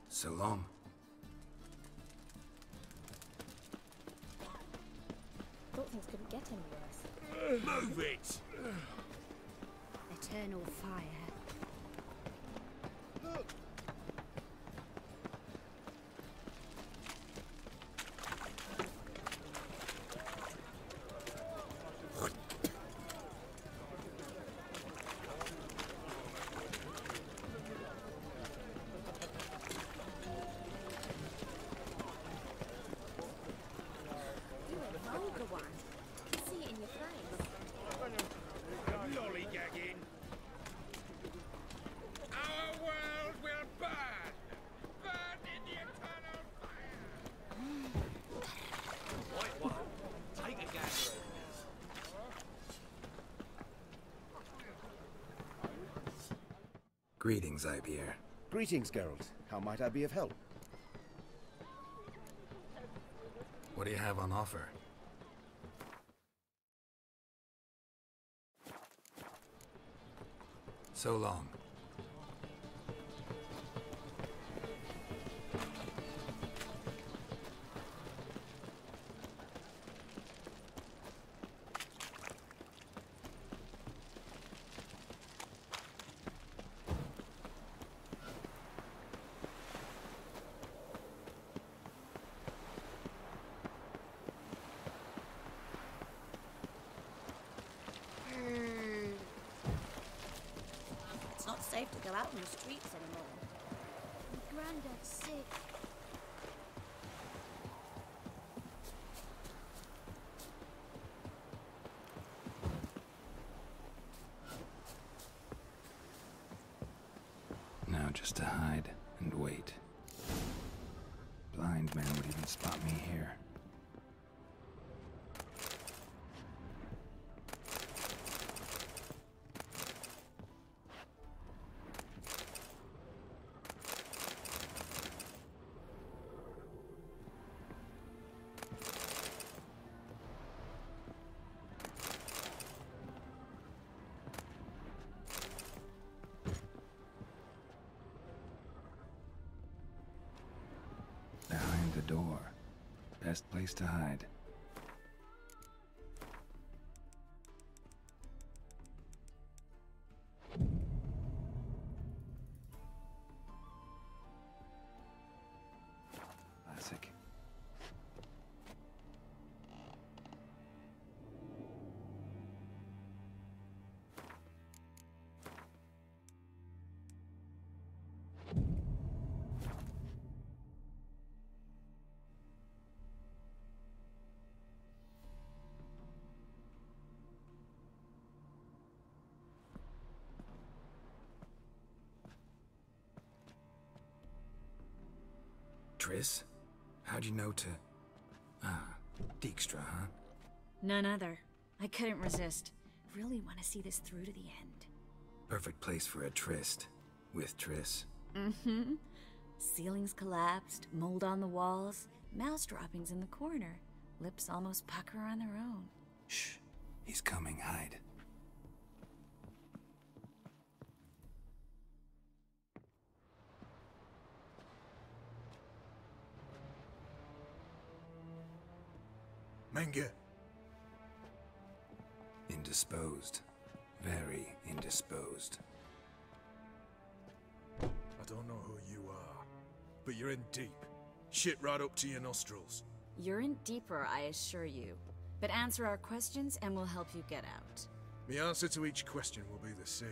So long. Thought things couldn't get any worse. Move it! Eternal fire. Look. Vulgar one. See it in your face. Lollygagging. Our world will burn! Burn in the eternal fire! Right one. Take a gander. Greetings, Hyel. Greetings, Geralt. How might I be of help? What do you have on offer? So long. It's not safe to go out on the streets anymore. My granddad's sick. Now just to hide and wait. Blind man would even spot me here. Behind the door. Best place to hide. Classic. Triss? How'd you know to... Dijkstra, huh? None other. I couldn't resist. Really want to see this through to the end. Perfect place for a tryst. With Triss. Mm-hmm. Ceilings collapsed, mold on the walls, mouse droppings in the corner. Lips almost pucker on their own. Shh. He's coming. Hide. Menge. Indisposed. Very indisposed. I don't know who you are, but you're in deep. Shit right up to your nostrils. You're in deeper, I assure you. But answer our questions and we'll help you get out. The answer to each question will be the same.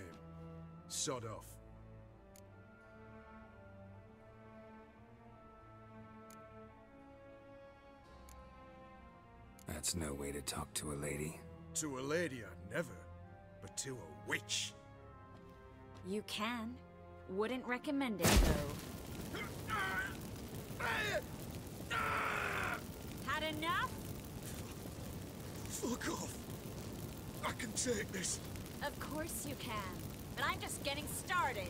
Sod off. That's no way to talk to a lady. To a lady, I'd never. But to a witch. You can. Wouldn't recommend it, though. Had enough? Fuck off. I can take this. Of course you can. But I'm just getting started.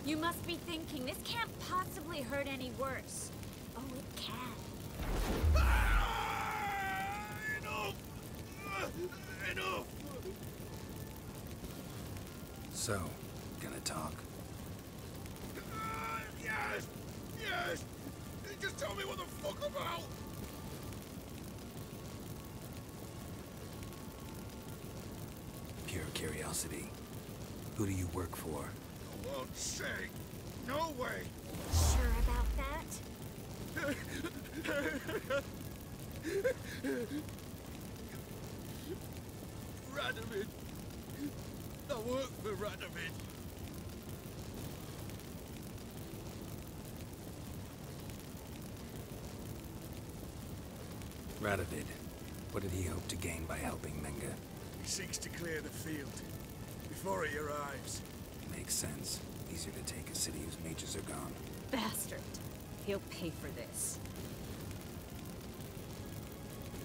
You must be thinking, this can't possibly hurt any worse. Oh, it can. Enough! Enough! So, gonna talk? Yes! Yes! Just tell me what the fuck about! Pure curiosity. Who do you work for? I won't say. No way! Sure about that? Radovid. I work for Radovid. Radovid. What did he hope to gain by helping Menge? He seeks to clear the field before he arrives. Makes sense. Easier to take a city whose mages are gone. Bastard. He'll pay for this.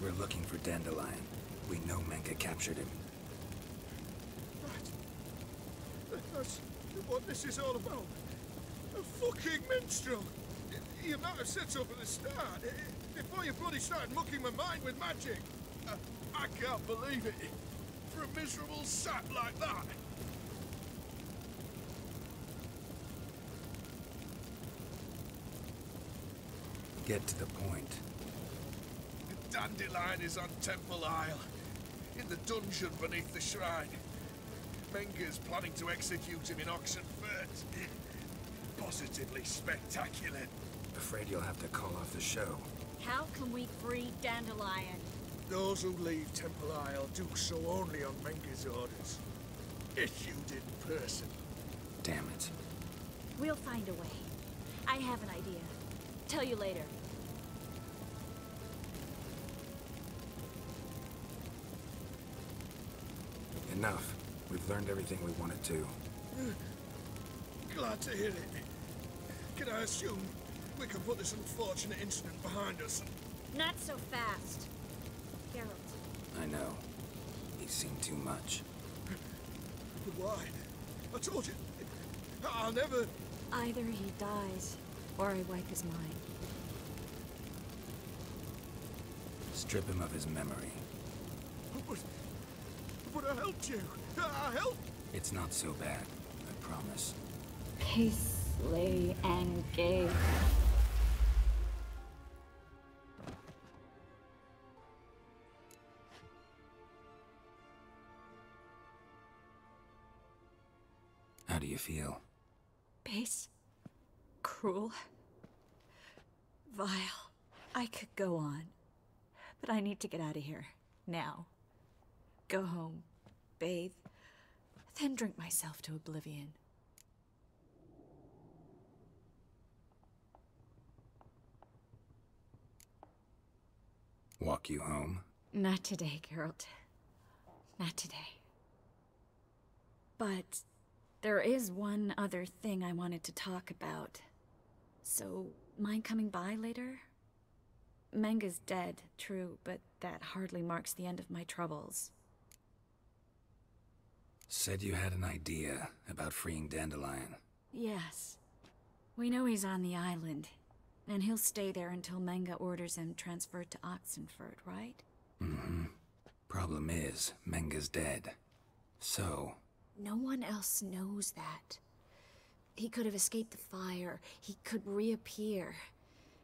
We're looking for Dandelion. We know Menge captured him. That's what this is all about. A fucking minstrel. You might have said so from the start. Before you bloody started mucking my mind with magic. I can't believe it. For a miserable sap like that. Get to the point. The Dandelion is on Temple Isle. In the dungeon beneath the shrine. Menge's planning to execute him in Oxenfurt. Positively spectacular. Afraid you'll have to call off the show. How can we free Dandelion? Those who leave Temple Isle do so only on Menge's orders. Issued in person. Damn it. We'll find a way. I have an idea. Tell you later. Enough. We've learned everything we wanted to. glad to hear it. Can I assume we can put this unfortunate incident behind us? Not so fast. Geralt. I know. He's seen too much. But why? I told you, I'll never... Either he dies, or I wipe his mind. Strip him of his memory. But I helped you. I helped... It's not so bad, I promise. Peacefully engage. How do you feel? Base. Cruel. Vile. I could go on. But I need to get out of here. Now. Go home. Bathe. Then drink myself to oblivion. Walk you home? Not today, Geralt. Not today. But there is one other thing I wanted to talk about. So, mind coming by later? Menga's dead, true, but that hardly marks the end of my troubles. Said you had an idea about freeing Dandelion. Yes. We know he's on the island, and he'll stay there until Menga orders him transferred to Oxenford, right? Mm-hmm. Problem is, Menga's dead. So... No one else knows that. He could have escaped the fire. He could reappear.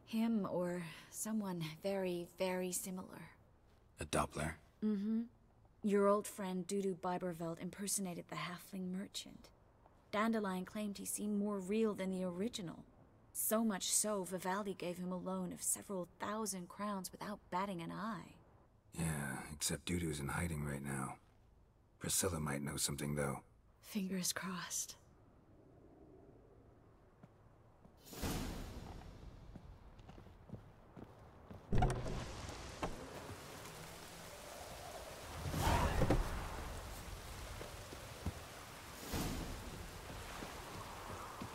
Him or someone very, very similar. A Doppler? Mm-hmm. Your old friend Dudu Biberveld impersonated the halfling merchant. Dandelion claimed he seemed more real than the original. So much so, Vivaldi gave him a loan of several thousand crowns without batting an eye. Yeah, except Dudu's in hiding right now. Priscilla might know something, though. Fingers crossed.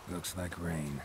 Looks like rain.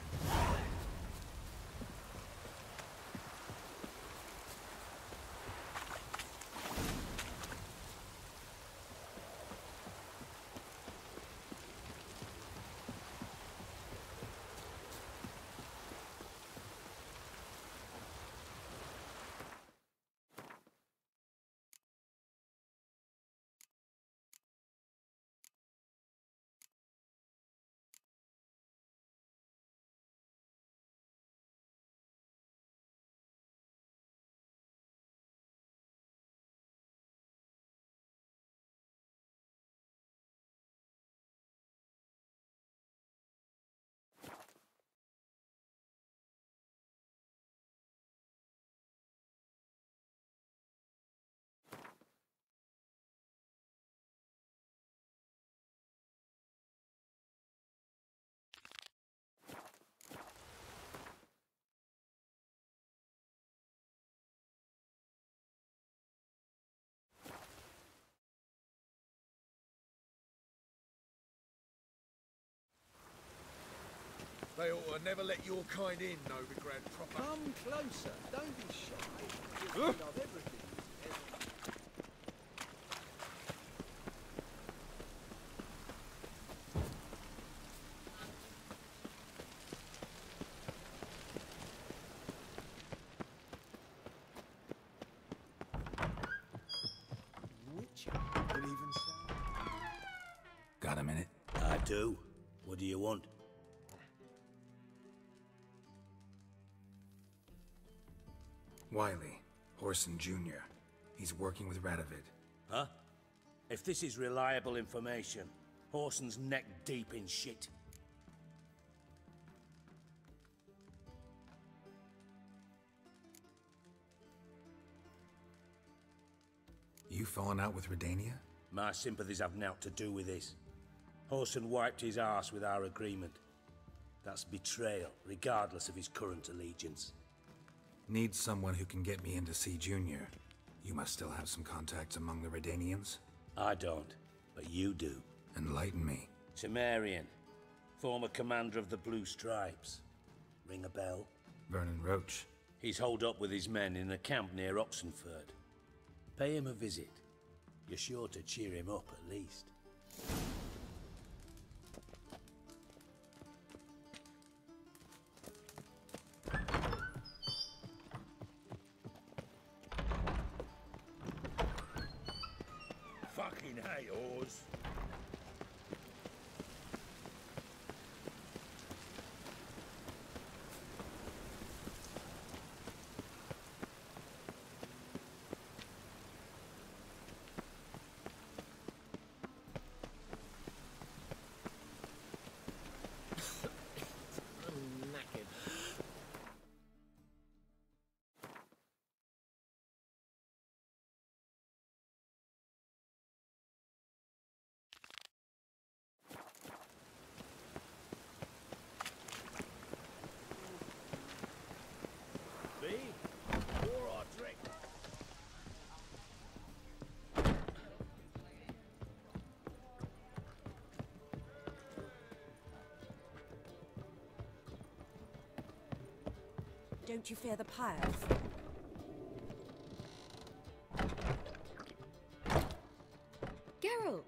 They ought to never let your kind in, Novigrad proper. Come closer. Don't be shy. You'll find out everything. Could even say. Got a minute? I do. What do you want? Wiley, Horson Jr. He's working with Radovid. Huh? If this is reliable information, Horson's neck deep in shit. You falling out with Redania? My sympathies have naught to do with this. Horson wiped his arse with our agreement. That's betrayal, regardless of his current allegiance. Need someone who can get me in to see Junior. You must still have some contacts among the Redanians? I don't, but you do. Enlighten me. Cimmerian. Former commander of the Blue Stripes. Ring a bell? Vernon Roach. He's holed up with his men in a camp near Oxenford. Pay him a visit. You're sure to cheer him up, at least. Fucking hey, Oz. Don't you fear the pyres? Geralt!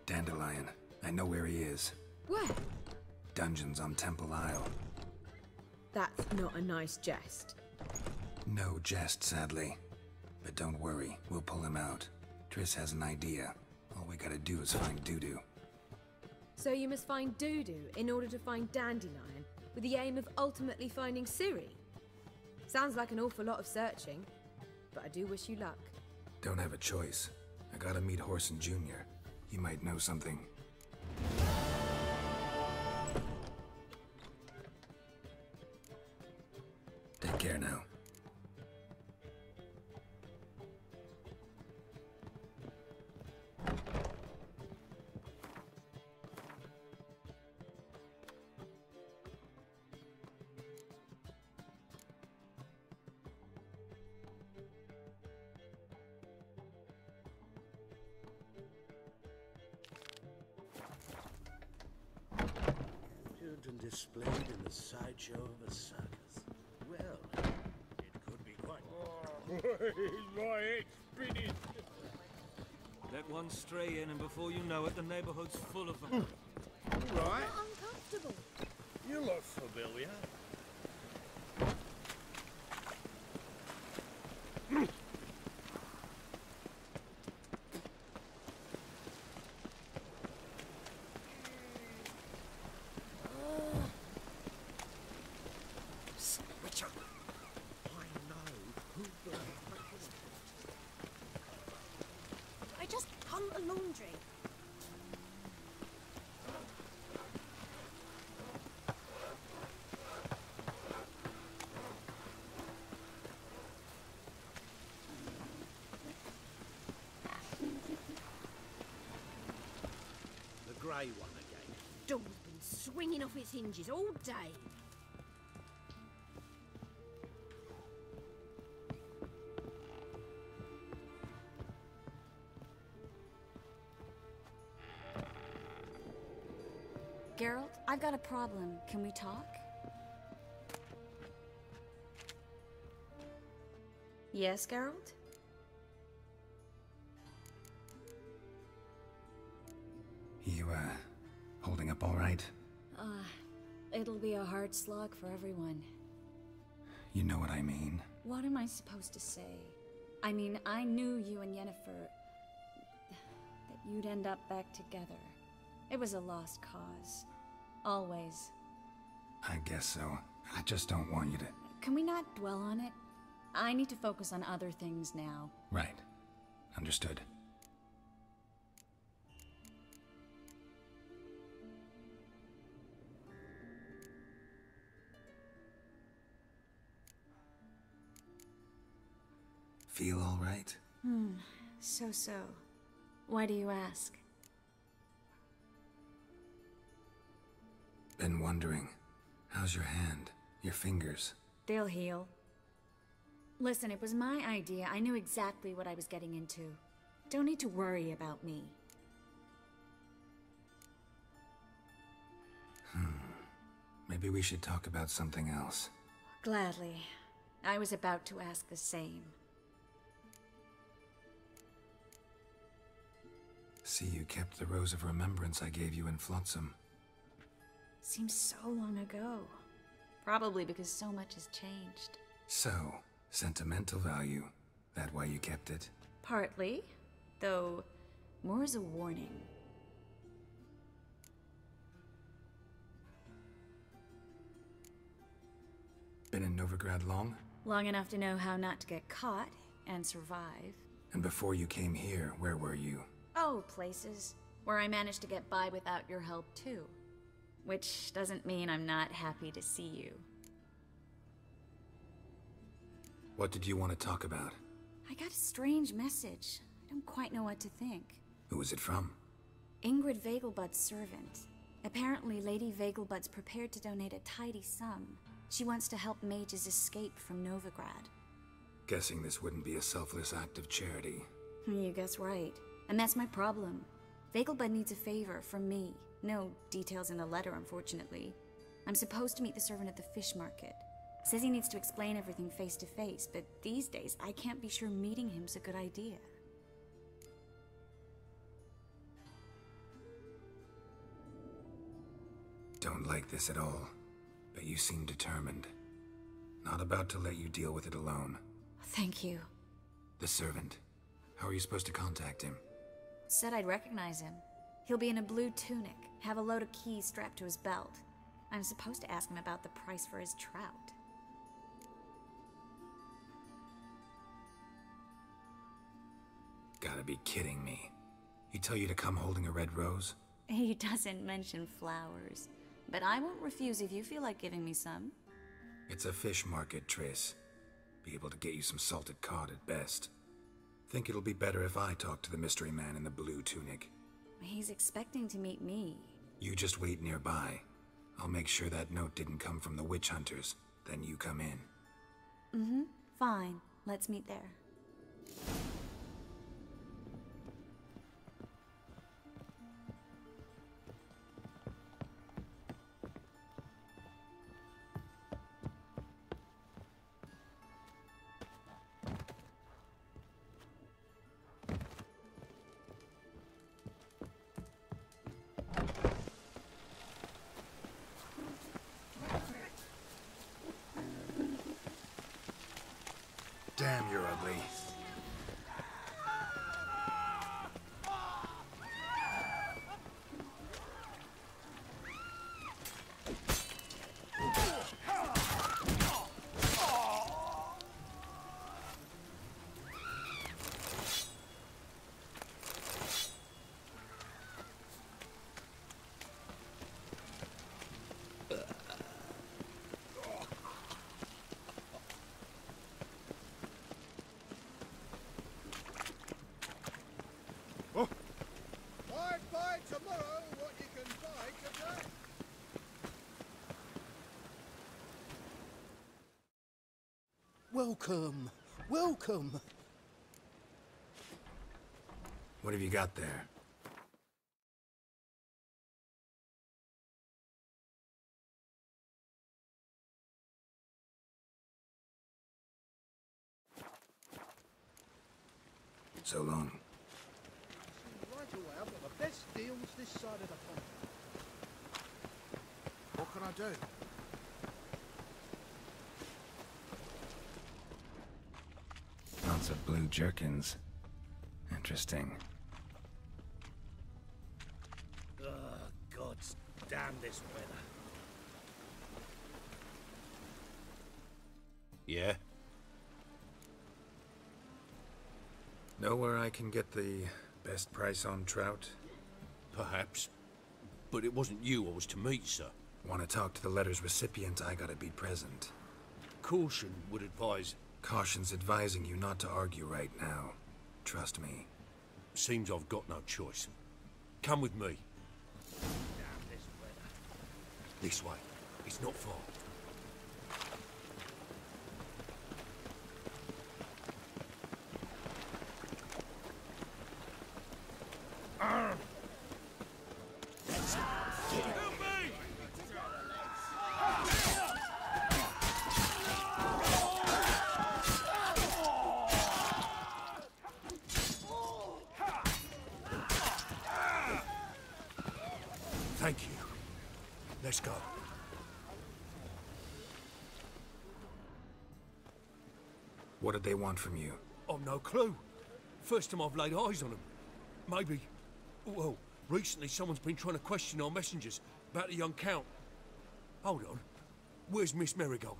Dandelion. I know where he is. Where? Dungeons on Temple Isle. That's not a nice jest. No jest, sadly. But don't worry, we'll pull him out. Triss has an idea. All we gotta do is find Dudu. So you must find Dudu in order to find Dandelion, with the aim of ultimately finding Ciri? Sounds like an awful lot of searching, but I do wish you luck. Don't have a choice. I gotta meet Horson Jr. He might know something. Take care now. Children displayed in the sideshow of a circus. Well, it could be quite... My head's spinning. Let one stray in, and before you know it, the neighborhood's full of them. All right. Not uncomfortable. You look familiar. I just hung the laundry. The grey one again. Door's been swinging off its hinges all day. Geralt, I've got a problem. Can we talk? Yes, Geralt? You, holding up all right? It'll be a hard slog for everyone. You know what I mean. What am I supposed to say? I mean, I knew you and Yennefer... that you'd end up back together. It was a lost cause. Always. I guess so. I just don't want you to... Can we not dwell on it? I need to focus on other things now. Right. Understood. Feel all right? So. Why do you ask? Been wondering. How's your hand? Your fingers? They'll heal. Listen, it was my idea. I knew exactly what I was getting into. Don't need to worry about me. Maybe we should talk about something else. Gladly. I was about to ask the same. See, you kept the rose of remembrance I gave you in Flotsam. Seems so long ago. Probably because so much has changed. So, sentimental value. That why you kept it? Partly, though more as a warning. Been in Novigrad long? Long enough to know how not to get caught and survive. And before you came here, where were you? Oh, places where I managed to get by without your help too. Which doesn't mean I'm not happy to see you. What did you want to talk about? I got a strange message. I don't quite know what to think. Who was it from? Ingrid Vegelbud's servant. Apparently, Lady Vegelbud's prepared to donate a tidy sum. She wants to help mages escape from Novigrad. Guessing this wouldn't be a selfless act of charity. You guess right. And that's my problem. Vegelbud needs a favor from me. No details in the letter, unfortunately. I'm supposed to meet the servant at the fish market. Says he needs to explain everything face to face, but these days I can't be sure meeting him's a good idea. Don't like this at all, but you seem determined. Not about to let you deal with it alone. Thank you. The servant. How are you supposed to contact him? Said I'd recognize him. He'll be in a blue tunic, have a load of keys strapped to his belt. I'm supposed to ask him about the price for his trout. Gotta be kidding me. He tell you to come holding a red rose? He doesn't mention flowers, but I won't refuse if you feel like giving me some. It's a fish market, Triss. Be able to get you some salted cod at best. Think it'll be better if I talk to the mystery man in the blue tunic. He's expecting to meet me. You just wait nearby. I'll make sure that note didn't come from the witch hunters. Then you come in. Mm-hmm. Fine. Let's meet there. Damn, you're ugly. Tomorrow, what you can buy today. Welcome. Welcome. What have you got there? So long. Right away, I've got the best deals this side of the pond. What can I do? Lots of blue jerkins. Interesting. Ugh, God damn this weather. Yeah? Know where I can get the best price on trout? Perhaps. But it wasn't you I was to meet, sir. Want to talk to the letter's recipient, I gotta be present. Caution would advise... Caution's advising you not to argue right now. Trust me. Seems I've got no choice. Come with me. Damn this weather. This way. It's not far. Thank you. Let's go. What did they want from you? I've no clue. First time I've laid eyes on them. Maybe... Well, recently someone's been trying to question our messengers about the young Count. Hold on. Where's Miss Marigold?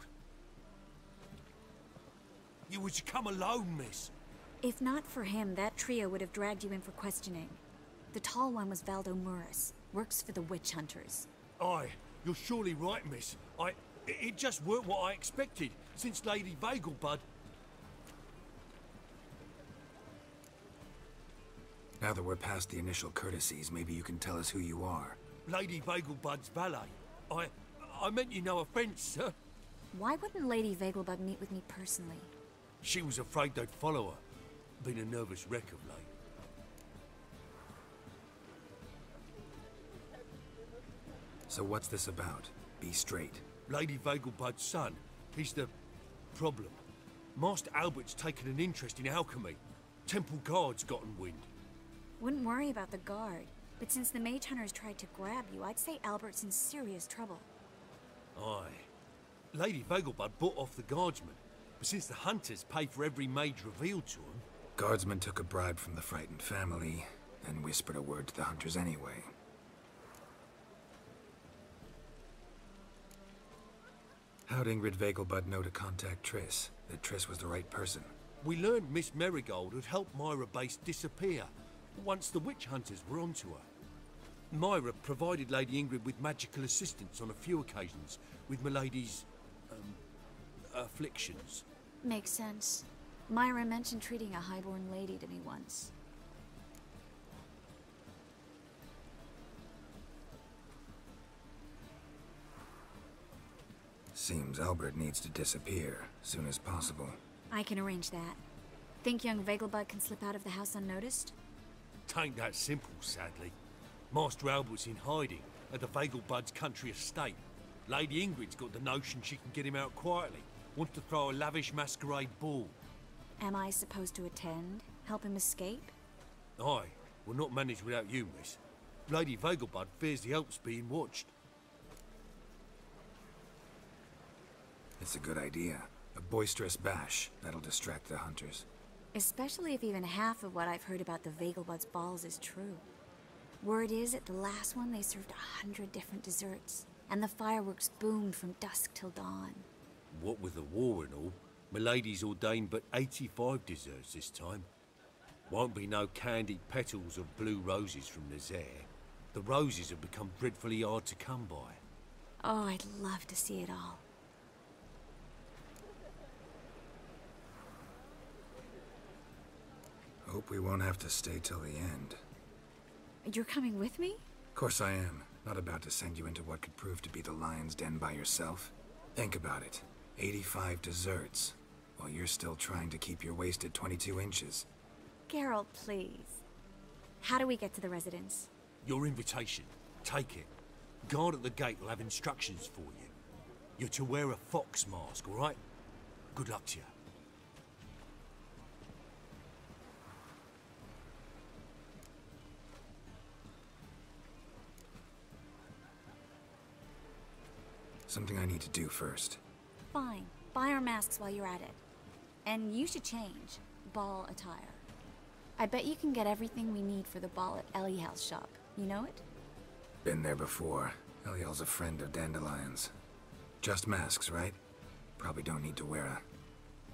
You was to come alone, miss. If not for him, that trio would have dragged you in for questioning. The tall one was Valdo Muris. Works for the witch hunters. Aye, you're surely right, miss. It just weren't what I expected, since Lady Vagelbud... Now that we're past the initial courtesies, maybe you can tell us who you are. Lady Vagelbud's valet. I meant you no offence, sir. Why wouldn't Lady Vagelbud meet with me personally? She was afraid they'd follow her. Been a nervous wreck of late. So what's this about? Be straight. Lady Vagelbud's son. He's the problem. Master Albert's taken an interest in alchemy. Temple Guard's gotten wind. Wouldn't worry about the guard, but since the mage hunters tried to grab you, I'd say Albert's in serious trouble. Aye. Lady Vagelbud bought off the guardsmen, but since the hunters pay for every mage revealed to them... Guardsmen took a bribe from the frightened family, and whispered a word to the hunters anyway. How'd Ingrid Vagelbud know to contact Triss? That Triss was the right person? We learned Miss Marigold had helped Myra Base disappear once the witch hunters were onto her. Myra provided Lady Ingrid with magical assistance on a few occasions with Milady's... afflictions. Makes sense. Myra mentioned treating a highborn lady to me once. Seems Albert needs to disappear soon as possible. I can arrange that. Think young Vagelbud can slip out of the house unnoticed? Tain't that simple, sadly. Master Albert's in hiding at the Vagelbud's country estate. Lady Ingrid's got the notion she can get him out quietly. Wants to throw a lavish masquerade ball. Am I supposed to attend? Help him escape? Aye, we'll not manage without you, miss. Lady Vagelbud fears the Alps being watched. It's a good idea. A boisterous bash. That'll distract the hunters. Especially if even half of what I've heard about the Vagelbud's balls is true. Word is, at the last one they served 100 different desserts, and the fireworks boomed from dusk till dawn. What with the war and all, Milady's ordained but 85 desserts this time. Won't be no candied petals of blue roses from Nazaire. The roses have become dreadfully hard to come by. Oh, I'd love to see it all. Hope we won't have to stay till the end. You're coming with me? Of course I am. Not about to send you into what could prove to be the lion's den by yourself. Think about it. 85 desserts, while you're still trying to keep your waist at 22 inches. Geralt, please. How do we get to the residence? Your invitation. Take it. Guard at the gate will have instructions for you. You're to wear a fox mask, all right? Good luck to you. Something I need to do first. Fine. Buy our masks while you're at it. And you should change. Ball attire. I bet you can get everything we need for the ball at Eliel's shop. You know it? Been there before. Eliel's a friend of Dandelion's. Just masks, right? Probably don't need to wear a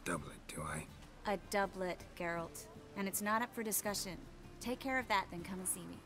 doublet, do I? A doublet, Geralt. And it's not up for discussion. Take care of that, then come and see me.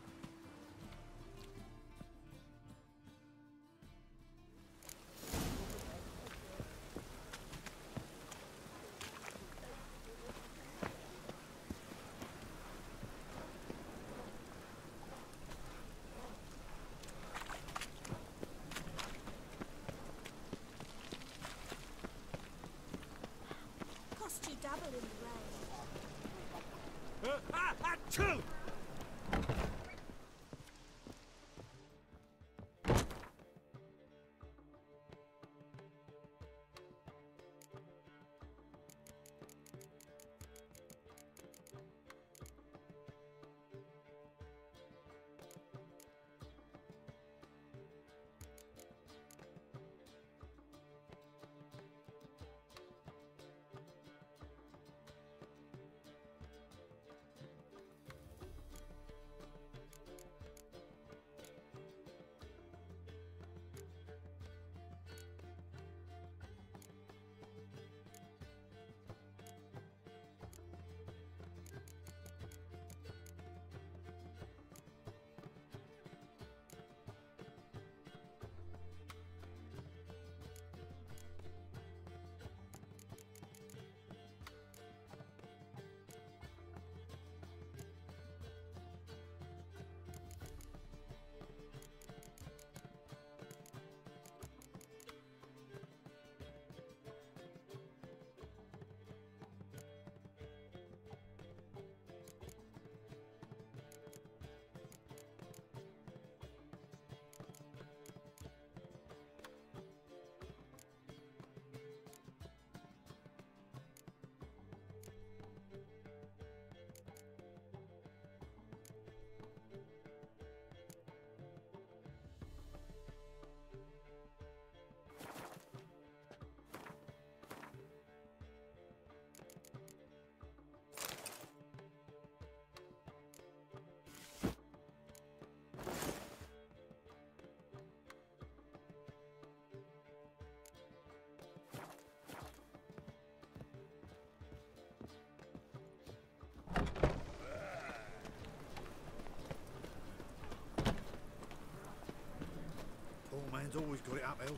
I'd always got it uphill.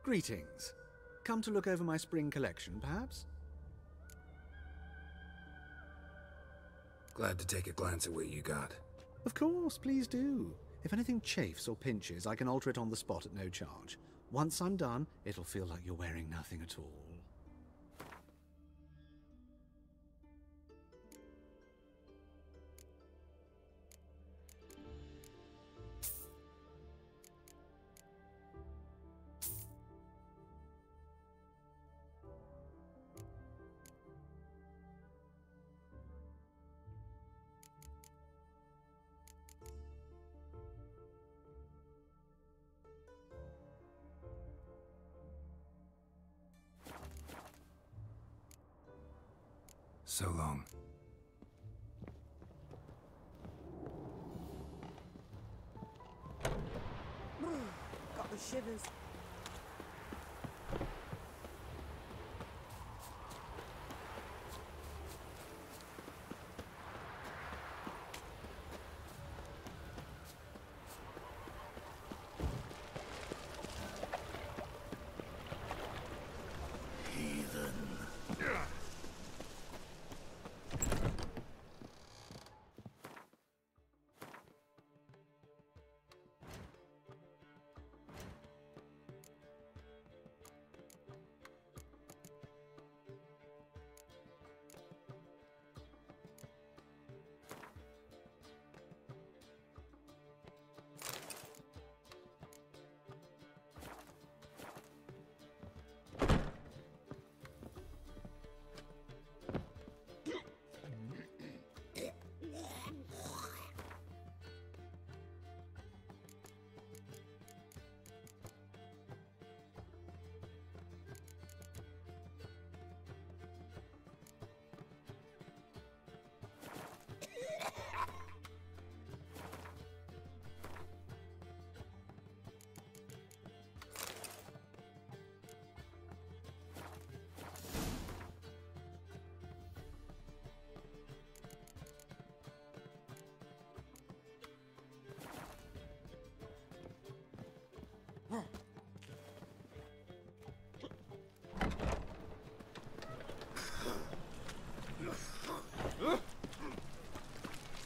Greetings. Come to look over my spring collection, perhaps? Glad to take a glance at what you got. Of course, please do. If anything chafes or pinches, I can alter it on the spot at no charge. Once I'm done, it'll feel like you're wearing nothing at all. So long. Got the shivers.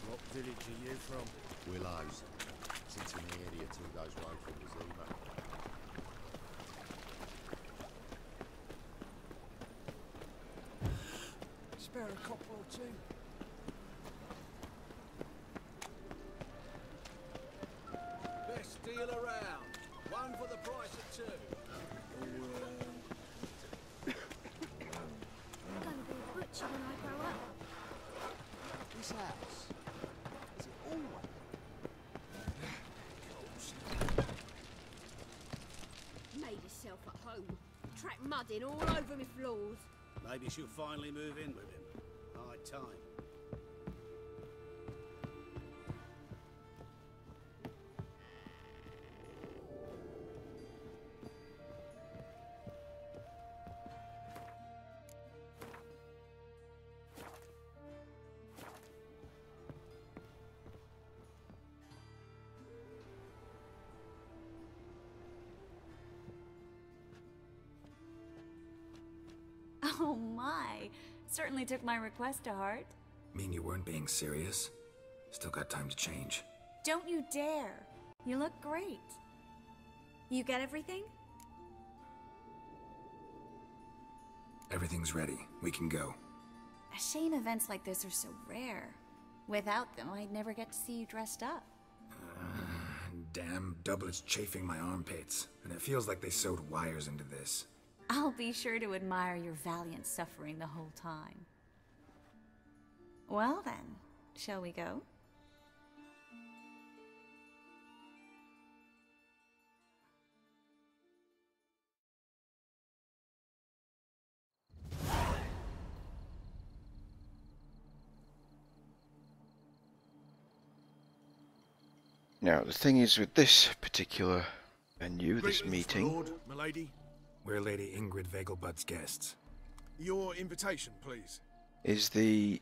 What village are you from? Willows. Sits in the area 2 days away from the Zima. Spare a copper or two. Best deal around. One for the price of two. I'm gonna be a butcher when I grow up. This house. Is it always? Made herself at home. Track mud in all over me floors. Maybe she'll finally move in with him. High time. Oh my! Certainly took my request to heart. Mean you weren't being serious? Still got time to change. Don't you dare! You look great. You get everything? Everything's ready. We can go. A shame events like this are so rare. Without them, I'd never get to see you dressed up. Damn doublets chafing my armpits, and it feels like they sewed wires into this. I'll be sure to admire your valiant suffering the whole time. Well then, shall we go? Now, the thing is with this particular venue, this Greetings, meeting... Lord, milady. We're Lady Ingrid Vegelbud's guests. Your invitation, please. is the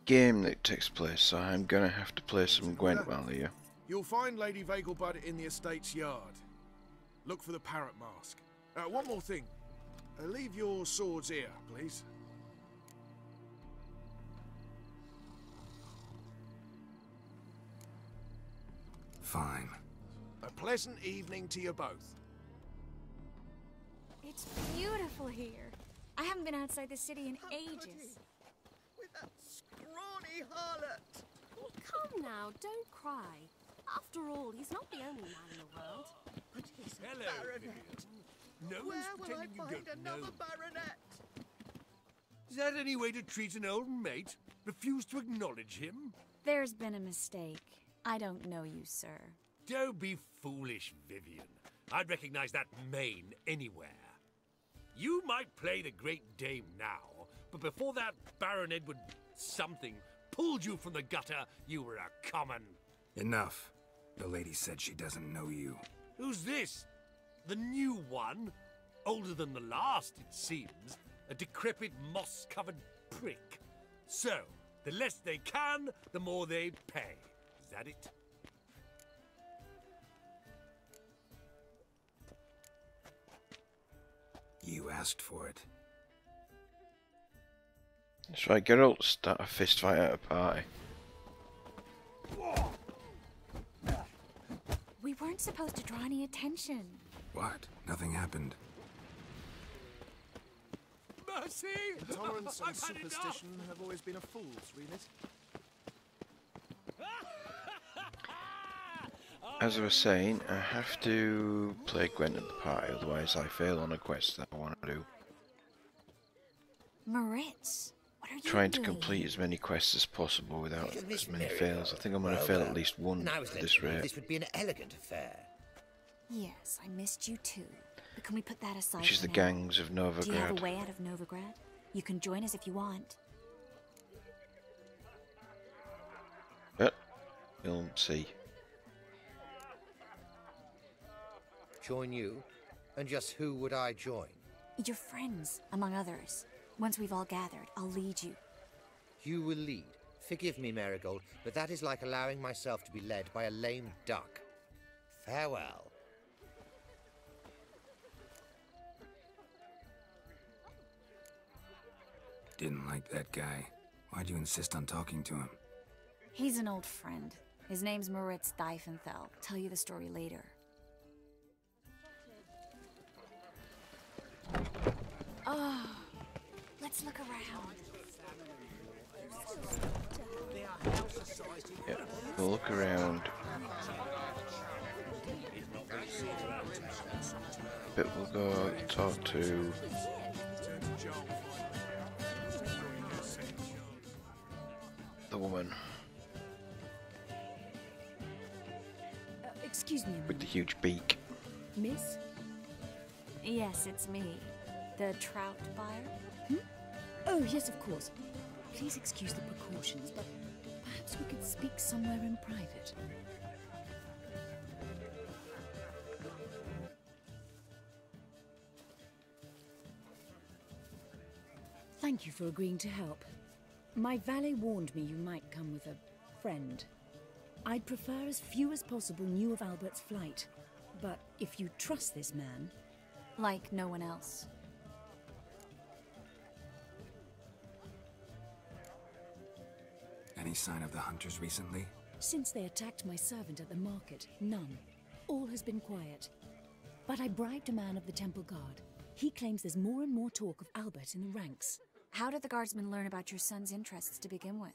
game that takes place, so I'm gonna have to play some Gwent while here. You'll find Lady Vegelbud in the estate's yard. Look for the parrot mask. One more thing. Leave your swords here, please. Fine. A pleasant evening to you both. It's beautiful here. I haven't been outside the city in ages. With that scrawny harlot. Oh, come now, don't cry. After all, he's not the only man in the world. But he's a Hello, baronet. No Where one's will I pretending you find don't another know. baronet? Is that any way to treat an old mate? Refuse to acknowledge him? There's been a mistake. I don't know you, sir. Don't be foolish, Vivian. I'd recognize that mane anywhere. You might play the Great Dame now, but before that Baron Edward something pulled you from the gutter, you were a common... Enough. The lady said she doesn't know you. Who's this? The new one? Older than the last, it seems. A decrepit, moss-covered prick. So, the less they can, the more they pay. Is that it? You asked for it. That's right, Geralt, start a fist fight at a party. We weren't supposed to draw any attention. What? Nothing happened. Mercy! Intolerance and I've had enough! superstition have always been a fool's remit. As I was saying, I have to play Gwent at the party, otherwise I fail on a quest that I want to do. Moritz, what are you Trying to doing? complete as many quests as possible without as many fails. I think I'm going to fail at least one I was at led this to believe rate. this would be an elegant affair. Yes, I missed you too. But can we put that aside Which is for the now? gangs of Do you have Novigrad. a way out of Novigrad? You can join us if you want. But you'll see. Join you? And just who would I join? Your friends, among others. Once we've all gathered, I'll lead you. You will lead. Forgive me, Marigold, but that is like allowing myself to be led by a lame duck. Farewell. Didn't like that guy. Why'd you insist on talking to him? He's an old friend. His name's Moritz Diefenthal. Tell you the story later. Oh, let's look around. Yeah, we'll look around. But we'll go talk to the woman Excuse me, with the huge beak. miss? Yes, it's me. The trout buyer? Oh, yes, of course. Please excuse the precautions, but perhaps we could speak somewhere in private. Thank you for agreeing to help. My valet warned me you might come with a friend. I'd prefer as few as possible knew of Albert's flight, but if you trust this man... Like no one else. Any sign of the hunters recently? Since they attacked my servant at the market, none. All has been quiet. But I bribed a man of the Temple Guard. He claims there's more and more talk of Albert in the ranks. How did the guardsmen learn about your son's interests to begin with?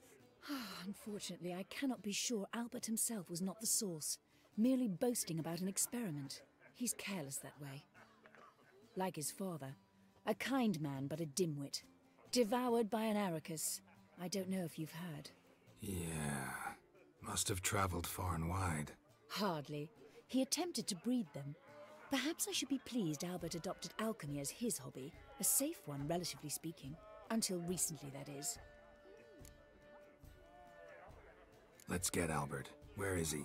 Unfortunately, I cannot be sure Albert himself was not the source, merely boasting about an experiment. He's careless that way. Like his father, a kind man but a dimwit. Devoured by an Arrakis. I don't know if you've heard. Yeah. Must have traveled far and wide. Hardly. He attempted to breed them. Perhaps I should be pleased Albert adopted alchemy as his hobby. A safe one, relatively speaking. Until recently, that is. Let's get Albert. Where is he?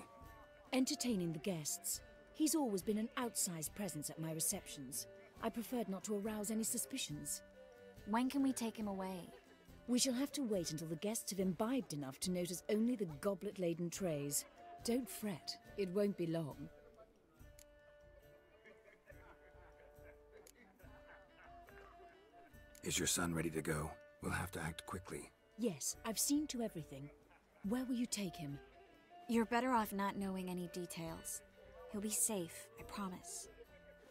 Entertaining the guests. He's always been an outsized presence at my receptions. I preferred not to arouse any suspicions. When can we take him away? We shall have to wait until the guests have imbibed enough to notice only the goblet-laden trays. Don't fret, it won't be long. Is your son ready to go? We'll have to act quickly. Yes, I've seen to everything. Where will you take him? You're better off not knowing any details. He'll be safe, I promise.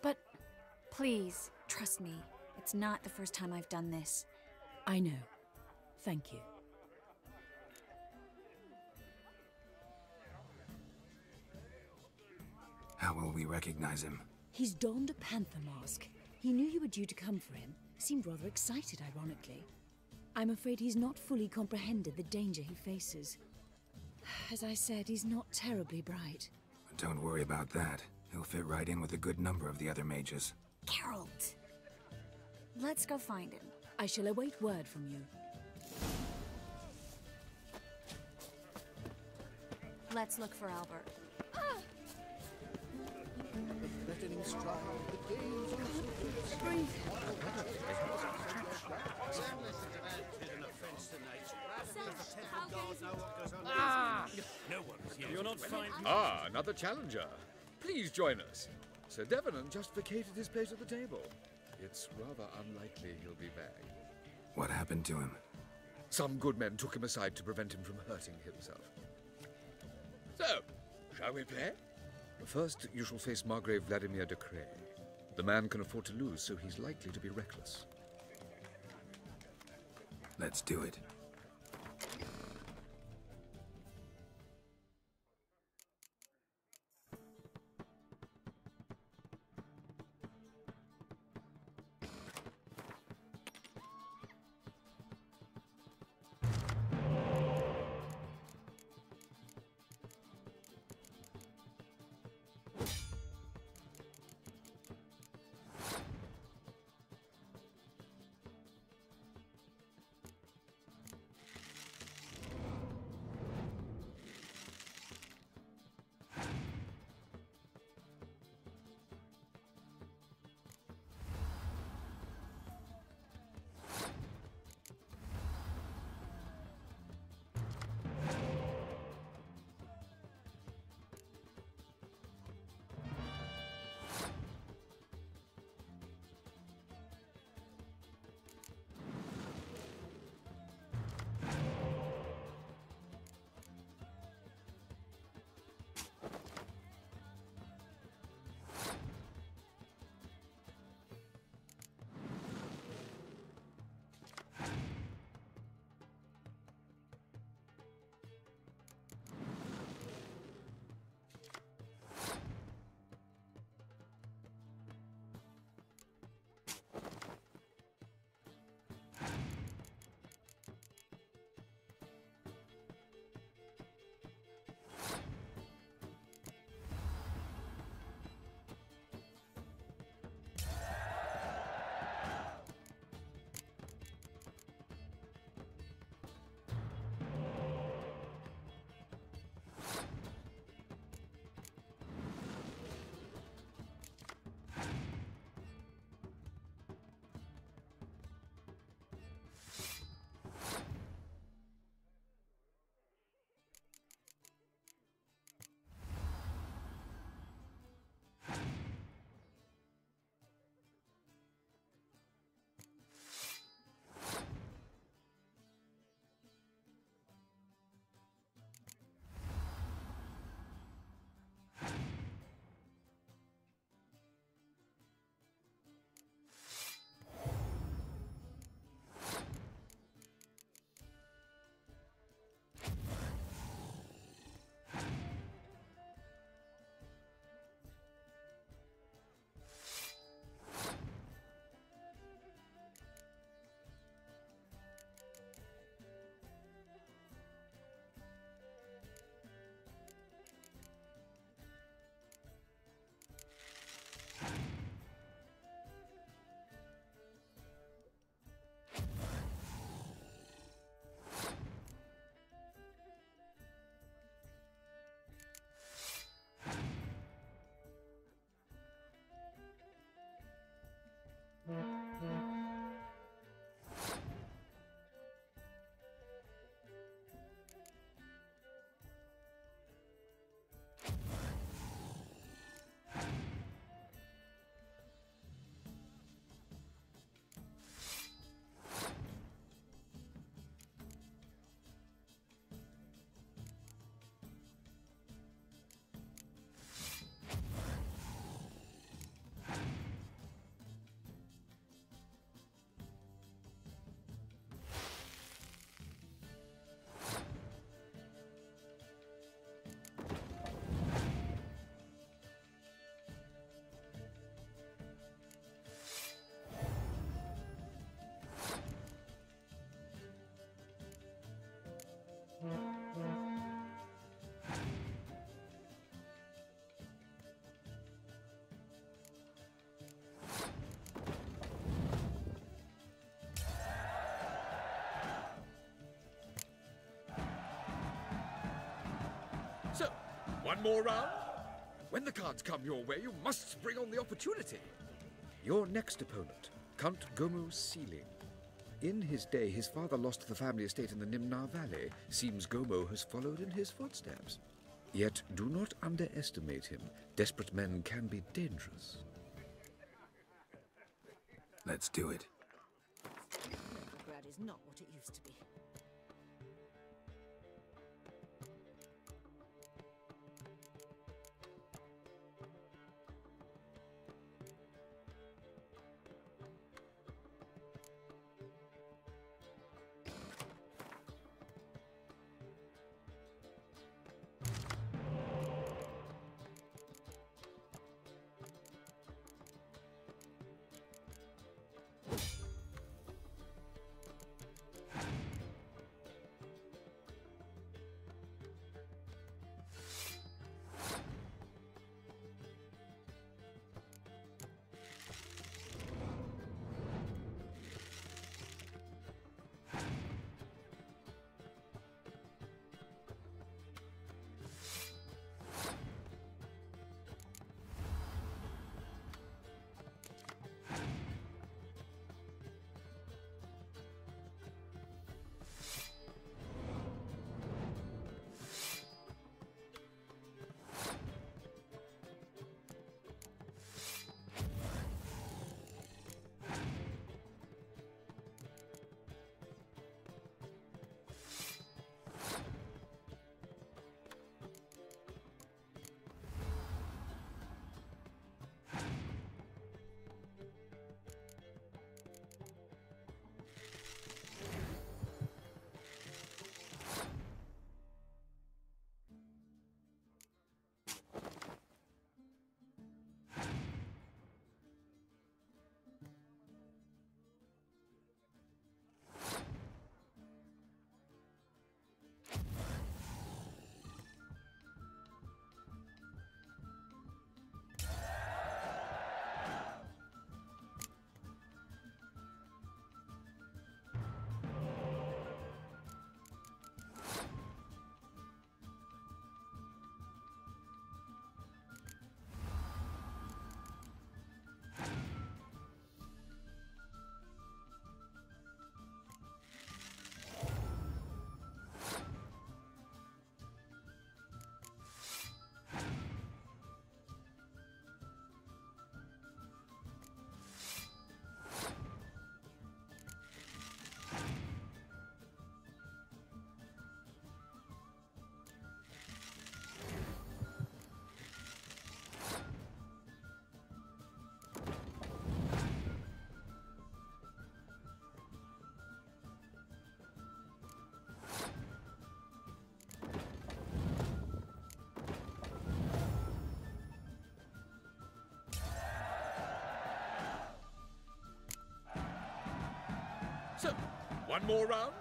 But... Please, trust me. It's not the first time I've done this. I know. Thank you. How will we recognize him? He's donned a panther mask. He knew you were due to come for him. Seemed rather excited, ironically. I'm afraid he's not fully comprehended the danger he faces. As I said, he's not terribly bright. Don't worry about that. He'll fit right in with a good number of the other mages. Geralt! Let's go find him. I shall await word from you. Let's look for Albert. No one's here. You're not finding... Ah, another challenger. Please join us. Sir Devenant just vacated his place at the table. It's rather unlikely he'll be back. What happened to him? Some good men took him aside to prevent him from hurting himself. So, shall we play? First, you shall face Margrave Vladimir de Cray. The man can afford to lose, so he's likely to be reckless. Let's do it. One more round? When the cards come your way, you must spring on the opportunity. Your next opponent, Count Gomo Sealing. In his day, his father lost the family estate in the Nimnar Valley. Seems Gomo has followed in his footsteps. Yet do not underestimate him. Desperate men can be dangerous. Let's do it. Novigrad is not what it used to be. So, one more round?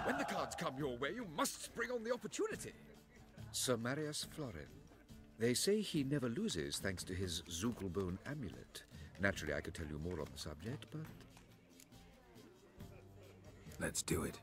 When the cards come your way, you must spring on the opportunity. Sir Marius Florin. They say he never loses thanks to his Zugelbone amulet. Naturally, I could tell you more on the subject, but... Let's do it.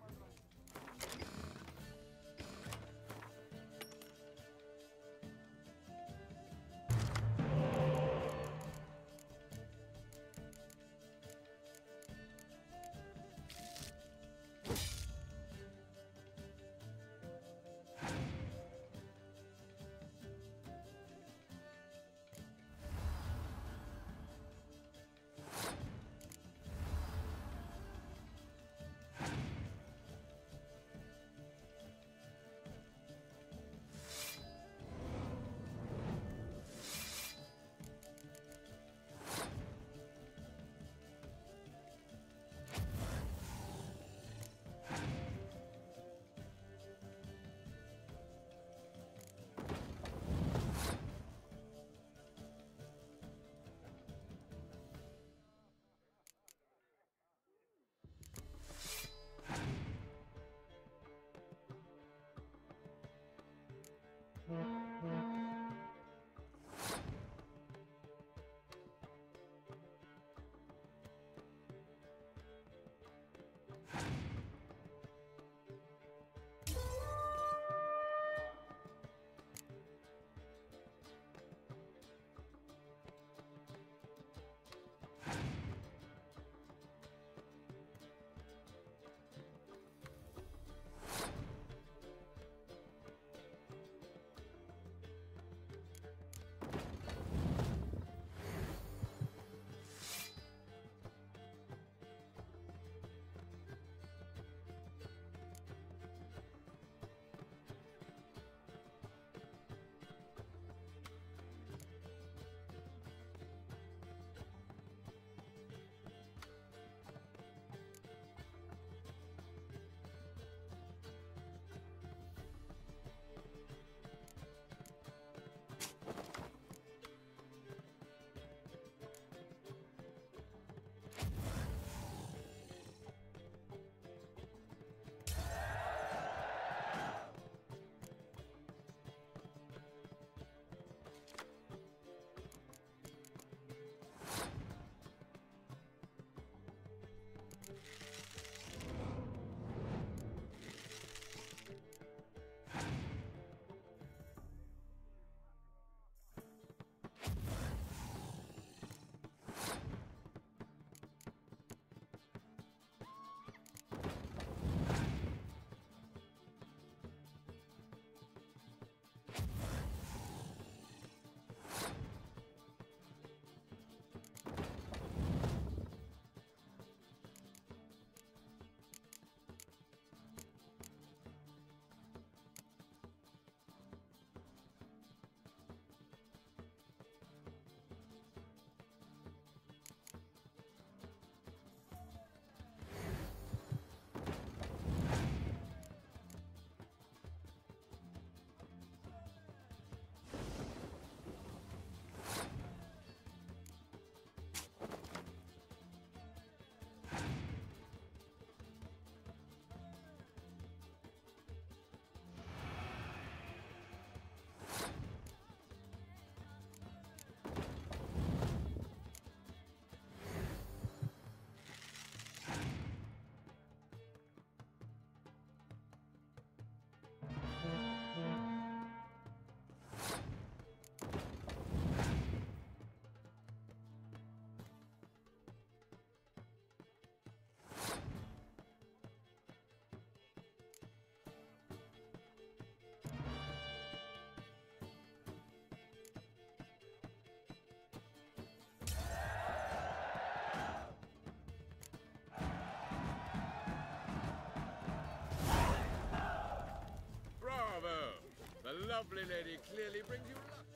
lovely lady clearly brings you luck.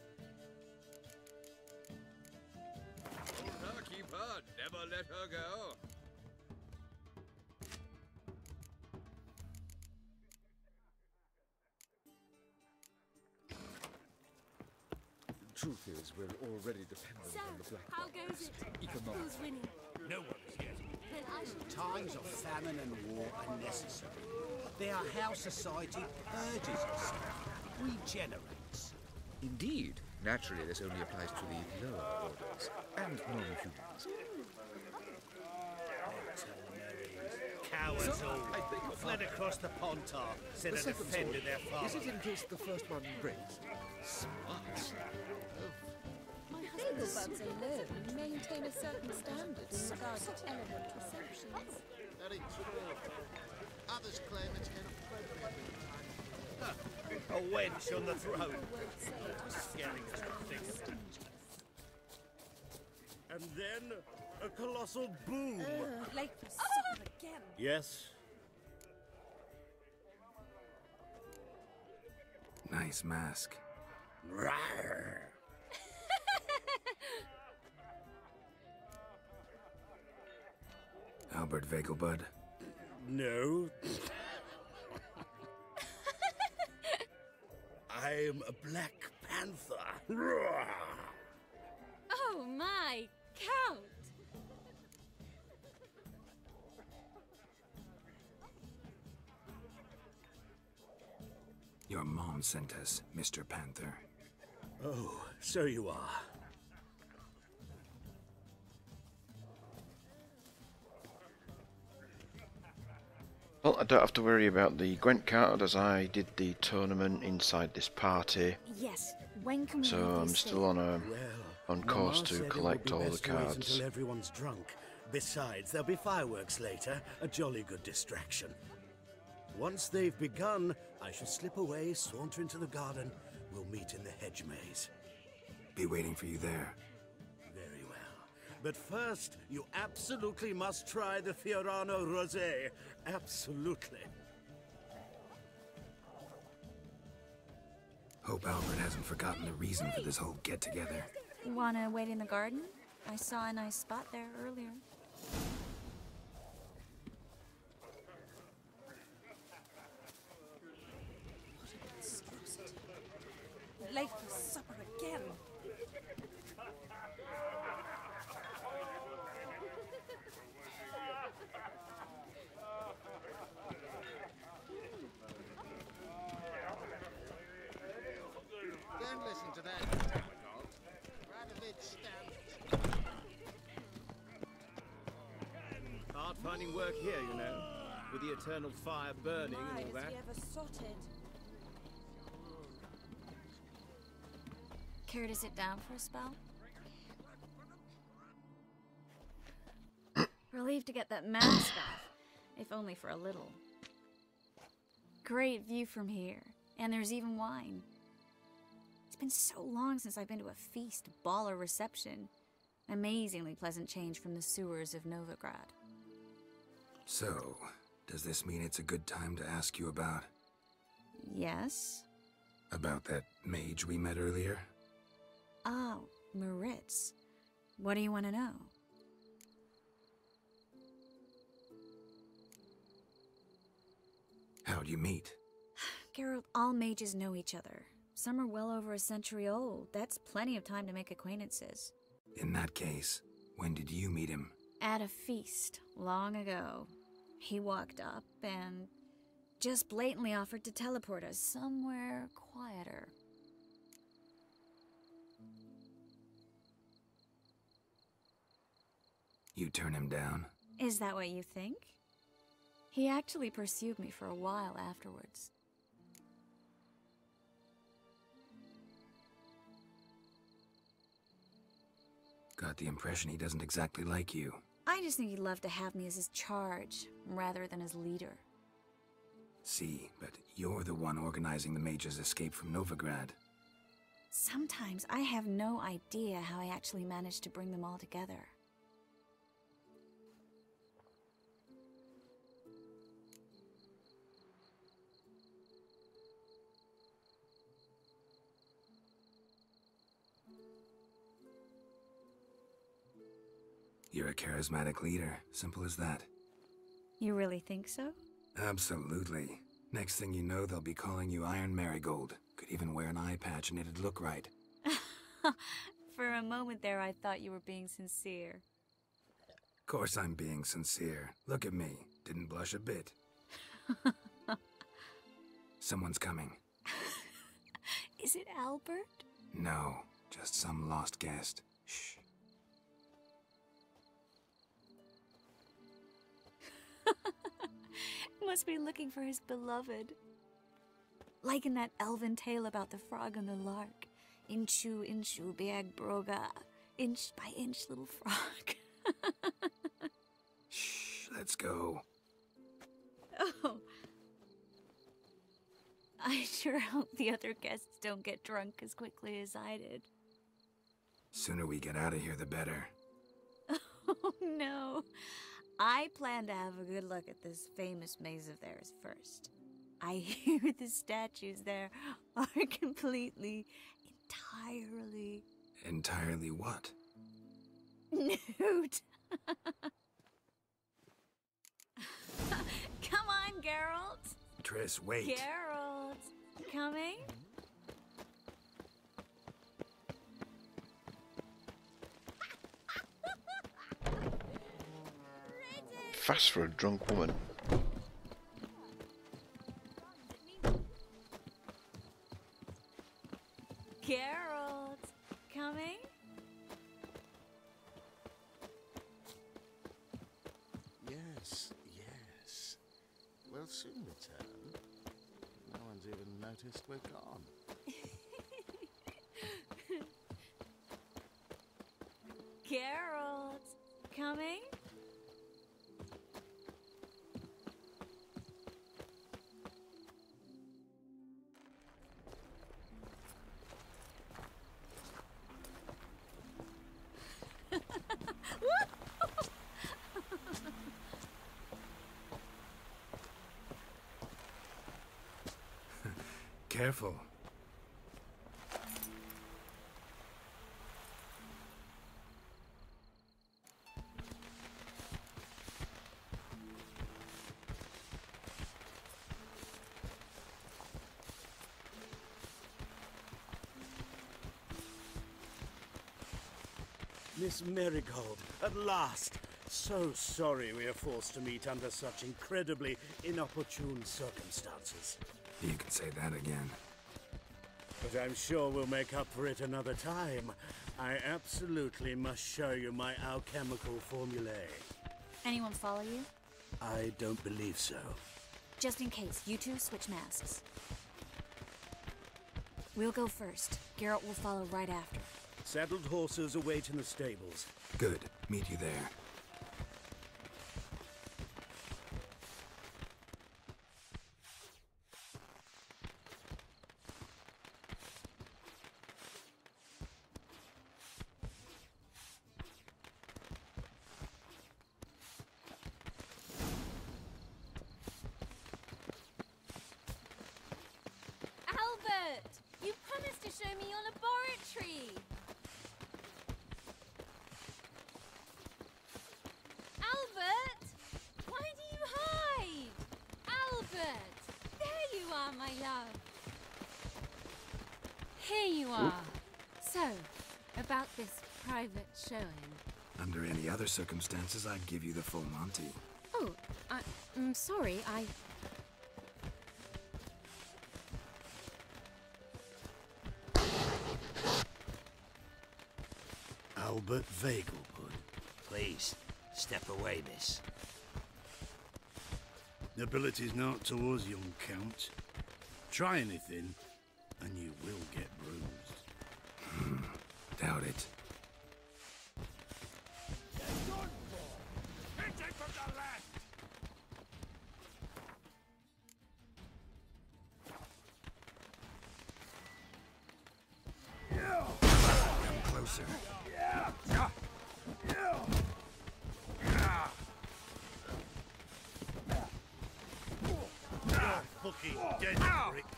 Hold her, keep her, never let her go. Truth is, we're already dependent So, on the Black how goes it? Economics. Who's winning? No one is yet. Then I shall... Times of famine and war are necessary. They are how society purges itself, regenerates. Indeed. Naturally, this only applies to the lower orders and non-humans. Cowards So, all. I beg your Fled pardon. across the Pontar, instead The of second defending sword. their father. Is it in case the first one breaks? Smart. Fablebug's alone maintain a certain standard in regard to element receptions. Very true. Others claim it's inappropriate. A wench on the throne. Scaring us to think. And then a colossal boom. Late for supper again. Yes. Nice mask. Rawr. Albert Vegelbud. No. I'm a Black Panther. Rawr. Oh my, Count! Your mom sent us, Mr. Panther. Oh, so you are. Well, I don't have to worry about the Gwent card as I did the tournament inside this party. Yes, when can we So have I'm this still on on course to collect all the cards. Until everyone's drunk. Besides, there'll be fireworks later, a jolly good distraction. Once they've begun, I shall slip away, saunter into the garden. We'll meet in the hedge maze. Be waiting for you there. Very well. But first, you absolutely must try the Fiorano Rosé. Absolutely. Hope Albert hasn't forgotten the reason for this whole get-together. Wanna wait in the garden? I saw a nice spot there earlier. Late for supper again. Don't listen to that, Termagant. Radovich stands. Hard finding work here, you know, with the eternal fire burning and all that. ever sotted? Care to sit down for a spell? Relieved to get that mask off, if only for a little. Great view from here, and there's even wine. It's been so long since I've been to a feast, ball, or reception. Amazingly pleasant change from the sewers of Novigrad. So, does this mean it's a good time to ask you about... Yes? about that mage we met earlier? Oh, Maritz. What do you want to know? How'd you meet? Geralt, all mages know each other. Some are well over a century old. That's plenty of time to make acquaintances. In that case, when did you meet him? At a feast, long ago. He walked up and just blatantly offered to teleport us somewhere quieter. You turn him down? Is that what you think? He actually pursued me for a while afterwards. Got the impression he doesn't exactly like you. I just think he'd love to have me as his charge, rather than as leader. See, but you're the one organizing the mage's escape from Novigrad. Sometimes I have no idea how I actually managed to bring them all together. You're a charismatic leader. Simple as that. You really think so? Absolutely. Next thing you know, they'll be calling you Iron Marigold. Could even wear an eye patch and it'd look right. For a moment there, I thought you were being sincere. Of course I'm being sincere. Look at me. Didn't blush a bit. Someone's coming. Is it Albert? No, just some lost guest. Shh. Must be looking for his beloved. Like in that elven tale about the frog and the lark. Inchu, inchu, biag broga. Inch by inch, little frog. Shh, let's go. Oh. I sure hope the other guests don't get drunk as quickly as I did. Sooner we get out of here, the better. Oh, no. I plan to have a good look at this famous maze of theirs first. I hear the statues there are completely, entirely... Entirely what? Nude. Come on, Geralt. Triss, wait. Geralt, coming? Fast for a drunk woman. Geralt, coming? Yes, yes. We'll soon return. No one's even noticed we're gone. Geralt, coming? Careful. Miss Marigold, at last! So sorry we are forced to meet under such incredibly inopportune circumstances. You can say that again. But I'm sure we'll make up for it another time. I absolutely must show you my alchemical formulae. Anyone follow you? I don't believe so. Just in case, you two switch masks. We'll go first. Geralt will follow right after. Saddled horses await in the stables. Good. Meet you there. Albert! You promised to show me your laboratory! Albert! Why do you hide? Albert! There you are, my love. Here you are. So, about this private showing. Under any other circumstances, I'd give you the full Monty. Oh, I'm sorry, Albert Vegelbud. Please, step away, miss. Nobility's not towards young Count. Try anything, and you will get bruised. Doubt it. Hitting from the left! Come closer. Fucking dead prick.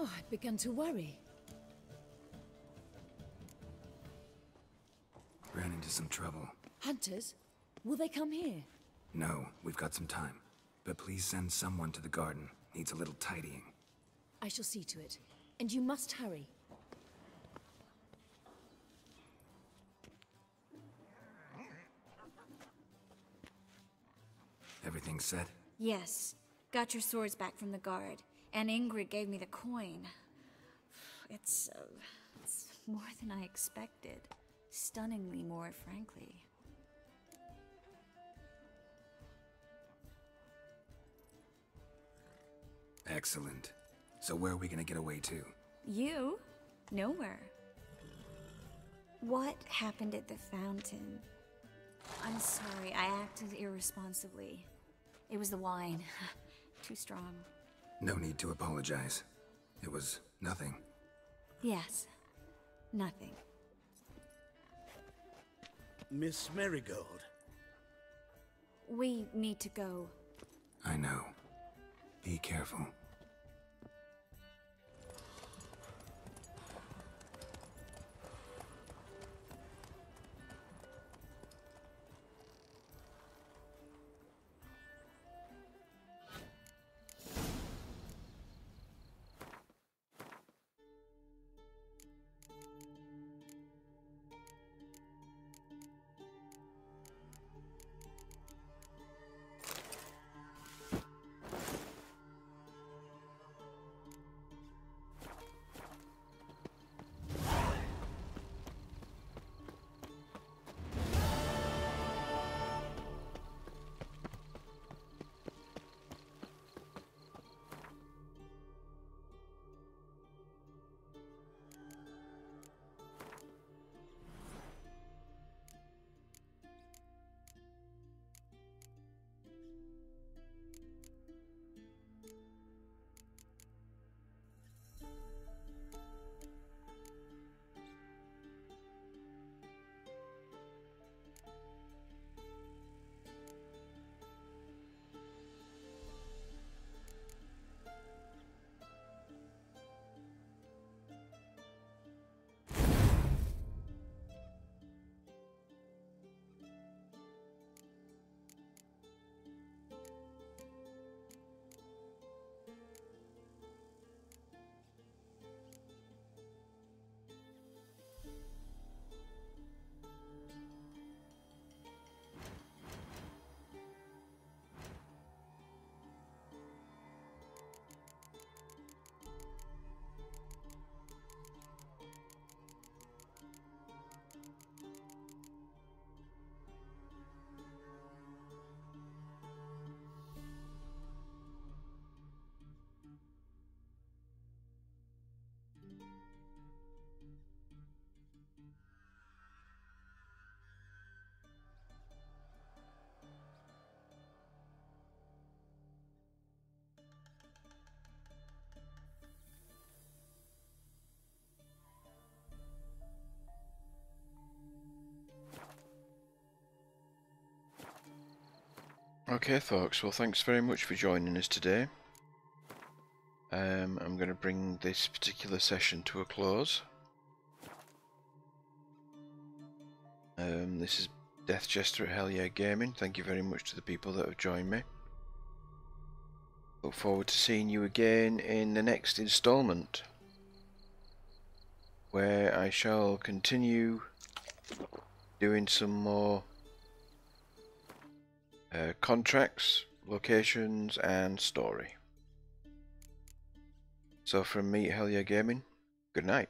Oh, I'd begun to worry. Ran into some trouble. Hunters? Will they come here? No, we've got some time. But please send someone to the garden. Needs a little tidying. I shall see to it. And you must hurry. Everything set? Yes. Got your swords back from the guard. And Ingrid gave me the coin. It's more than I expected. Stunningly more, frankly. Excellent. So where are we gonna get away to? You? Nowhere. What happened at the fountain? I'm sorry, I acted irresponsibly. It was the wine. Too strong. No need to apologize. It was nothing. Yes. Nothing. Miss Marigold. We need to go. I know. Be careful. Okay folks, well thanks very much for joining us today. I'm going to bring this particular session to a close. This is Death Jester at Hyel Yeh Gaming. Thank you very much to the people that have joined me. Look forward to seeing you again in the next installment, where I shall continue doing some more contracts, locations and story. So from me at Hyel Yeh Gaming, good night.